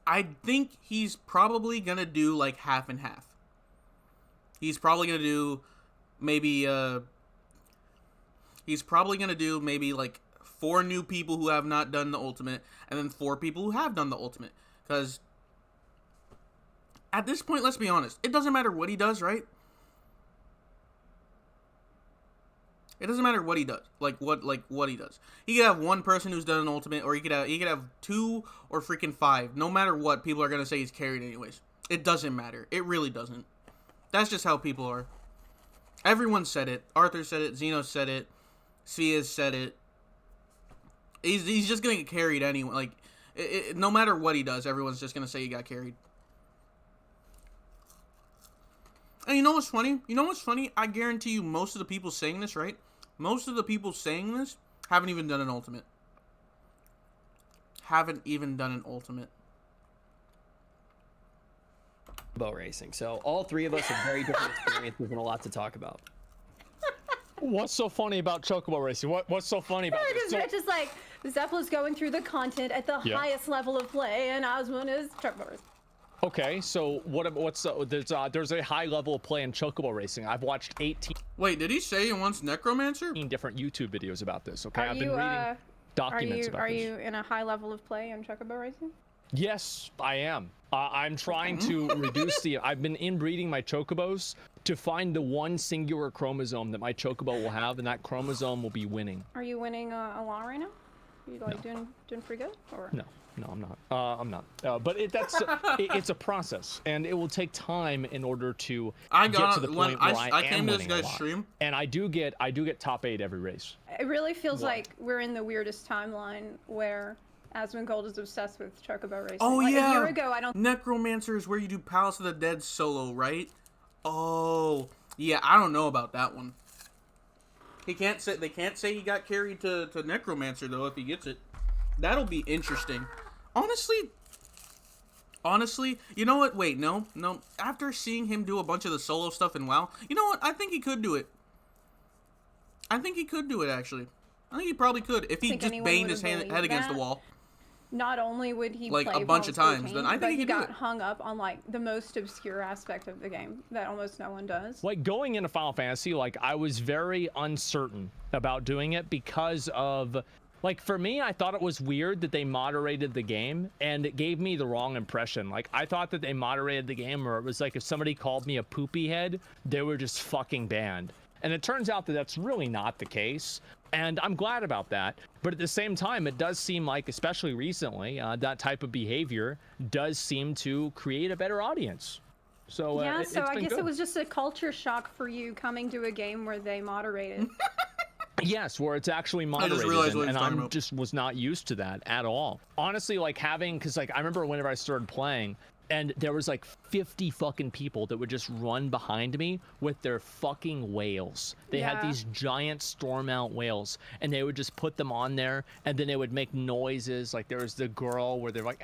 I think he's probably going to do like half and half. He's probably going to do maybe like 4 new people who have not done the ultimate, and then 4 people who have done the ultimate. Because at this point, let's be honest, it doesn't matter what he does, right? It doesn't matter what he does, like what he does. He could have 1 person who's done an ultimate, or he could have 2 or freaking 5. No matter what, people are gonna say he's carried anyways. It doesn't matter. It really doesn't. That's just how people are. Everyone said it. Arthur said it. Zeno said it. Sviaz said it. He's just gonna get carried anyway. Like, no matter what he does, everyone's just gonna say he got carried. And you know what's funny? I guarantee you most of the people saying this, right? Most of the people saying this haven't even done an ultimate. Boat racing. So all 3 of us have very different experiences and a lot to talk about. What's so funny about chocobo racing? What's so funny about this? It's just like Zeppela's going through the content at the highest level of play, and Osmond is chocobo racing. Okay, so there's a high level of play in chocobo racing. I've watched 18. Wait, did he say he wants Necromancer? Different YouTube videos about this. Okay, I've been you, reading documents about this. Are you in a high level of play in chocobo racing? Yes, I am. I'm trying to reduce I've been inbreeding my chocobos to find the one singular chromosome that my chocobo will have, and that chromosome will be winning. Are you winning a lot right now? Are you like doing pretty good? Or? No, I'm not. I'm not. But it's a process, and it will take time in order to get to the point where I am winning a lot. Stream. And I do get top 8 every race. It really feels like we're in the weirdest timeline where Asmon Gold is obsessed with chocobo racing. Oh, like, yeah. A year ago, I don't. Necromancer is where you do Palace of the Dead solo, right? Oh, yeah. I don't know about that one. They can't say he got carried to Necromancer though if he gets it. That'll be interesting. Honestly, you know what? Wait, no. After seeing him do a bunch of the solo stuff in WoW, you know what? I think he could do it. Actually. I think he probably could if he just banged his head against the wall. Not only would he like play a bunch of well times, 14, then I think he got hung up on like the most obscure aspect of the game that almost no one does. Like going into Final Fantasy, like I was very uncertain about doing it because of, like, for me, I thought it was weird that they moderated the game, and it gave me the wrong impression. Like, I thought that they moderated the game where it was like if somebody called me a poopy head, they were just fucking banned. And it turns out that that's really not the case. And I'm glad about that. But at the same time, it does seem like, especially recently, that type of behavior does seem to create a better audience. So yeah, so I guess good. it was just a culture shock for you coming to a game where they moderated. Yes, where it's actually moderated, and I just was not used to that at all. Honestly, like because like I remember whenever I started playing, and there was like 50 fucking people that would just run behind me with their fucking whales. They had these giant storm out whales, and they would just put them on there, and then they would make noises. Like there was the girl where they're like,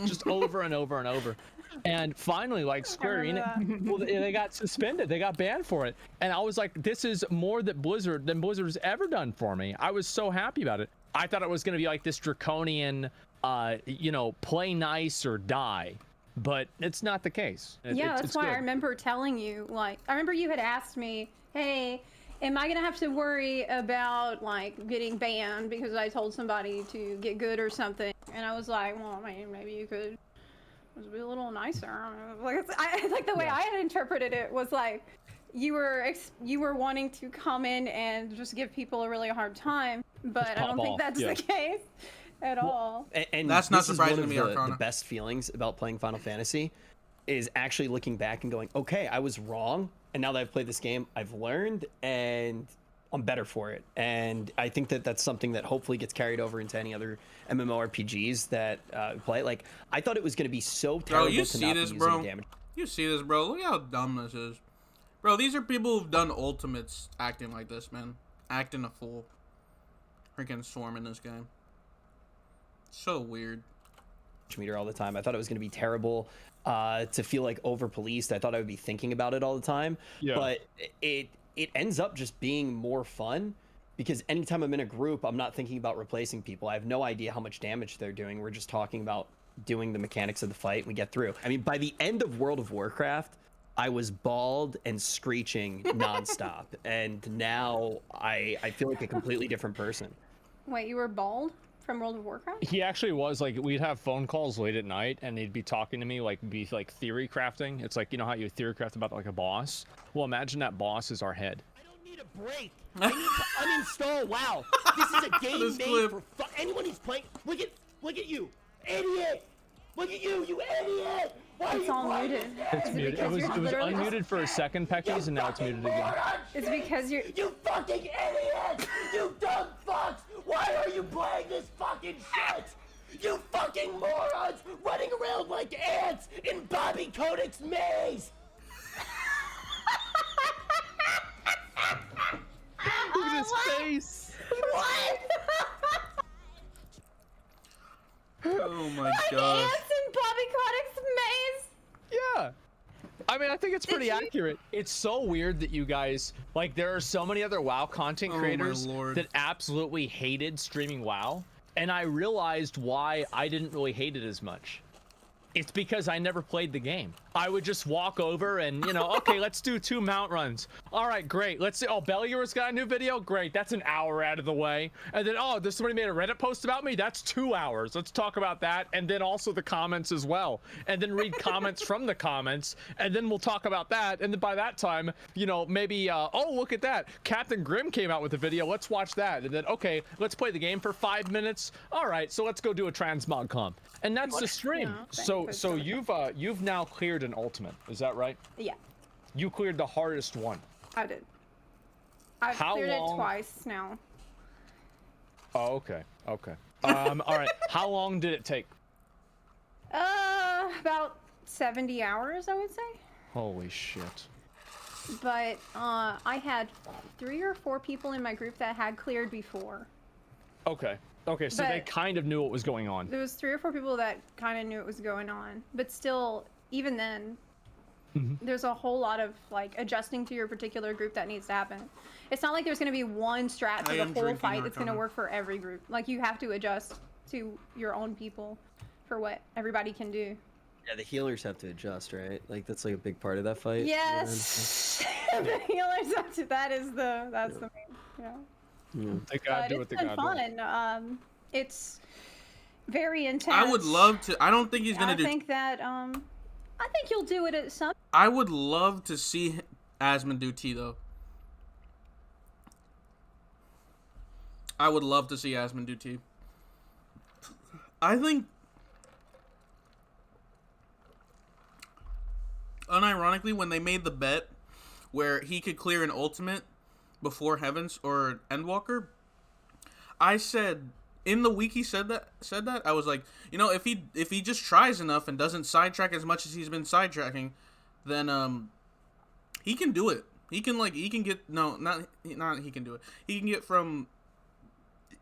just over and over and over. And finally, like Square Enix, well, they got suspended. They got banned for it. And I was like, this is more than Blizzard's ever done for me. I was so happy about it. I thought it was going to be like this draconian, play nice or die. But it's not the case. That's why good. I remember telling you, like, I remember you had asked me, hey, am I going to have to worry about, like, getting banned because I told somebody to get good or something? And I was like, well, I mean, maybe you could be a little nicer. Like the way I had interpreted it was like you were wanting to come in and just give people a really hard time, but I don't think that's the case at all. And that's not surprising to me. The best feelings about playing Final Fantasy is actually looking back and going, okay, I was wrong, and now that I've played this game, I've learned, and I'm better for it. And I think that that's something that hopefully gets carried over into any other MMORPGs that play. Like, I thought it was going to be so terrible you to see not this, be bro? using damage. You see this, bro? Look how dumb this is. Bro, these are people who've done ultimates acting like this, man. Acting a fool. Freaking Swarm in this game. So weird. Meter all the time. I thought it was going to be terrible to feel like over policed. I thought I would be thinking about it all the time. Yeah. But it ends up just being more fun because anytime I'm in a group, I'm not thinking about replacing people. I have no idea how much damage they're doing. We're just talking about doing the mechanics of the fight and we get through. I mean, by the end of World of Warcraft, I was bald and screeching nonstop. And now I feel like a completely different person. Wait, you were bald from World of Warcraft? He actually was. Like, we'd have phone calls late at night and he'd be talking to me, like, be like theory crafting. It's like, you know how you theory craft about like a boss? Well, imagine that boss is our head. I don't need a break. I need to uninstall WoW. This is a game This made clip. for anyone who's playing. Look at you, idiot! Look at you idiot! Why are It's you all playing muted. this It's Is it muted. It because was you're literally unmuted for a second, Peckies, and now it's muted again. It's because you're. You fucking idiot! You dumb fucks! Why are you playing this fucking shit? You fucking morons running around like ants in Bobby Kodak's maze! Look at his face. What? Oh my Like gosh. ants in Bobby Kotick's maze? Yeah. I mean, I think it's pretty you? accurate. It's so weird that you guys, like, there are so many other WoW content Oh my creators lord. that absolutely hated streaming WoW. And I realized why I didn't really hate it as much. It's because I never played the game. I would just walk over and, you know, okay, let's do 2 mount runs. All right, great. Let's see. Oh, Belliar's got a new video? Great. That's an hour out of the way. And then, oh, there's somebody made a Reddit post about me? That's 2 hours. Let's talk about that. And then also the comments as well. And then read comments from the comments. And then we'll talk about that. And then by that time, you know, maybe, oh, look at that. Captain Grimm came out with a video. Let's watch that. And then, okay, let's play the game for 5 minutes. All right, so let's go do a transmog comp. And that's the stream. No, thank So you. so you've now cleared an ultimate. Is that right? Yeah, You cleared the hardest one. I did. I've How cleared long- it twice now. Oh, okay. Okay. All right. How long did it take? About 70 hours, I would say. Holy shit. But I had 3 or 4 people in my group that had cleared before. Okay. Okay, so they But- kind of knew what was going on. There was 3 or 4 people that kind of knew what was going on, but still, even then, there's a whole lot of like adjusting to your particular group that needs to happen. It's not like there's going to be one strat I for the am whole drinking fight that's going to Arcana. work for every group. Like you have to adjust to your own people for what everybody can do. Yeah, the healers have to adjust, right? Like that's like a big part of that fight. Yes, the healers have to. That's the main. Yeah. They gotta But do what it's they been gotta do. fun. It's very intense. I would love to. I don't think he's gonna I do. think that I think you'll do it at some. I would love to see Asmund do T though. I would love to see Asmund do T. I think, unironically, when they made the bet where he could clear an ultimate before Heavens or Endwalker, I said in the week he said that I was like, you know, if he just tries enough and doesn't sidetrack as much as he's been sidetracking, then he can do it. He can get he can do it.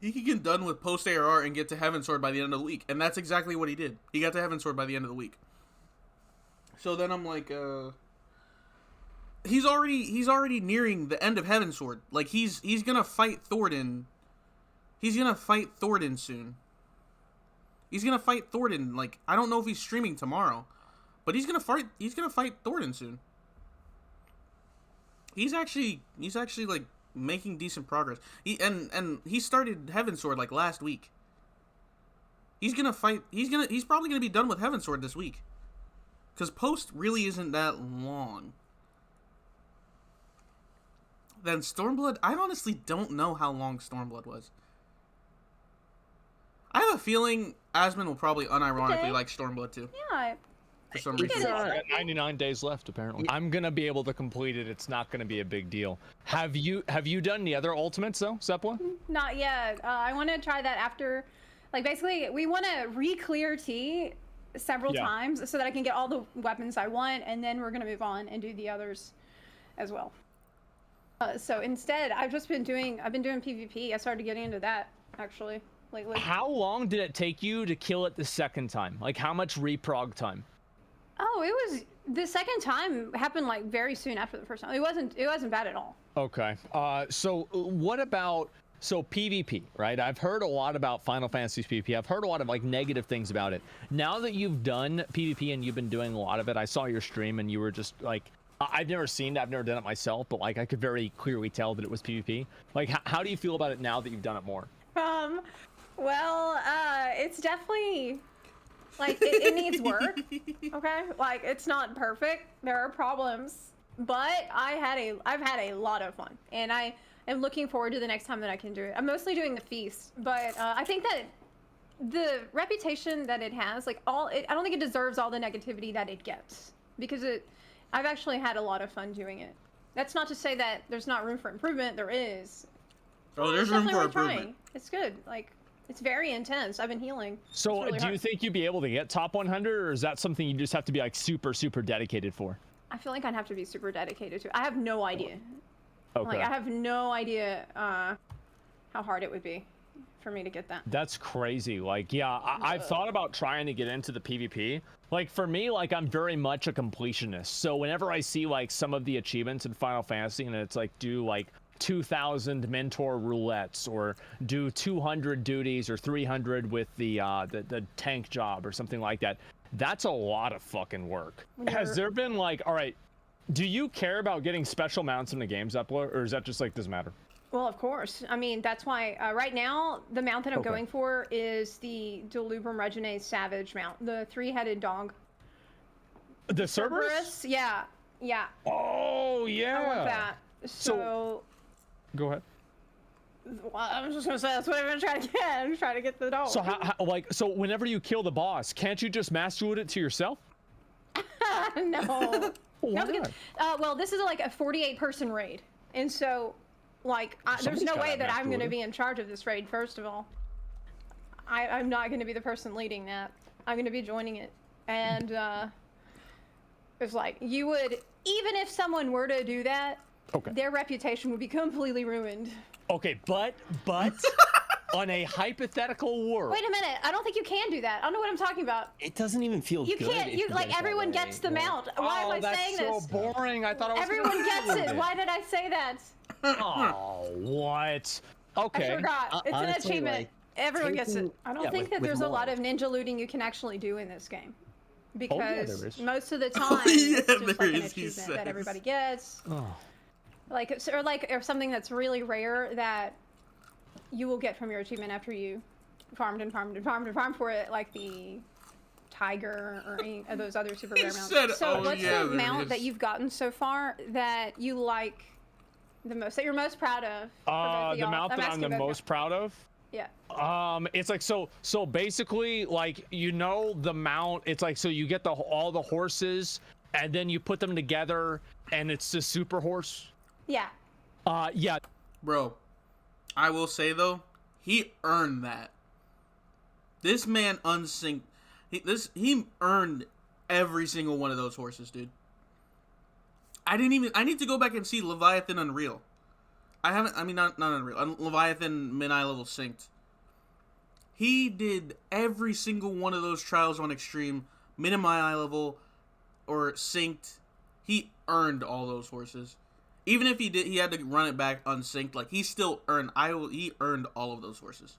He can get done with post ARR and get to Heaven Sword by the end of the week, and that's exactly what he did. He got to Heaven Sword by the end of the week. So then I'm like, he's already nearing the end of Heaven Sword. Like he's gonna fight Thornton. He's gonna fight Thornton soon. He's gonna fight Thornton. Like I don't know if he's streaming tomorrow, but he's gonna fight Thornton soon. He's actually like making decent progress. He started Heaven Sword like last week. He's probably gonna be done with Heaven Sword this week. Cause post really isn't that long. Then Stormblood, I honestly don't know how long Stormblood was. I have a feeling Asmund will probably unironically Okay. like Stormblood too. Yeah, for some You reason. get I it. got 99 days left apparently. I'm gonna be able to complete it. It's not gonna be a big deal. Have you done the other ultimates though, Zeppelin? Not yet. I want to try that after. Like basically, we want to re-clear T several times so that I can get all the weapons I want, and then we're gonna move on and do the others as well. So instead, I've been doing PvP. I started getting into that actually lately. How long did it take you to kill it the second time? Like how much reprog time? Oh, it was the second time happened like very soon after the first time. It wasn't bad at all. Okay. So what about PvP, right? I've heard a lot about Final Fantasy's PvP. I've heard a lot of like negative things about it. Now that you've done PvP and you've been doing a lot of it, I saw your stream and you were just like, I've never seen it, I've never done it myself, but like I could very clearly tell that it was PvP. Like how do you feel about it now that you've done it more? Well, it's definitely like it needs work. Okay, like it's not perfect. There are problems, but I've had a lot of fun, and I am looking forward to the next time that I can do it. I'm mostly doing the feast, but I think that the reputation that it has, like I don't think it deserves all the negativity that it gets, because I've actually had a lot of fun doing it. That's not to say that there's not room for improvement. There is. Oh, there's room for improvement. It's good. Like, it's very intense. I've been healing. So really do you hard. think you'd be able to get top 100, or is that something you just have to be like super dedicated for? I feel like I'd have to be super dedicated to it. I have no idea. Okay. Like, I have no idea how hard it would be for me to get that. That's crazy. Like, yeah, I've thought about trying to get into the PvP. Like, for me, like, I'm very much a completionist. So whenever I see, like, some of the achievements in Final Fantasy, and it's like, do, like, 2,000 mentor roulettes, or do 200 duties, or 300 with the tank job, or something like that, that's a lot of fucking work. Has there been, like, all right, do you care about getting special mounts in the game, Zeppler, or is that just, like, doesn't matter? Well, of course. I mean, that's why right now the mount that I'm going for is the Delubrum Reginae Savage mount, the 3-headed dog. The Cerberus? Yeah. Oh, yeah. I want that. So go ahead. well, I was just gonna say that's what I'm gonna try to get. I'm trying to get the dog. So so whenever you kill the boss, can't you just master it to yourself? No. Why No, because, well, this is like a 48-person raid, and so like there's Somebody's no gotta way have that I'm master gonna order. be in charge of this raid. First of all, I'm not gonna be the person leading that. I'm gonna be joining it, and it's like you would, even if someone were to do that, their reputation would be completely ruined. Okay, but on a hypothetical world. Wait a minute, I don't think you can do that. I don't know what I'm talking about. It doesn't even feel You good. can't. if You get like it everyone that way. gets the mount. Why am I saying this? That's so boring. I thought I was Everyone gonna gets do it. Why did I say that? Oh, what? Okay. I forgot. It's honestly, an achievement. like, Everyone gets it. taking- I don't yeah, think with- that with there's a lot more. of ninja looting you can actually do in this game, because there is. most of the time Oh, yeah, it's just there like an is, he achievement that says. everybody gets. Oh. Or something that's really rare that you will get from your achievement after you farmed for it, like the tiger or any of those other super rare mounts. said, So "Oh, what's yeah, the there mount is." that you've gotten so far that you like the most, that you're most proud of? for both of The y'all? mount I'm that I'm asking the both most proud of? Yeah. It's like so basically, like, you know, the mount, it's like, so you get all the horses and then you put them together and it's the super horse. Yeah. Yeah. Bro, I will say though, he earned that. This man unsynced. He earned every single one of those horses, dude. I need to go back and see Leviathan Unreal. Not Unreal. Leviathan mid-eye level synced. He did every single one of those trials on extreme, mid-eye level, or synced. He earned all those horses. Even if he had to run it back unsynced, like, he still earned, he earned all of those horses.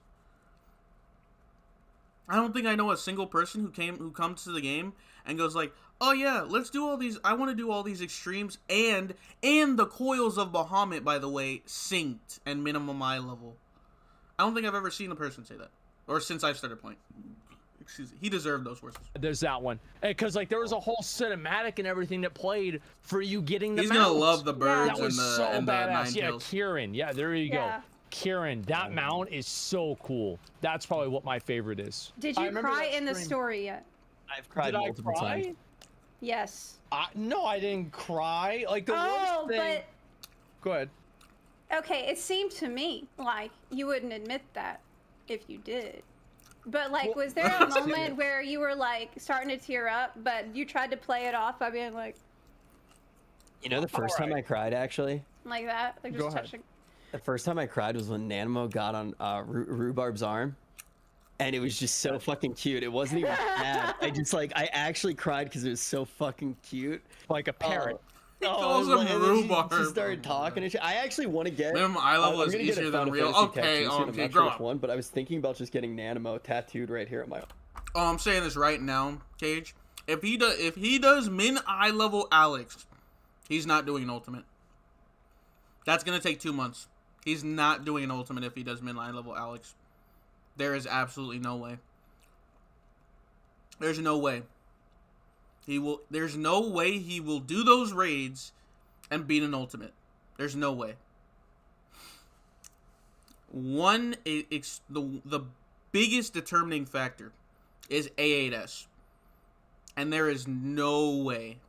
I don't think I know a single person who comes to the game and goes like, oh yeah, let's do all these, I want to do all these extremes, and the Coils of Bahamut, by the way, synced and minimum eye level. I don't think I've ever seen a person say that. Or since I've started playing. Excuse me. He deserved those horses. There's that one. Because, like, there was a whole cinematic and everything that played for you getting the He's mount. gonna love the birds That was so and the badass. Yeah, Ninetales. Kieran. Yeah, there you Yeah. go. Kieran, that mount is so cool. That's probably what my favorite is. Did I you remember cry that in the stream. story yet? I've cried Did I multiple cry? times. Yes. No, I didn't cry. Like the Oh, worst thing. Go ahead. Okay, it seemed to me like you wouldn't admit that if you did. But like, was there a moment where you were like starting to tear up, but you tried to play it off by being like, You know, the first time I cried, actually, like that, like Go just ahead. touching? the first time I cried was when Nanamo got on Rhubarb's arm, and it was just so fucking cute. It wasn't even sad. I actually cried because it was so fucking cute. Like a parrot. calls and him then rhubarb. She started talking and shit. I actually want to get. Minimum eye level I'm is gonna get a easier than Final real. Fantasy Okay, tattoo soon. I'm okay, not grow sure which up. one, but I was thinking about just getting Nanamo tattooed right here at my. Oh, I'm saying this right now, Cage. If he does min eye level Alex, he's not doing an ultimate. That's gonna take 2 months. He's not doing an ultimate if he does min eye level Alex. There is absolutely no way. There's no way. There's no way he will do those raids and beat an ultimate. There's no way. The biggest determining factor is A8S. And there is no way.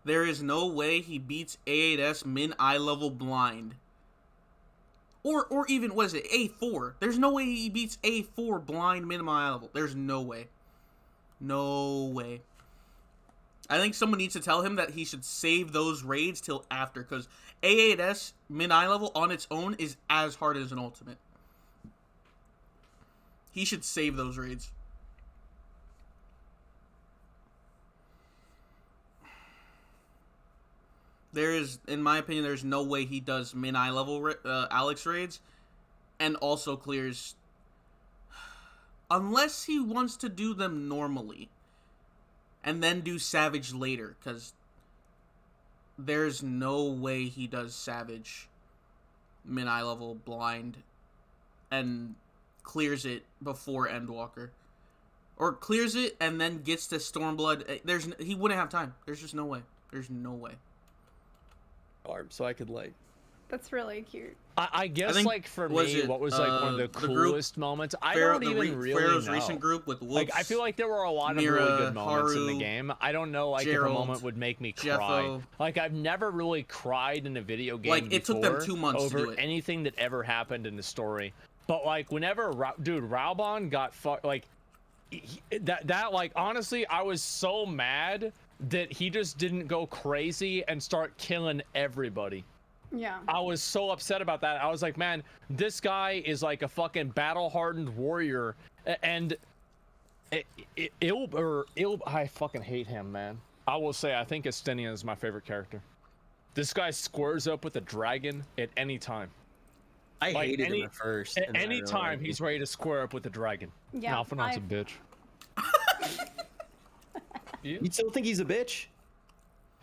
There is no way he beats A8S min eye level blind. Or even, what is it, A4. There's no way he beats A4 blind min eye level. There's no way. No way. I think someone needs to tell him that he should save those raids till after, because A8S min eye level on its own is as hard as an ultimate. He should save those raids. There is, in my opinion, there's no way he does min eye level Alex raids and also clears, unless he wants to do them normally and then do Savage later, because there's no way he does Savage min eye level blind and clears it before Endwalker, or clears it and then gets to Stormblood. He wouldn't have time. There's just no way. There's no way. Arm, so I could like. That's really cute. I guess, think- like, for was me, it, what was, like, one of the the group, coolest moments? I don't even really Pharaoh's know. recent group with Wolves, Like, I feel like there were a lot of Mira, really good moments in Haru, the game. I don't know, like, Gerald, if a moment would make me cry. Jeffo. Like, I've never really cried in a video game Like, it took them before 2 months to over do it. anything that ever happened in the story. But, like, whenever, dude, Raubon got like, that, like, honestly, I was so mad that he just didn't go crazy and start killing everybody. Yeah. I was so upset about that. I was like, man, this guy is like a fucking battle-hardened warrior, and I fucking hate him, man. I will say, I think Estinian is my favorite character. This guy squares up with a dragon at any time. I Like, hated him at first. At and then I any really time, liked he's him. ready to square up with a dragon. Yeah, Alphinaud's a bitch. You still think he's a bitch?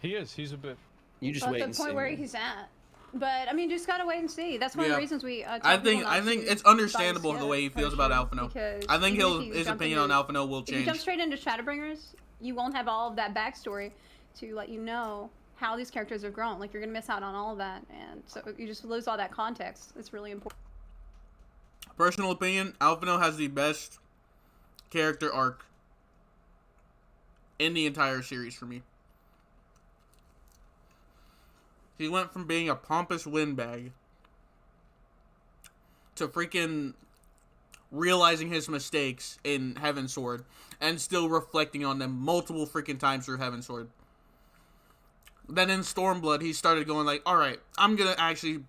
He is. He's a bitch. You just But wait the and point see. where man. he's at. But I mean, just gotta wait and see. That's one of Yeah. the reasons we. Tell I people think not to it's buy understandable his the way he feels about potion, Alphinaud. because I think even if you his jump opinion on into- Alphinaud will If you jump change. straight into Shadowbringers, you won't have all of that backstory to let you know how these characters have grown. Like, you're gonna miss out on all of that, and so you just lose all that context. It's really important. Personal opinion, Alphinaud has the best character arc in the entire series for me. He went from being a pompous windbag to freaking realizing his mistakes in Heaven Sword and still reflecting on them multiple freaking times through Heaven Sword. Then in Stormblood, he started going like, alright, I'm gonna actually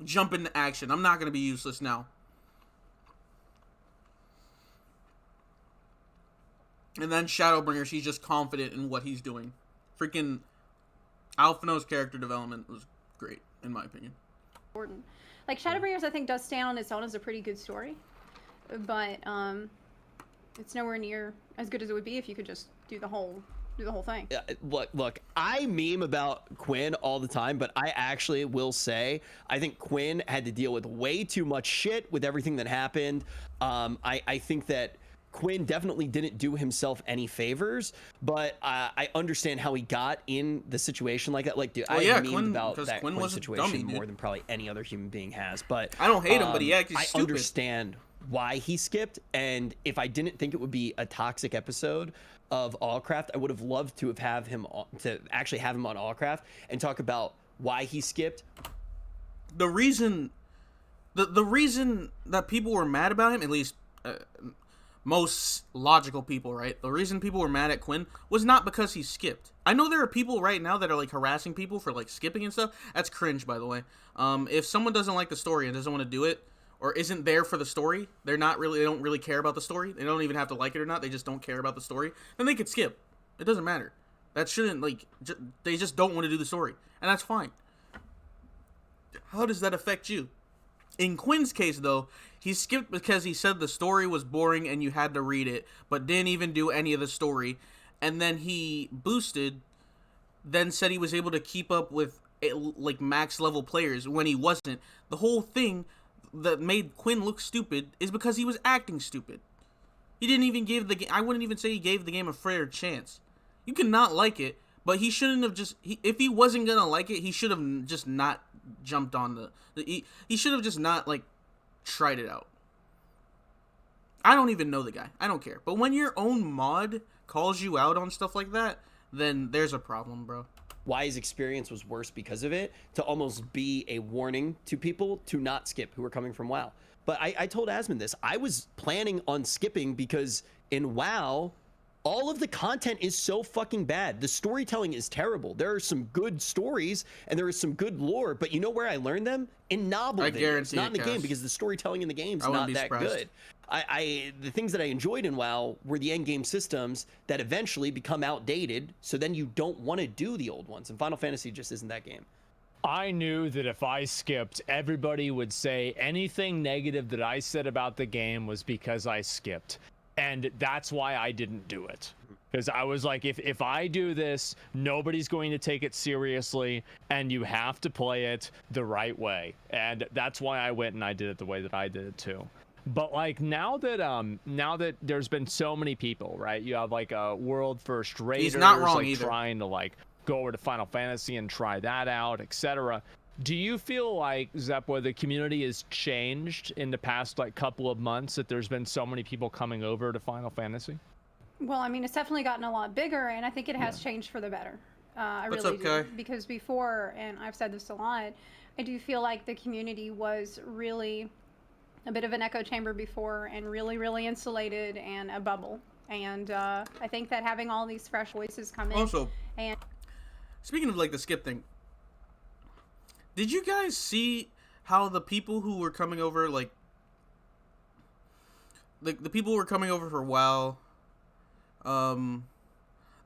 jump into action. I'm not gonna be useless now. And then Shadowbringers, he's just confident in what he's doing. Freaking Alphinaud's character development was great, in my opinion. Like, Shadowbringers, I think, does stand on its own as a pretty good story, but it's nowhere near as good as it would be if you could just do the whole thing. Yeah, look, I meme about Quinn all the time, but I actually will say I think Quinn had to deal with way too much shit with everything that happened. I think that Quinn definitely didn't do himself any favors, but I understand how he got in the situation like that. Like, dude, Well, I yeah, memed Quinn- about because that Quinn Quinn was a situation dummy, more dude. than probably any other human being has. But I don't hate him, but he acted I stupid. understand why he skipped, and if I didn't think it would be a toxic episode of Allcraft, I would have loved to have him on Allcraft and talk about why he skipped. The reason that people were mad about him, at least most logical people, right? The reason people were mad at Quinn was not because he skipped. I know there are people right now that are like harassing people for like skipping and stuff. That's cringe, by the way. If someone doesn't like the story and doesn't want to do it, or isn't there for the story, they don't really care about the story. They don't even have to like it or not. They just don't care about the story. Then they could skip. It doesn't matter. That shouldn't they just don't want to do the story, and that's fine. How does that affect you? In Quinn's case, though, he skipped because he said the story was boring and you had to read it, but didn't even do any of the story. And then he boosted, then said he was able to keep up with like max level players when he wasn't. The whole thing that made Quinn look stupid is because he was acting stupid. He didn't even give the game. I wouldn't even say he gave the game a fair chance. You cannot like it, but he shouldn't have just. If he wasn't gonna like it, he should have just not jumped on he should have just not like tried it out. I don't even know the guy. I don't care. But when your own mod calls you out on stuff like that, then there's a problem, bro. Why his experience was worse because of it, to almost be a warning to people to not skip who are coming from WoW. But I told Asmon this. I was planning on skipping because in WoW, all of the content is so fucking bad. The storytelling is terrible. There are some good stories and there is some good lore, but you know where I learned them? In novel videos, not in the game, because the storytelling in the game's not that good. The things that I enjoyed in WoW were the end game systems that eventually become outdated, so then you don't want to do the old ones. And Final Fantasy just isn't that game. I knew that if I skipped, everybody would say anything negative that I said about the game was because I skipped. And that's why I didn't do it. Because I was like, if I do this, nobody's going to take it seriously, and you have to play it the right way. And that's why I went and I did it the way that I did it too. But like now that there's been so many people, right? You have like a world first raiders, he's not wrong like either. Trying to like go over to Final Fantasy and try that out, etc. Do you feel like, Zepwa, the community has changed in the past like couple of months, that there's been so many people coming over to Final Fantasy? Well, I mean, it's definitely gotten a lot bigger, and I think it has changed for the better. I really do. Because before, and I've said this a lot, I do feel like the community was really a bit of an echo chamber before, and really, really insulated and a bubble. And I think that having all these fresh voices come in. Also, and speaking of like the skip thing, did you guys see how the people who were coming over, like the people who were coming over for WoW,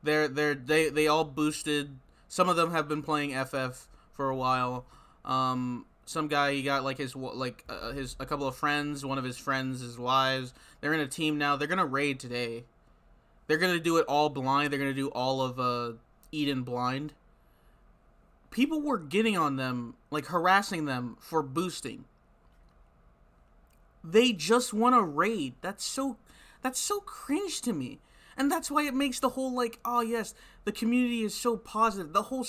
they all boosted. Some of them have been playing FF for a while. Some guy, he got like a couple of friends, one of his friends, his wives. They're in a team now. They're gonna raid today. They're gonna do it all blind. They're gonna do all of Eden blind. People were getting on them, like harassing them for boosting. They just want to raid. That's so cringe to me. And that's why it makes the whole like, oh yes, the community is so positive. The whole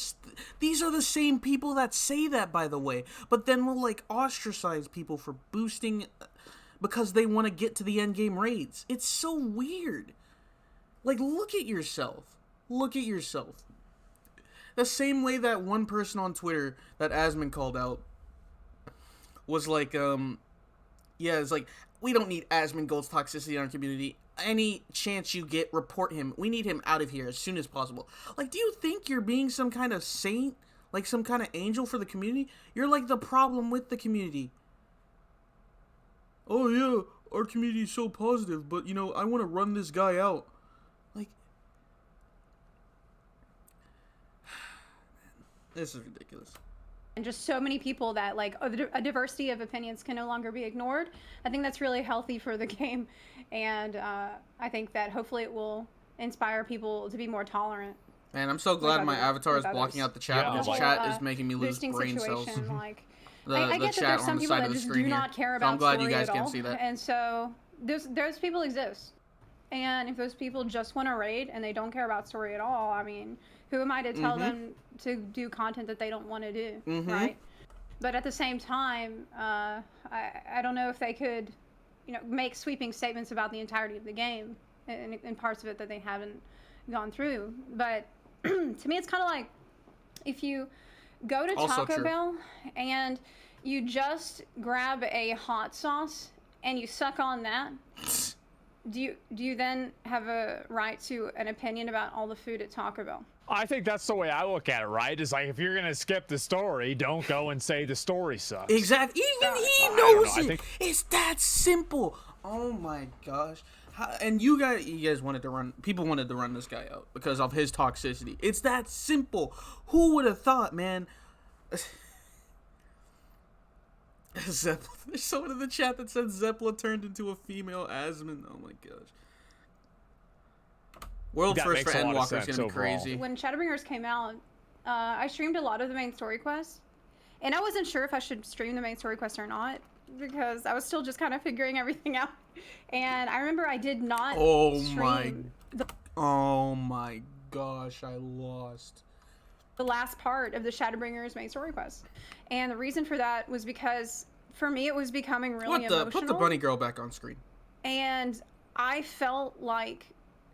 these are the same people that say that, by the way, but then will like ostracize people for boosting because they want to get to the end game raids. It's so weird. Like, look at yourself. Look at yourself. The same way that one person on Twitter that Asmon called out was like, it's like, we don't need Asmongold's toxicity in our community. Any chance you get, report him. We need him out of here as soon as possible. Like, do you think you're being some kind of saint? Like some kind of angel for the community? You're like the problem with the community. Oh yeah, our community is so positive, but you know, I want to run this guy out. Like, this is ridiculous. And just so many people that like a diversity of opinions can no longer be ignored. I think that's really healthy for the game, and I think that hopefully it will inspire people to be more tolerant. Man, I'm so glad my avatar is blocking out the chat, because chat is making me lose brain cells. Like, I get that there's some people that just do not care about story at all. I'm glad you guys can see that. And so those people exist. And if those people just want to raid and they don't care about story at all, I mean, who am I to tell them to do content that they don't want to do, right? But at the same time, I don't know if they could make sweeping statements about the entirety of the game and parts of it that they haven't gone through. But to me, it's kind of like if you go to Also Taco true. Bell and you just grab a hot sauce and you suck on that. Do you then have a right to an opinion about all the food at Taco Bell? I think that's the way I look at it, right? Is like, if you're gonna skip the story, don't go and say the story sucks. Exactly. Even he I don't knows know, I it. think- It's that simple. Oh my gosh. And you guys wanted to run. People wanted to run this guy out because of his toxicity. It's that simple. Who would have thought, man? Zeppela. There's someone in the chat that said Zeppela turned into a female Asmon. Oh my gosh. World That first for makes a lot of Endwalker is sense gonna be overall. crazy. When Shadowbringers came out, I streamed a lot of the main story quests, and I wasn't sure if I should stream the main story quests or not because I was still just kind of figuring everything out. And I remember I did not stream Oh my gosh, I lost. the last part of the Shadowbringers main story quest, and the reason for that was because for me it was becoming really emotional. Put the bunny girl back on screen. And I felt like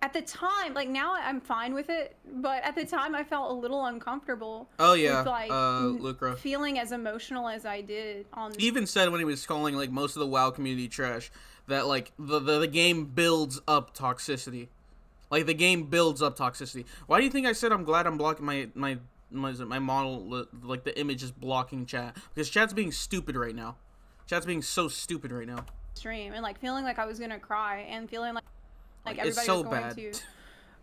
at the time, like now I'm fine with it, but at the time I felt a little uncomfortable. Oh yeah, with, like, Lucra. feeling as emotional as I did on. He even said when he was calling like most of the WoW community trash that like the game builds up toxicity. Like the game builds up toxicity. Why do you think I said I'm glad I'm blocking my model, like the image is blocking chat? Because chat's being stupid right now. Chat's being so stupid right now. Stream and like feeling like I was gonna cry and feeling like It's everybody so was going bad. to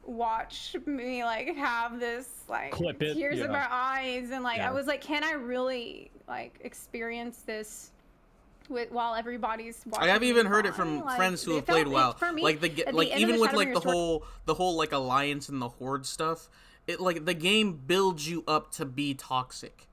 watch me like have this like Clip it, tears in yeah. my eyes and like Yeah. I was like, can I really like experience this while everybody's watching? I have even me heard it cry? from Like, friends who it have played felt- WoW. for me, Like at like end of even the with like Shadowbringers the whole like alliance and the horde stuff. It like the game builds you up to be toxic.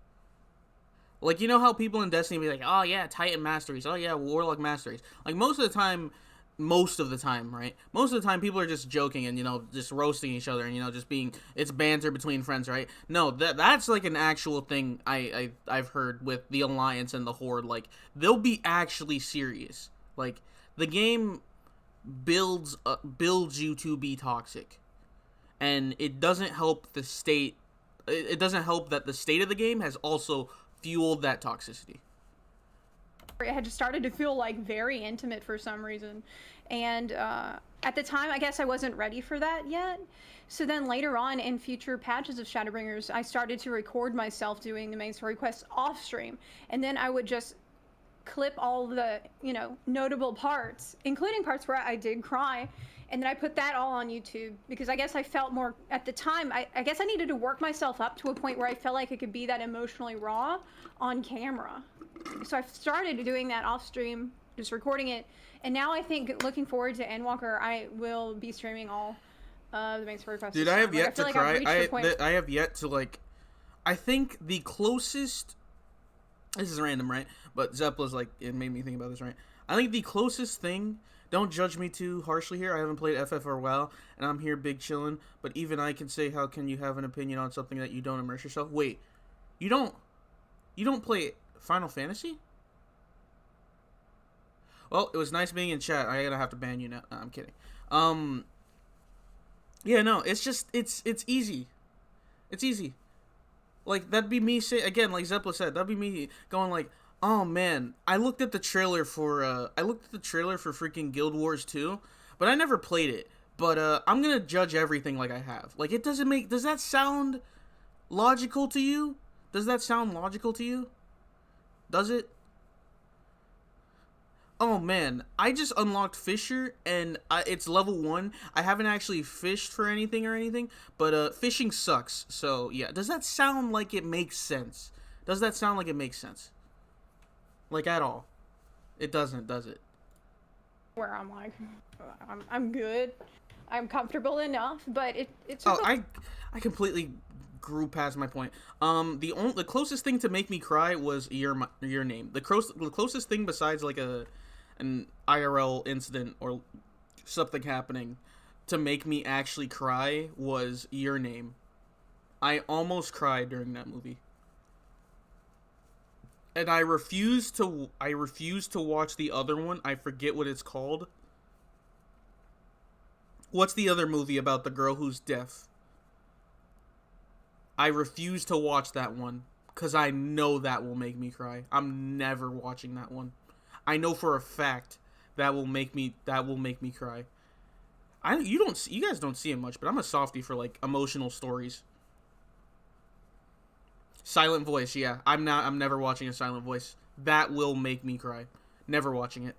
Like, you know how people in Destiny be like, oh yeah, Titan masteries, oh yeah, Warlock masteries. Like most of the time, right? Most of the time people are just joking and, you know, just roasting each other and, you know, just being, it's banter between friends, right? No, that's like an actual thing I've heard with the Alliance and the Horde. Like, they'll be actually serious. Like, the game builds you to be toxic. And it doesn't help the state, it doesn't help that the state of the game has also fueled that toxicity. It had just started to feel like very intimate for some reason, and at the time I guess I wasn't ready for that yet. So then later on in future patches of Shadowbringers, I started to record myself doing the main story quests off stream, and then I would just clip all the, you know, notable parts, including parts where I did cry, and then I put that all on YouTube because I guess I felt more at the time. I guess I needed to work myself up to a point where I felt like I could be that emotionally raw on camera. So I've started doing that off stream, just recording it, and now I think looking forward to Endwalker, I will be streaming all the main story quests. Dude, this I time. have yet feel to like I've cry. reached the point- I have yet to like. I think the closest. This is random, right? But Zeppela's like, it made me think about this, right? I think the closest thing. Don't judge me too harshly here. I haven't played FF for a while, and I'm here big chillin'. But even I can say, how can you have an opinion on something that you don't immerse yourself? Wait, you don't play Final Fantasy? Well, it was nice being in chat. I'm gonna have to ban you now. No, I'm kidding. Yeah, no, it's just it's easy. It's easy. Like that'd be me say again, like Zeppela said, that'd be me going like, oh man, I looked at the trailer for freaking Guild Wars 2, but I never played it. But I'm gonna judge everything like I have. Like it doesn't make. Does that sound logical to you? Does that sound logical to you? Does it? Oh man, I just unlocked Fisher and it's level 1. I haven't actually fished for anything, but fishing sucks. So yeah, does that sound like it makes sense? Does that sound like it makes sense? Like at all? It doesn't, does it? where I'm like, I'm good, I'm comfortable enough, but it's. Oh, I completely grew past my point. The closest thing to make me cry was your name. The closest thing besides like an IRL incident or something happening to make me actually cry was Your Name. I almost cried during that movie. And I refuse to watch the other one. I forget what it's called. What's the other movie about the girl who's deaf? I refuse to watch that one because I know that will make me cry. I'm never watching that one. I know for a fact that will make me cry. You guys don't see it much, but I'm a softie for like emotional stories. Silent Voice, yeah. I'm never watching a Silent Voice. That will make me cry. Never watching it.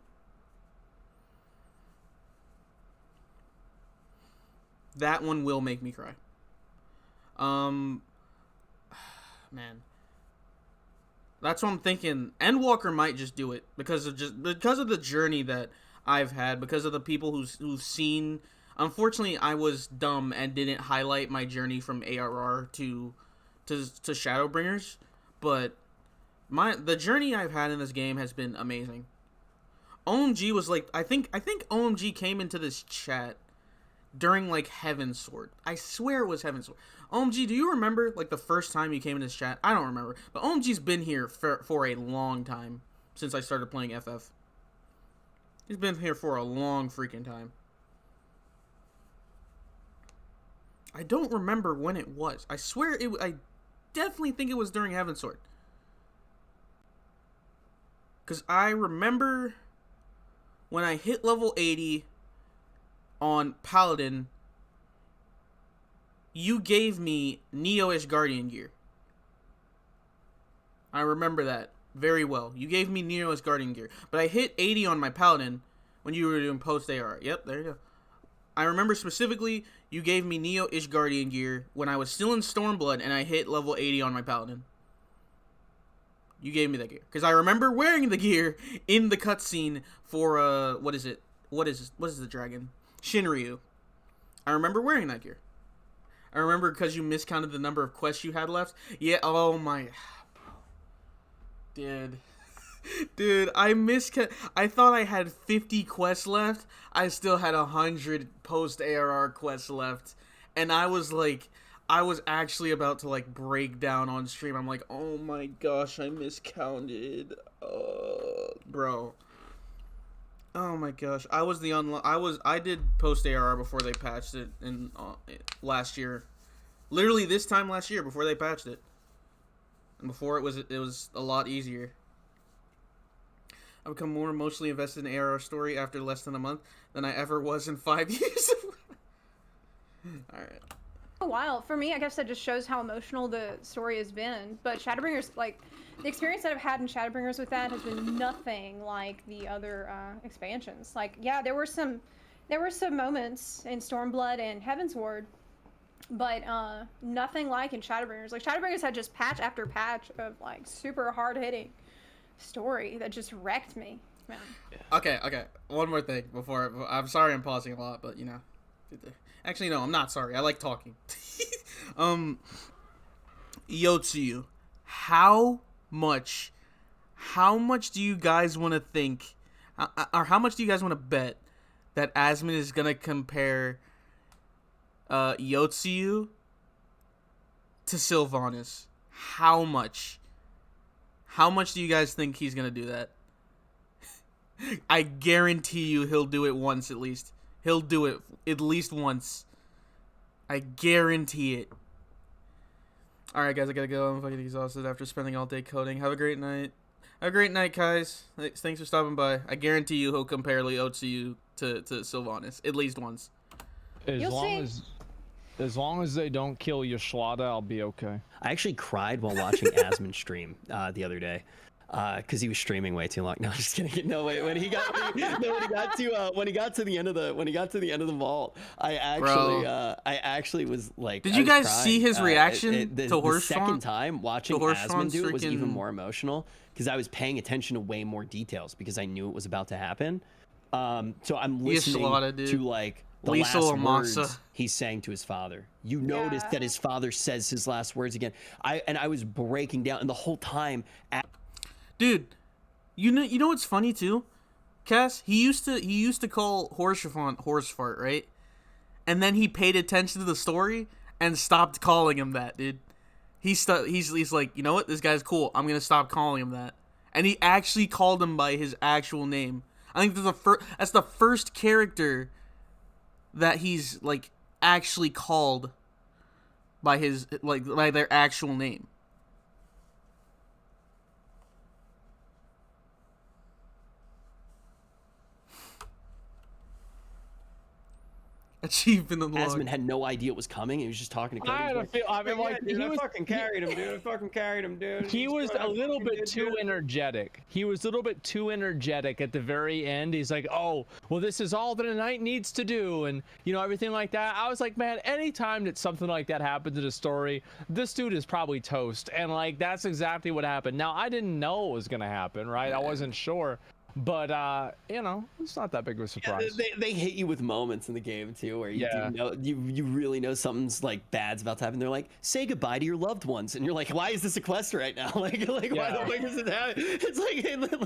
That one will make me cry. Man. That's what I'm thinking. Endwalker might just do it because of the journey that I've had, because of the people who've seen. Unfortunately, I was dumb and didn't highlight my journey from ARR to Shadowbringers, but the journey I've had in this game has been amazing. OMG was like, I think OMG came into this chat during like Heaven's Sword. I swear it was Heaven's Sword. OMG, do you remember like the first time you came in this chat? I don't remember, but OMG's been here for a long time since I started playing FF. He's been here for a long freaking time. I don't remember when it was. I swear I definitely think it was during Heaven's Sword. Because I remember when I hit level 80 on Paladin, you gave me Neo-ish Guardian gear. I remember that very well. You gave me Neo-ish Guardian gear. But I hit 80 on my Paladin when you were doing post-AR. Yep, there you go. I remember specifically you gave me Neo-ish Guardian gear when I was still in Stormblood and I hit level 80 on my Paladin. You gave me that gear. Because I remember wearing the gear in the cutscene for, what is it? What is the dragon? Shinryu. I remember wearing that gear. I remember because you miscounted the number of quests you had left. Yeah, oh my... Dude, I thought I had 50 quests left. I still had 100 post-ARR quests left. And I was actually about to like break down on stream. I'm like, oh my gosh, I miscounted. Bro. Oh my gosh. I did post-ARR before they patched it in last year. Literally this time last year before they patched it. And before it was a lot easier. I've become more emotionally invested in ARR story after less than a month than I ever was in 5 years. Alright. A while. For me, I guess that just shows how emotional the story has been. But Shadowbringers, like, the experience that I've had in Shadowbringers with that has been nothing like the other expansions. Like, yeah, there were some moments in Stormblood and Heavensward, but nothing like in Shadowbringers. Like, Shadowbringers had just patch after patch of, like, super hard-hitting story that just wrecked me. Man. Okay. One more thing before... I'm sorry I'm pausing a lot, but, you know... Actually, no, I'm not sorry. I like talking. Yotsuyu, how much do you guys want to think, or how much do you guys want to bet that Asmon is going to compare Yotsuyu to Sylvanas? How much? How much do you guys think he's going to do that? I guarantee you he'll do it once at least. He'll do it at least once. I guarantee it. Alright, guys, I gotta go. I'm fucking exhausted after spending all day coding. Have a great night. Have a great night, guys. Thanks for stopping by. I guarantee you he'll compare Leotsu to Sylvanas at least once. As long as they don't kill Yashlada, I'll be okay. I actually cried while watching Asmon stream the other day. Because he was streaming way too long. No, just kidding. No, wait. When he got to the end of the vault, I actually was like. Did you guys see his reaction to Horse? The second time watching Asmon do it was even more emotional because I was paying attention to way more details because I knew it was about to happen. So I'm listening to like the last words he's saying to his father. You notice that his father says his last words again. I was breaking down, and the whole time. Dude, you know what's funny too, Cass? He used to call Horshafont horse fart, right? And then he paid attention to the story and stopped calling him that, dude. He's like, you know what? This guy's cool. I'm gonna stop calling him that. and he actually called him by his actual name. I think that's the first character that he's like actually called by his by their actual name. Achievement unlocked. Asmund had no idea it was coming. He was just talking to Cody. I had a feel. I mean, like dude, he I was fucking carried him, dude. I fucking carried him, dude. He was a little bit too energetic. He was a little bit too energetic at the very end. He's like, oh, well, this is all that a knight needs to do, and you know, everything like that. I was like, man, anytime that something like that happens in a story, this dude is probably toast. And like, that's exactly what happened. Now, I didn't know it was gonna happen, right? I wasn't sure. But you know, it's not that big of a surprise. Yeah, they hit you with moments in the game too, where you do know, you really know something's like bad's about to happen. They're like, say goodbye to your loved ones, and you're like, why is this a quest right now? Like why the fuck is it happening? It's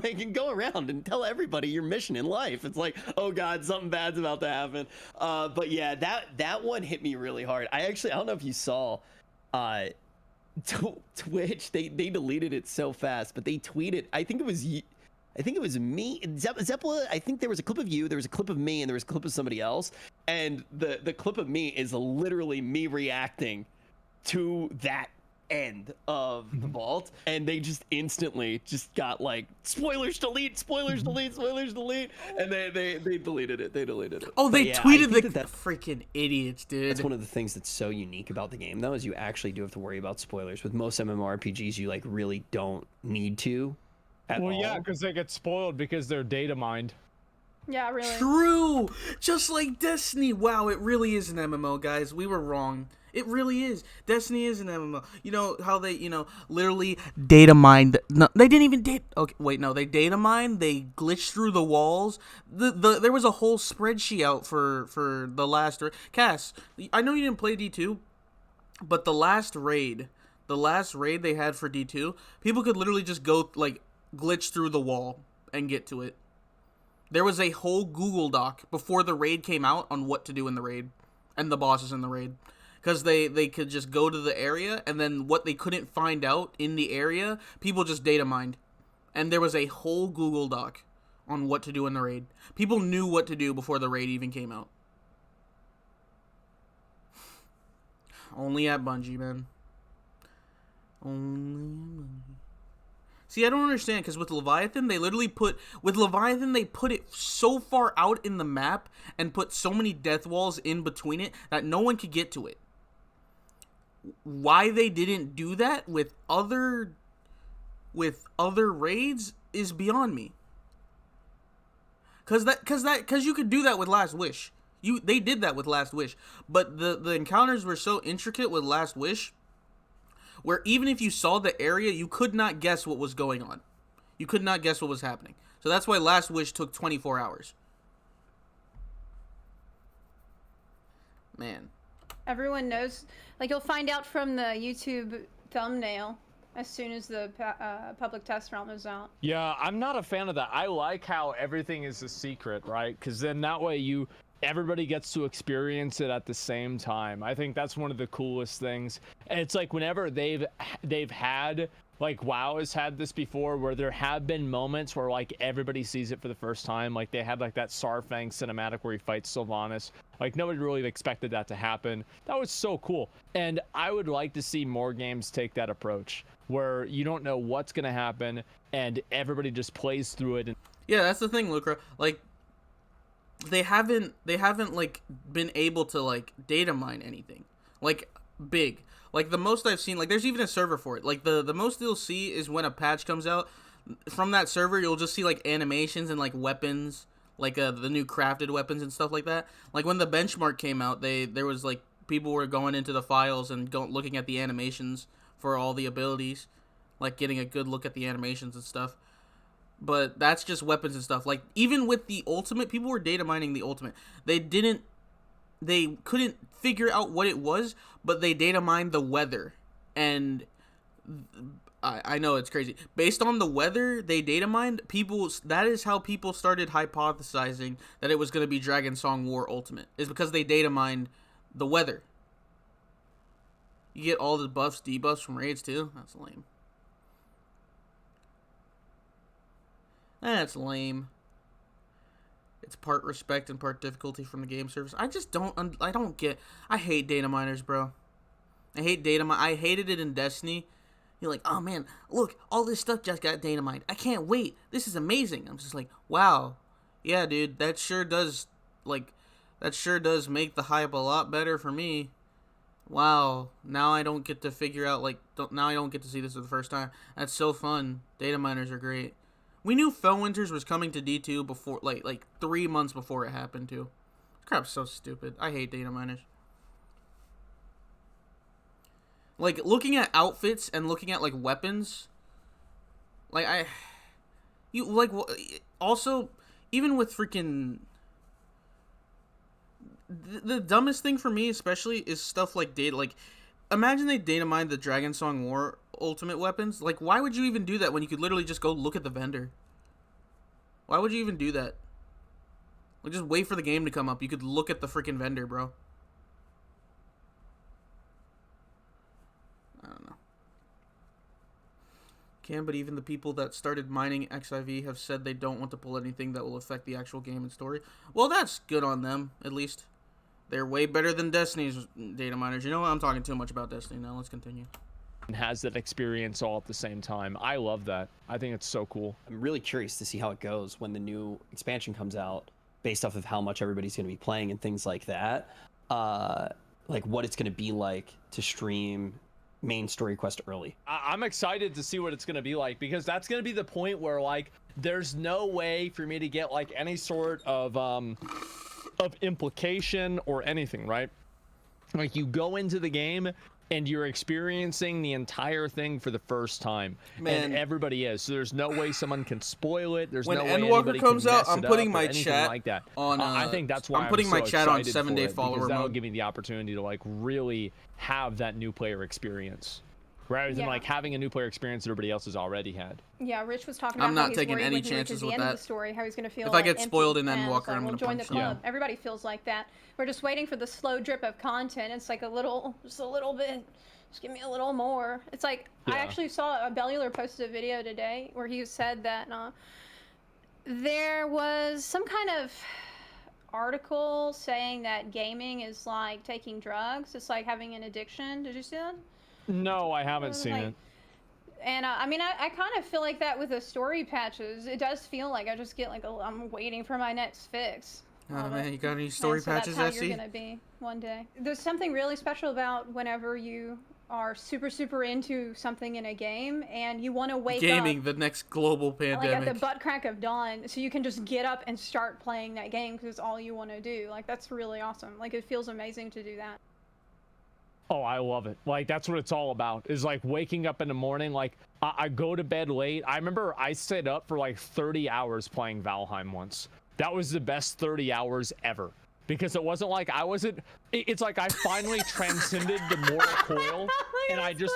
like go around and tell everybody your mission in life. It's like, oh god, something bad's about to happen. But yeah, that one hit me really hard. I don't know if you saw, Twitch, they deleted it so fast, but they tweeted, I think it was me, Zeppla. I think there was a clip of you, there was a clip of me, and there was a clip of somebody else. And the clip of me is literally me reacting to that end of the vault. And they just instantly just got like, spoilers delete, spoilers delete, spoilers delete. And they deleted it. They deleted it. Oh, they tweeted the freaking idiots, dude. That's one of the things that's so unique about the game, though, is you actually do have to worry about spoilers. With most MMORPGs, you like really don't need to. Well, yeah, because they get spoiled because they're data mined. Yeah, really. True! Just like Destiny. Wow, it really is an MMO, guys. We were wrong. It really is. Destiny is an MMO. You know how they, literally data mined. No, they didn't even data. Okay, wait, no, they data mined. They glitched through the walls. There was a whole spreadsheet out for the last. Cass, I know you didn't play D2, but the last raid they had for D2, people could literally just go like glitch through the wall and get to it. There was a whole Google Doc before the raid came out on what to do in the raid and the bosses in the raid, because they could just go to the area, and then what they couldn't find out in the area, people just data mined. And there was a whole Google Doc on what to do in the raid. People knew what to do before the raid even came out. Only at Bungie, man. Only at Bungie. See, I don't understand, because with Leviathan, they put it so far out in the map and put so many death walls in between it that no one could get to it. Why they didn't do that with other raids is beyond me. Cause you could do that with Last Wish. They did that with Last Wish, but the encounters were so intricate with Last Wish, where even if you saw the area, you could not guess what was going on. You could not guess what was happening. So that's why Last Wish took 24 hours. Man. Everyone knows. Like, you'll find out from the YouTube thumbnail as soon as the public test realm is out. Yeah, I'm not a fan of that. I like how everything is a secret, right? Because then that way everybody gets to experience it at the same time. I think that's one of the coolest things. And it's like whenever they've had, like WoW has had this before, where there have been moments where like everybody sees it for the first time. Like they had like that Sarfang cinematic where he fights Sylvanas. Like nobody really expected that to happen. That was so cool. And I would like to see more games take that approach, where you don't know what's gonna happen and everybody just plays through it. Yeah, that's the thing, Lucra. Like, they haven't like been able to like data mine anything like big. Like the most I've seen, like there's even a server for it. Like the most you'll see is when a patch comes out from that server, you'll just see like animations and like weapons, like the new crafted weapons and stuff like that. Like when the benchmark came out, there was like people were going into the files and looking at the animations for all the abilities, like getting a good look at the animations and stuff. But that's just weapons and stuff. Like, even with the ultimate, people were data mining the ultimate. They couldn't figure out what it was, but they data mined the weather. And I know it's crazy. Based on the weather they data mined, that is how people started hypothesizing that it was going to be Dragon Song War Ultimate. Is because they data mined the weather. You get all the buffs, debuffs from raids too? That's lame. That's lame. It's part respect and part difficulty from the game service. I just don't. I don't get. I hate data miners, bro. I hate data. I hated it in Destiny. You're like, oh man, look, all this stuff just got data mined. I can't wait. This is amazing. I'm just like, wow, yeah, dude. That sure does make the hype a lot better for me. Wow. Now I don't get to figure out now I don't get to see this for the first time. That's so fun. Data miners are great. We knew Fellwinters was coming to D2 before, like 3 months before it happened too. This crap's so stupid. I hate data miners. Like, looking at outfits and looking at, like, weapons. Like, also, even with freaking... The dumbest thing for me, especially, is stuff like data. Like, imagine they data mined the Dragon Song War ultimate weapons. Like, why would you even do that when you could literally just go look at the vendor? Why would you even do that? Like, just wait for the game to come up. You could look at the freaking vendor, bro. I don't know. But even the people that started mining XIV have said they don't want to pull anything that will affect the actual game and story. Well, that's good on them, at least. They're way better than Destiny's data miners. You know what? I'm talking too much about Destiny now. Let's continue. And has that experience all at the same time. I love that. I think it's so cool. I'm really curious to see how it goes when the new expansion comes out, based off of how much everybody's going to be playing and things like that. Like what it's going to be like to stream main story quest early. I'm excited to see what it's going to be like, because that's going to be the point where, like, there's no way for me to get like any sort of implication or anything, right? Like, you go into the game and you're experiencing the entire thing for the first time. Man, and everybody is. So there's no way someone can spoil it. There's when no way Endwalker anybody comes can out, mess I'm it putting up my or anything chat like that. on. I think that's why I'm putting my so chat on excited 7-day for it, follower because that'll mode. give me the opportunity to like really have that new player experience, rather than like having a new player experience that everybody else has already had. Yeah, Rich was talking about I'm not how he's taking worried any when he reaches chances the with end that. of the story, how he's going to feel. If I get empty. spoiled in And Endwalker, it's like, I'm well, gonna join the punch him. club. Everybody feels like that. We're just waiting for the slow drip of content. It's like just a little bit. Just give me a little more. It's like, I actually saw Bellular posted a video today where he said that there was some kind of article saying that gaming is like taking drugs. It's like having an addiction. Did you see that? No, I haven't seen it. And I mean, I kind of feel like that with the story patches. It does feel like I just get like I'm waiting for my next fix. Oh man, you got any story patches, that's how SC? you're gonna be one day. There's something really special about whenever you are super into something in a game and you want to wake Gaming, up the next global pandemic. like at the butt crack of dawn, so you can just get up and start playing that game because it's all you want to do. Like, that's really awesome. Like, it feels amazing to do that. Oh, I love it. Like, that's what it's all about, is like waking up in the morning. Like, I go to bed late. I remember I stayed up for like 30 hours playing Valheim once. That was the best 30 hours ever. Because it wasn't like I wasn't, it's like I finally transcended the mortal coil, and I just,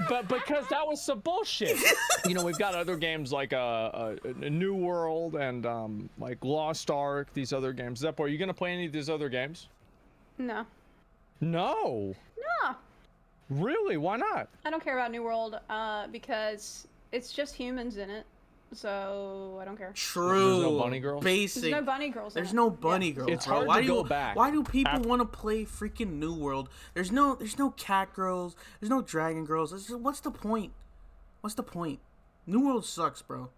but because that was some bullshit. You know, we've got other games like a New World and like Lost Ark, these other games. Zeppo, are you gonna play any of these other games? No. No. No. Really? Why not? I don't care about New World because it's just humans in it. So I don't care. True. There's no bunny girls. Basic. There's no bunny girls. There's no bunny girls. It's bro. hard Why to do go you, back. Why do people want to play freaking New World? There's no cat girls. There's no dragon girls. What's the point? What's the point? New World sucks, bro.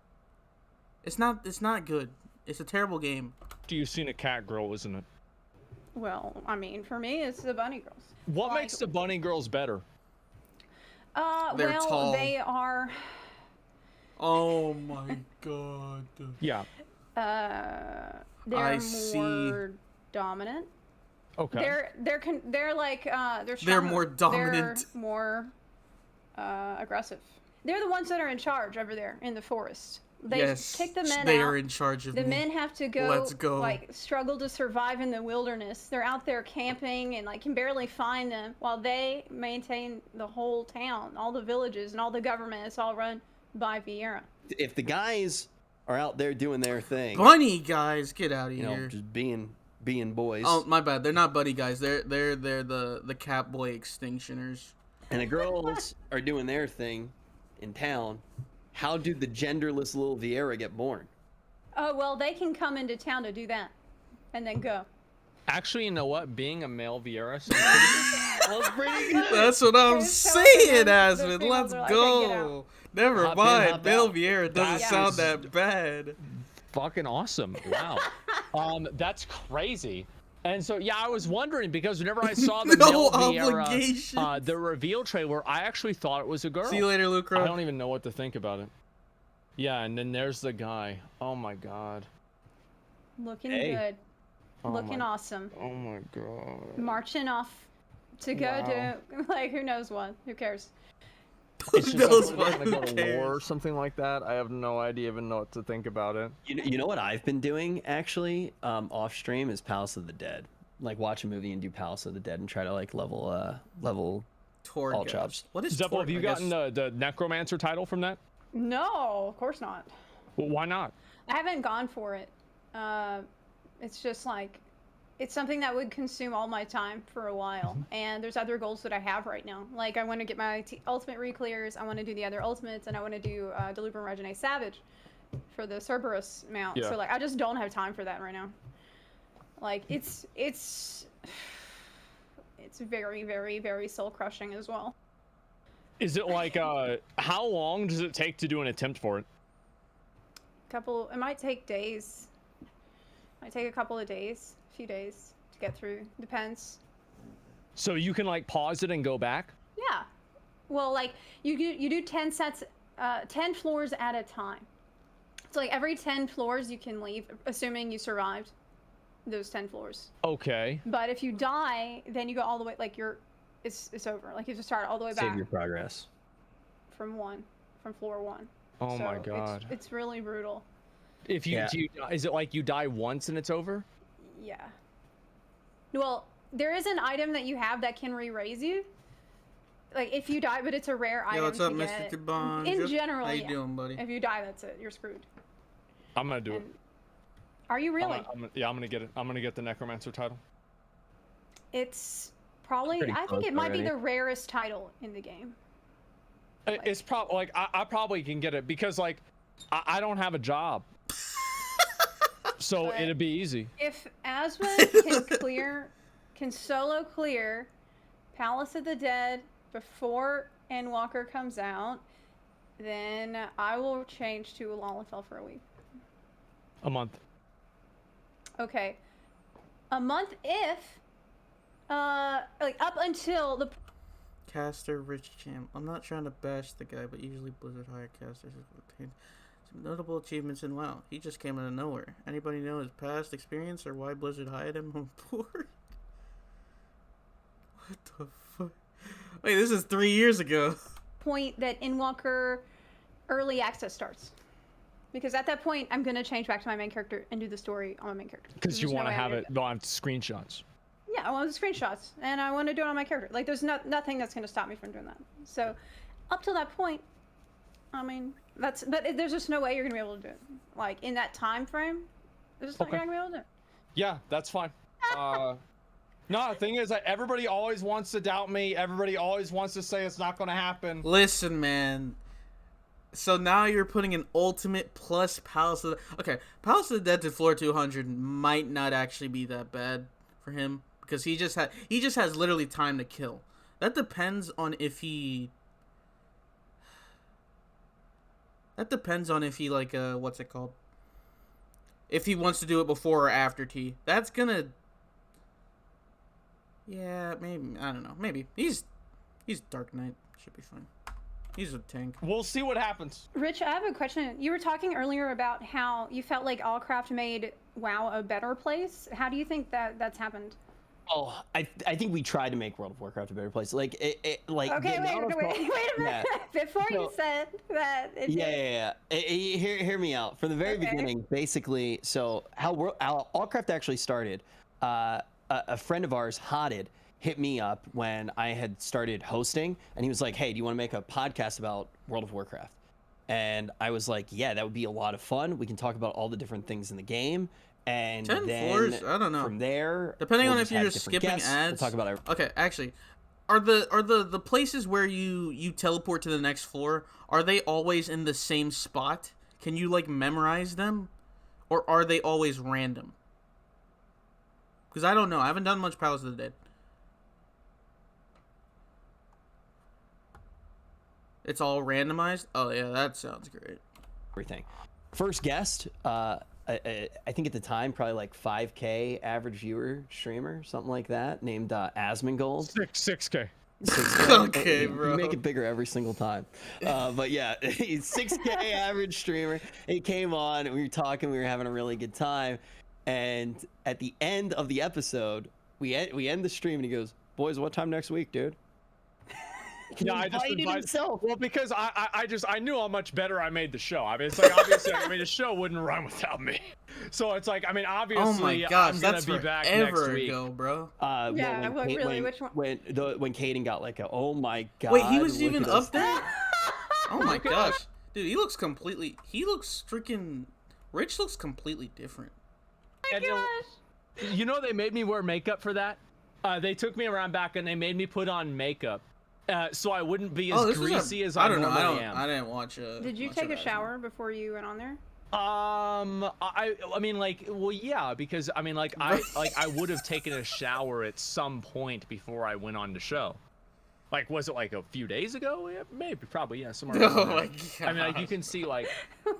It's not good. It's a terrible game. You've seen a cat girl, isn't it? Well, I mean, for me, it's the bunny girls. What Like- makes the bunny girls better? They're well, tall. they are. Oh my god. Yeah. They're I more see. dominant. Okay. They're like they're They're stronger. more dominant. They're more aggressive. They're the ones that are in charge over there in the forest. They Yes, kick the men they out. are in charge of The me. men have to go, Let's go. like, struggle to survive in the wilderness. They're out there camping and, like, can barely find them while they maintain the whole town, all the villages, and all the government. It's all run by Vieira. If the guys are out there doing their thing, Bunny guys, get out of you here. know, just being boys, Oh, my bad. They're not bunny guys. They're the Catboy extinctioners. and the girls are doing their thing in town, how did the genderless little Vieira get born? Oh, well, they can come into town to do that and then go. Actually, you know what? Being a male Vieira sounds pretty good. That's what I'm There's so saying, many Asmund. females Let's are like, "Okay, get go. out." Never Hop in, mind. hop Male out. Vieira doesn't That sound is- that bad. Fucking awesome. Wow. That's crazy. And so, yeah, I was wondering because whenever I saw the No male Vieira, obligations. the reveal trailer, I actually thought it was a girl. See you later, I Lucro. don't even know what to think about it. Yeah, and then there's the guy. Oh my god. Looking Hey. good. Oh Looking my- awesome. Oh my god. Marching off to go to, like, who knows what? Who cares? It's just knows like, what, we're gonna who go to war or cares? something like that. I have no idea even know what to think about it. You know what I've been doing actually off stream is Palace of the Dead. Like watch a movie and do Palace of the Dead and try to like level Torg. all jobs. What is Zeppo, Torg? have you I guess- gotten the Necromancer title from that? No, of course not. Well, why not? I haven't gone for it. It's just like, it's something that would consume all my time for a while. And there's other goals that I have right now. Like, I want to get my ultimate re-clears, I want to do the other ultimates, and I want to do Deliver and Regine Savage for the Cerberus mount. Yeah. So, like, I just don't have time for that right now. Like, it's very, very, very soul-crushing as well. Is it like how long does it take to do an attempt for it? It might take days. Might take a couple of days, a few days to get through. Depends. So you can like pause it and go back? Yeah. Well, like you do 10 sets, 10 floors at a time. So like every 10 floors you can leave, assuming you survived those 10 floors. Okay. But if you die, then you go all the way. Like it's over. Like you have to start all the way Save back your progress. from floor 1. Oh my So god. It's really brutal. If you, Yeah. is it like you die once and it's over? Yeah. Well, there is an item that you have that can re-raise you. Like if you die, but it's a rare item. Yo, what's up, to Mr. get. Kabon? In general, How you yeah. doing, buddy? If you die, that's it. You're screwed. I'm gonna do it. And- Are you really? I'm gonna get it. I'm gonna get the Necromancer title. It's probably. Pretty I think close it might be already. the rarest title in the game. It's probably like I probably can get it because like I don't have a job, so But- it'd be easy. If Aswin can solo clear Palace of the Dead before Endwalker comes out, then I will change to Lalafell for a week. A month. Okay. A month if, like up until the. Caster Rich Champ. I'm not trying to bash the guy, but usually Blizzard hire casters have obtained some notable achievements in WoW. He just came out of nowhere. Anybody know his past experience or why Blizzard hired him on board? What the fuck? Wait, this is 3 years ago. Point that Endwalker early access starts. Because at that point, I'm going to change back to my main character and do the story on my main character. Because you There's no want to way I'm have gonna it on screenshots. Yeah, I want the screenshots, and I want to do it on my character. Like, there's nothing that's going to stop me from doing that. So, up till that point, I mean, but there's just no way you're going to be able to do it. Like, in that time frame, there's just Okay. not going to be able to do it. Yeah, that's fine. No, the thing is that everybody always wants to doubt me. Everybody always wants to say it's not going to happen. Listen, man. So now you're putting an ultimate plus Palace of the... Okay, Palace of the Dead to floor 200 might not actually be that bad for him. Because he just has literally time to kill. That depends on if he... That depends on if he, like, what's it called? If he wants to do it before or after T. That's gonna... Yeah, maybe. I don't know. Maybe. He's Dark Knight. Should be fine. He's a tank. We'll see what happens. Rich, I have a question. You were talking earlier about how you felt like Allcraft made WoW a better place. How do you think that's happened? Oh, I think we tried to make World of Warcraft a better place. Like like. Okay, the amount of wait a minute. Before you So- said that. Yeah. Hear me out. From the very Okay. beginning, basically. So how Allcraft actually started. A friend of ours, Hotted, hit me up when I had started hosting, and he was like, "Hey, do you want to make a podcast about World of Warcraft?" And I was like, "Yeah, that would be a lot of fun. We can talk about all the different things in the game." And 10 then floors? I don't know. From there, Depending we'll on if you're have just different skipping guests. ads. We'll talk about Okay, actually, Are the places where you teleport to the next floor, are they always in the same spot? Can you like memorize them, or are they always random? Because I don't know. I haven't done much Palace of the Dead. It's all randomized? Oh yeah, that sounds great. Everything. First guest, I think at the time probably like 5K average viewer streamer, something like that, named Asmongold. 6K. 6K. Okay, bro. You make it bigger every single time. But yeah, he's 6K average streamer. He came on and we were talking, we were having a really good time. And at the end of the episode, we end the stream and he goes, "Boys, what time next week, dude?" Yeah, I just invited himself. Well, because I knew how much better I made the show. I mean, it's like obviously, I mean, the show wouldn't run without me. So it's like, I mean, obviously, Oh my gosh, I'm gonna that's be back next forever week. ago, bro. Yeah, what really? Which one? When Caden got like a, oh my god. Wait, he was look even at up us. there? Oh my gosh. Dude, he looks freaking... Rich looks completely different. And you know, they made me wear makeup for that. They took me around back and they made me put on makeup, so I wouldn't be as greasy as I normally am. I didn't watch. Did you take a shower before you went on there? I mean, like, well, yeah, because I mean, like, I would have taken a shower at some point before I went on the show. Like, was it like a few days ago? Yeah, maybe, probably, yeah, somewhere. Oh around my there. god. I mean, like, you can see, like,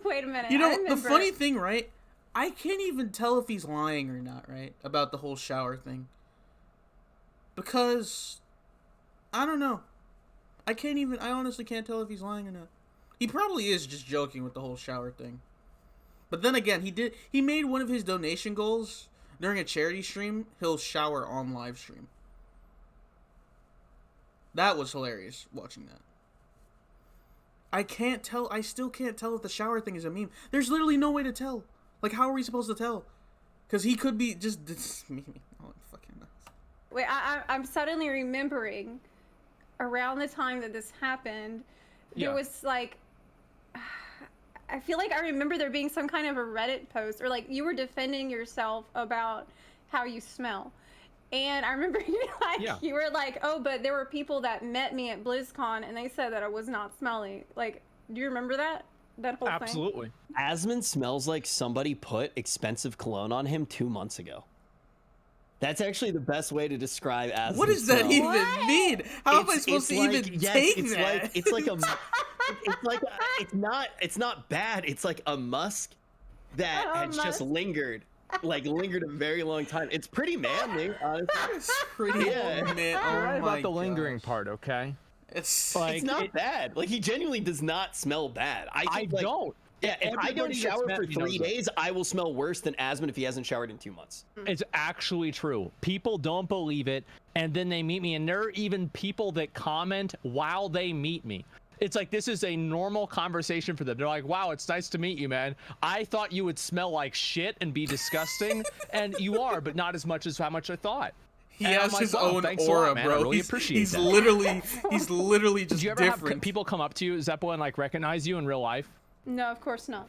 Wait a minute. You know, I the remember- funny thing, right? I can't even tell if he's lying or not, right? About the whole shower thing. Because, I don't know. I honestly can't tell if he's lying or not. He probably is just joking with the whole shower thing. But then again, he made one of his donation goals during a charity stream. He'll shower on live stream. That was hilarious, watching that. I still can't tell if the shower thing is a meme. There's literally no way to tell. Like, how are we supposed to tell? Because he could be just this meme. Oh, I'm fucking nuts. Wait, I'm suddenly remembering around the time that this happened, there was like, I feel like I remember there being some kind of a Reddit post, or like you were defending yourself about how you smell. And I remember you were like, oh, but there were people that met me at BlizzCon and they said that I was not smelly. Like, do you remember that? That whole thing? absolutely. Asmon smells like somebody put expensive cologne on him 2 months ago. That's actually the best way to describe Asmon's What does that smell. even mean? How am I supposed to even take that? It's not bad. It's like a musk that has just lingered a very long time. It's pretty manly, honestly. It's pretty man. You're Oh right my about the lingering gosh. part, okay? It's Like, It's not bad. Like, he genuinely does not smell bad. I don't. Yeah, if I don't Everybody that's shower met for me 3 knows that. days, I will smell worse than Asmon if he hasn't showered in 2 months. It's actually true. People don't believe it, and then they meet me, and there are even people that comment while they meet me. It's like, this is a normal conversation for them. They're like, wow, it's nice to meet you, man. I thought you would smell like shit and be disgusting, and you are, but not as much as how much I thought. He And I'm has like, his wow, own thanks a aura, lot, man. I bro. really He's appreciate that. literally just Did you ever different. have people come up to you, Zeppo, and like recognize you in real life? No, of course not.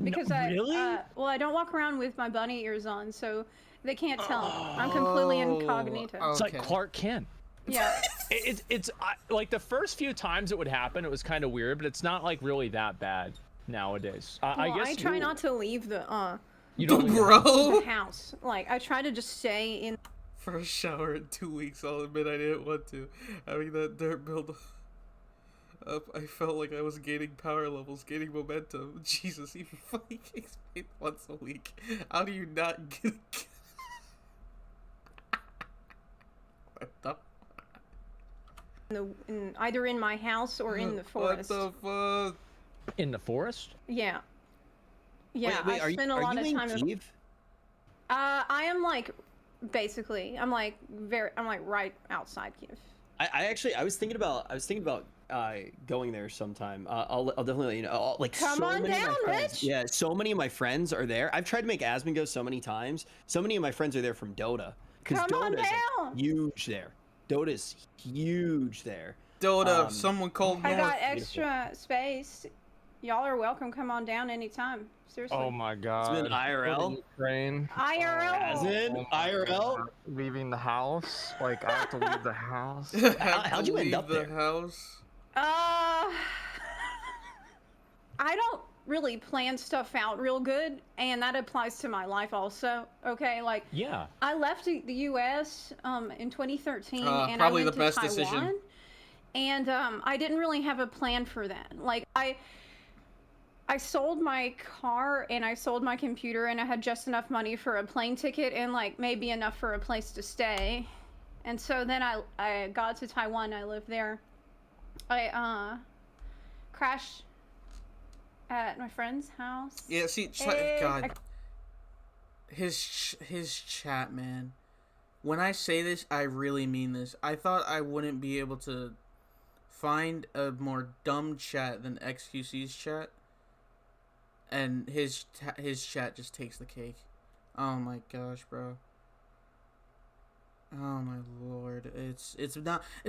Because really? well, I don't walk around with my bunny ears on, so they can't tell. I'm completely incognito. It's like Okay. Clark Kent. Yeah. It's like the first few times it would happen, it was kind of weird, but it's not like really that bad nowadays. I Well, guess I try not to leave the You don't leave the house. Bro. house. Like, I try to just stay in. First shower in 2 weeks. I'll admit I didn't want to. Having that dirt build up, I felt like I was gaining power levels, gaining momentum. Jesus, you fucking kicks me once a week. How do you not get? What the? Either in my house or in the forest. What the fuck? In the forest? Yeah. Yeah, Wait, I spend a lot of in time. Kyiv? I am like, basically, I'm like right outside Kyiv. I was thinking about going there sometime. I'll definitely let you know. Like, Come so on many of my down, friends, Rich. yeah, so many of my friends are there. I've tried to make Asmon go so many times. So many of my friends are there from Dota, because Come on Dota is down. huge there. Dota's huge there. Dota, someone called I North. got extra space y'all are welcome. Come on down anytime. Seriously. Oh my god. It's been IRL. Ukraine. IRL. As in IRL. Leaving the house. Like I have to leave the house. How'd you end up the there? house? I don't really plan stuff out real good, and that applies to my life also. Okay, like Yeah. I left the U.S. In 2013, and probably I went the best to Taiwan, decision. and I didn't really have a plan for that. Like I sold my car and I sold my computer, and I had just enough money for a plane ticket and like maybe enough for a place to stay. And so then I got to Taiwan. I lived there. I crashed at my friend's house. Yeah, see, Hey, God, his chat, man. When I say this, I really mean this. I thought I wouldn't be able to find a more dumb chat than XQC's chat, and his chat just takes the cake. Oh my gosh, bro. Oh my lord, it's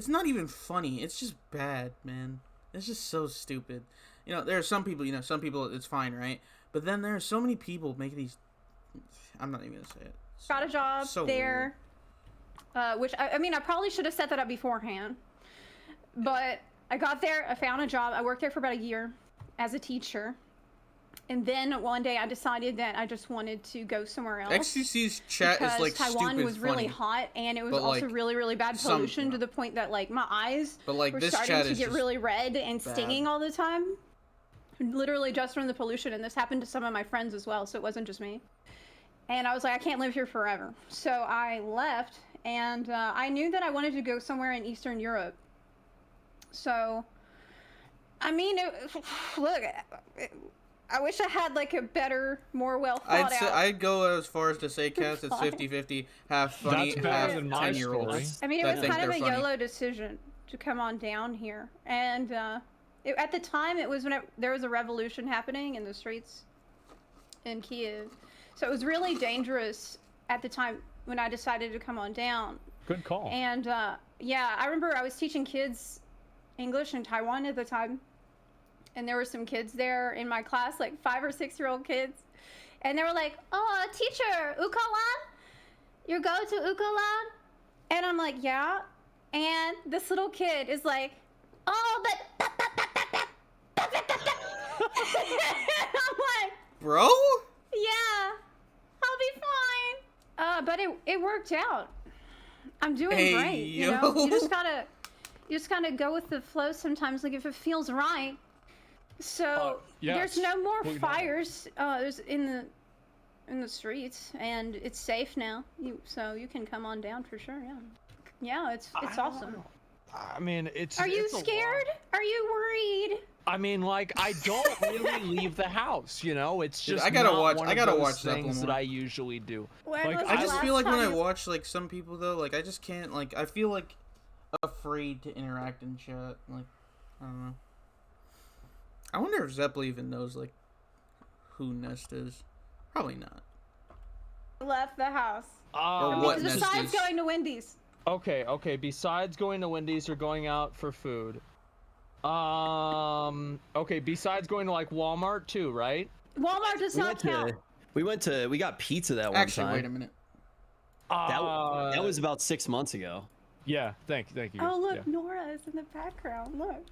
not even funny. It's just bad, man. It's just so stupid. You know, there are some people, it's fine, right? But then there are so many people making these. I'm not even gonna say it. got a job So there, which I mean I probably should have set that up beforehand, but I got there, I found a job, I worked there for about a year as a teacher, and then one day I decided that I just wanted to go somewhere else. XQC's chat is like Taiwan stupid was really funny. hot, and it was But, also like, really, really bad some- pollution to the point that like my eyes But, like, were this starting chat to is get just really red and bad. stinging all the time. Literally just from the pollution, and this happened to some of my friends as well, so it wasn't just me. And I was like, I can't live here forever. So I left, and I knew that I wanted to go somewhere in Eastern Europe. So, I mean, look, I wish I had like a better, more well thought out. I'd go as far as to say, Cass, it's 50-50, half funny, That's better half than my 10-year-olds. story. I mean, it that was think kind of they're a funny. YOLO decision to come on down here. And at the time, it was when there was a revolution happening in the streets in Kiev. So it was really dangerous at the time when I decided to come on down. Good call. And yeah, I remember I was teaching kids English in Taiwan at the time. And there were some kids there in my class, like 5 or 6-year-old kids. And they were like, oh, teacher, Ukalan? You go to Ukalan? And I'm like, yeah. And this little kid is like, oh, but... I'm like, Bro? yeah, I'll be fine. But it worked out. I'm doing Hey, great. You yo. know, you just gotta go with the flow sometimes. Like if it feels right. So yes. there's no more We know. fires. There's in the streets, and it's safe now. So you can come on down for sure. Yeah, yeah, it's awesome. I mean, it's. Are you it's a lot. scared? Are you worried? I mean, like, I don't really leave the house, you know? It's Dude, just I gotta not watch- one I of gotta those watch that things one that more. I usually do. When Like, was I the just last feel like when I time you- watch like some people though, like I just can't, like I feel like afraid to interact in chat. Like I don't know. I wonder if Zeppeli even knows like who Nest is. Probably not. left the house. Or Um, what Besides Nest is. going to Wendy's. okay. Besides going to Wendy's or going out for food. Okay, besides going to like Walmart too, right? Walmart does not count. We got pizza that one Actually, time. wait a minute. That was about 6 months ago. Yeah, thank you. Oh look, Yeah. Nora is in the background. Look,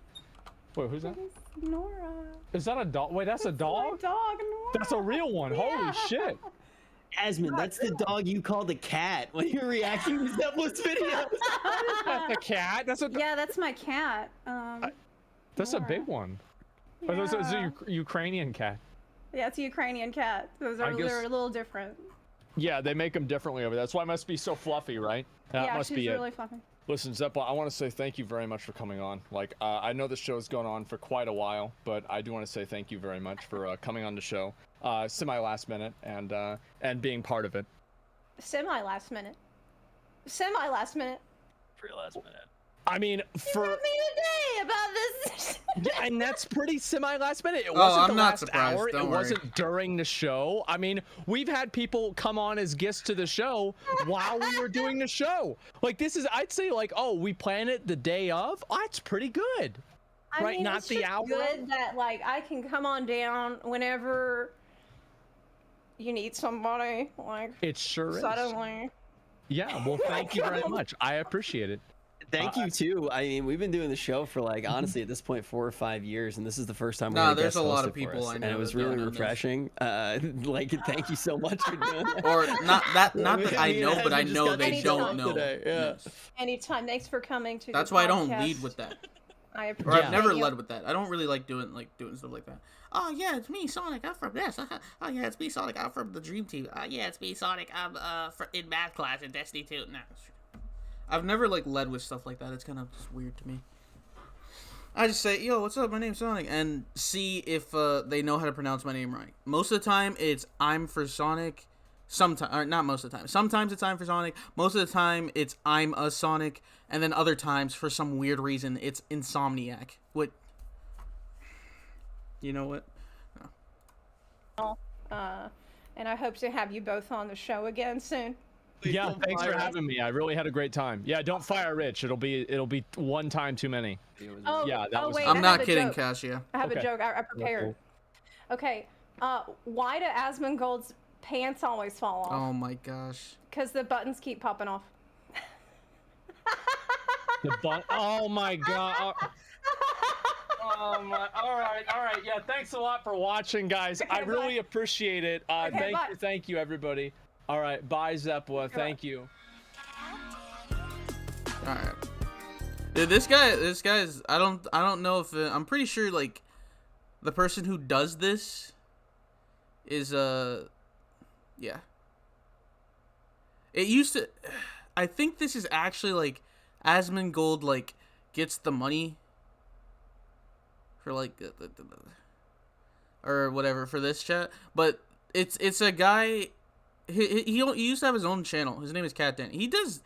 Wait, who's that? it's Nora. Is that a dog? Wait, that's a My dog? dog, Nora. That's a real one. Holy Yeah. shit. Asmund, that's the dog you called a cat when you were reacting to Zeppeli's videos. That's a cat. That's a Yeah, that's my cat. that's a Nora. big one. Oh, this is Yeah. a Ukrainian cat. Yeah, it's a Ukrainian cat. Those I are guess- they're a little different. Yeah, they make them differently over there. That's why it must be so fluffy, right? That yeah, must she's be really it. fluffy. Listen, Zeppa, I want to say thank you very much for coming on. Like, I know the show's gone on for quite a while, but I do want to say thank you very much for coming on the show, semi-last minute, and being part of it. Semi last minute. Semi last minute. For last minute. I mean, for Tell me today about this. yeah, and that's pretty semi-last minute. It Oh, wasn't I'm the not last surprised, hour. don't It worry. wasn't during the show. I mean, we've had people come on as guests to the show while we were doing the show. Like this is, I'd say, like, oh, we plan it the day of. Oh, that's pretty good. I right? mean, Not it's the just hour. good that like I can come on down whenever you need somebody. Like It sure is. suddenly. Yeah. Well, thank you very much. I appreciate it. Thank you too. I mean, we've been doing the show for like honestly at this point 4 or 5 years, and this is the first time we had a there's guest a lot host of it for people us, I know and it was that really don't know this. refreshing. Like, thank you so much for doing that. Or not that I Me and know, but I Hasmine just know got they to don't talk know. today, yeah. Yes. Anytime. Thanks for coming to. That's the why I don't podcast. lead with that. I Or appreciate I've never you. led with that. I don't really like doing stuff like that. Oh yeah, it's me, Sonic. I'm from this. Oh yeah, it's me, Sonic. I'm from the Dream Team. Yeah, it's me, Sonic. I'm in math class in Destiny 2. No, I've never like led with stuff like that. It's kind of just weird to me. I just say, yo, what's up? My name's Sonic, and see if they know how to pronounce my name right. Most of the time, it's I'm for Sonic. Sometimes, or not most of the time. Sometimes it's I'm for Sonic. Most of the time, it's I'm a Sonic, and then other times, for some weird reason, it's Insomniac. What? You know what? And I hope to have you both on the show again soon. Yeah, thanks for having me. I really had a great time. Yeah, don't fire Rich. It'll be one time too many. Oh, Yeah, that was. wait, I'm I not have a kidding, joke. Cassia. I have Okay. a joke. I prepared. Okay. Why do Asmongold's pants always fall off? Oh my gosh. Because the buttons keep popping off. Oh my god. Oh my. All right. Yeah. Thanks a lot for watching, guys. Okay, I really bye. appreciate it. Okay, bye. Thank you, everybody. All right. Bye, Zepwa. Thank you. All right. Dude, this guy's. I don't know if I'm pretty sure like, the person who does this is yeah. It used to. I think this is actually like, Asmongold like gets the money for like or whatever for this chat, but it's a guy. He used to have his own channel. His name is Cat Dan. He does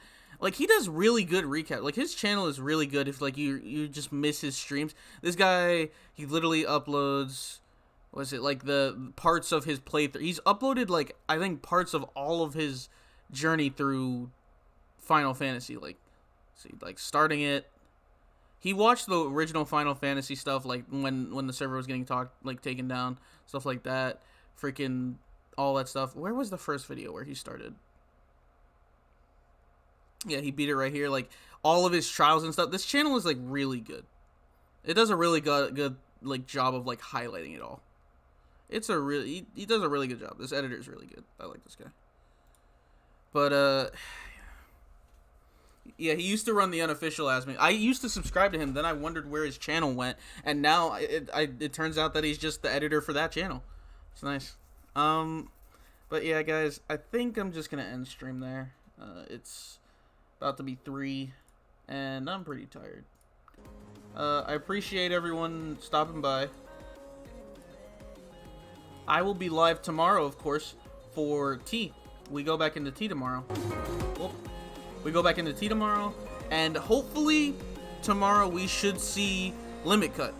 really good recap. Like, his channel is really good if like you just miss his streams. This guy, he literally uploads, was it like the parts of his playthrough? He's uploaded like, I think, parts of all of his journey through Final Fantasy, like, see, like starting it. He watched the original Final Fantasy stuff, like when the server was getting taken down, stuff like that. Freaking all that stuff. Where was the first video where he started? Yeah, he beat it right here. Like, all of his trials and stuff. This channel is like really good. It does a really good like job of like highlighting it all. It's a really he does a really good job. This editor is really good. I like this guy. But yeah, he used to run the unofficial Asmongold. I used to subscribe to him. Then I wondered where his channel went, and now it turns out that he's just the editor for that channel. It's nice. But yeah, guys, I think I'm just gonna end stream there. It's about to be 3, and I'm pretty tired. I appreciate everyone stopping by. I will be live tomorrow, of course, for tea. We go back into tea tomorrow. Whoop. We go back into tea tomorrow, and hopefully tomorrow we should see Limit Cut.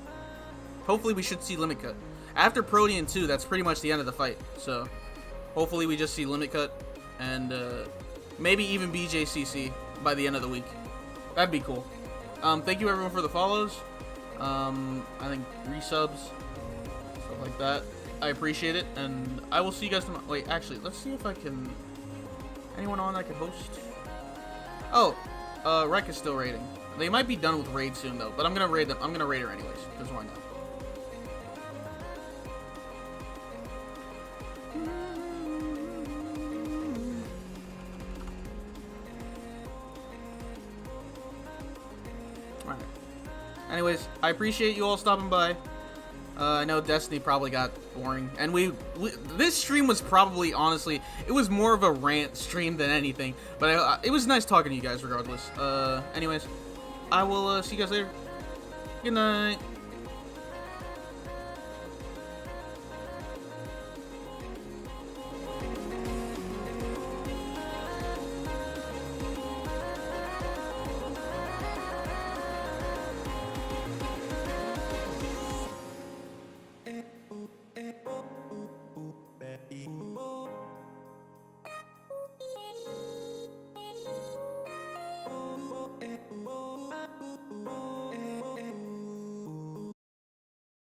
Hopefully we should see Limit Cut. After Protean 2, that's pretty much the end of the fight. So hopefully we just see Limit Cut, and maybe even BJCC by the end of the week. That'd be cool. Thank you everyone for the follows. I think resubs, stuff like that. I appreciate it, and I will see you guys tomorrow. Wait, actually, let's see if I can. Anyone on that can host? Oh, Raika's still raiding. They might be done with raid soon though, but I'm gonna raid them. I'm gonna raid her anyways, because why not? Alright. Anyways, I appreciate you all stopping by. I know Destiny probably got boring, and this stream was probably, honestly, it was more of a rant stream than anything, but it was nice talking to you guys regardless. Anyways, I will see you guys later. Good night.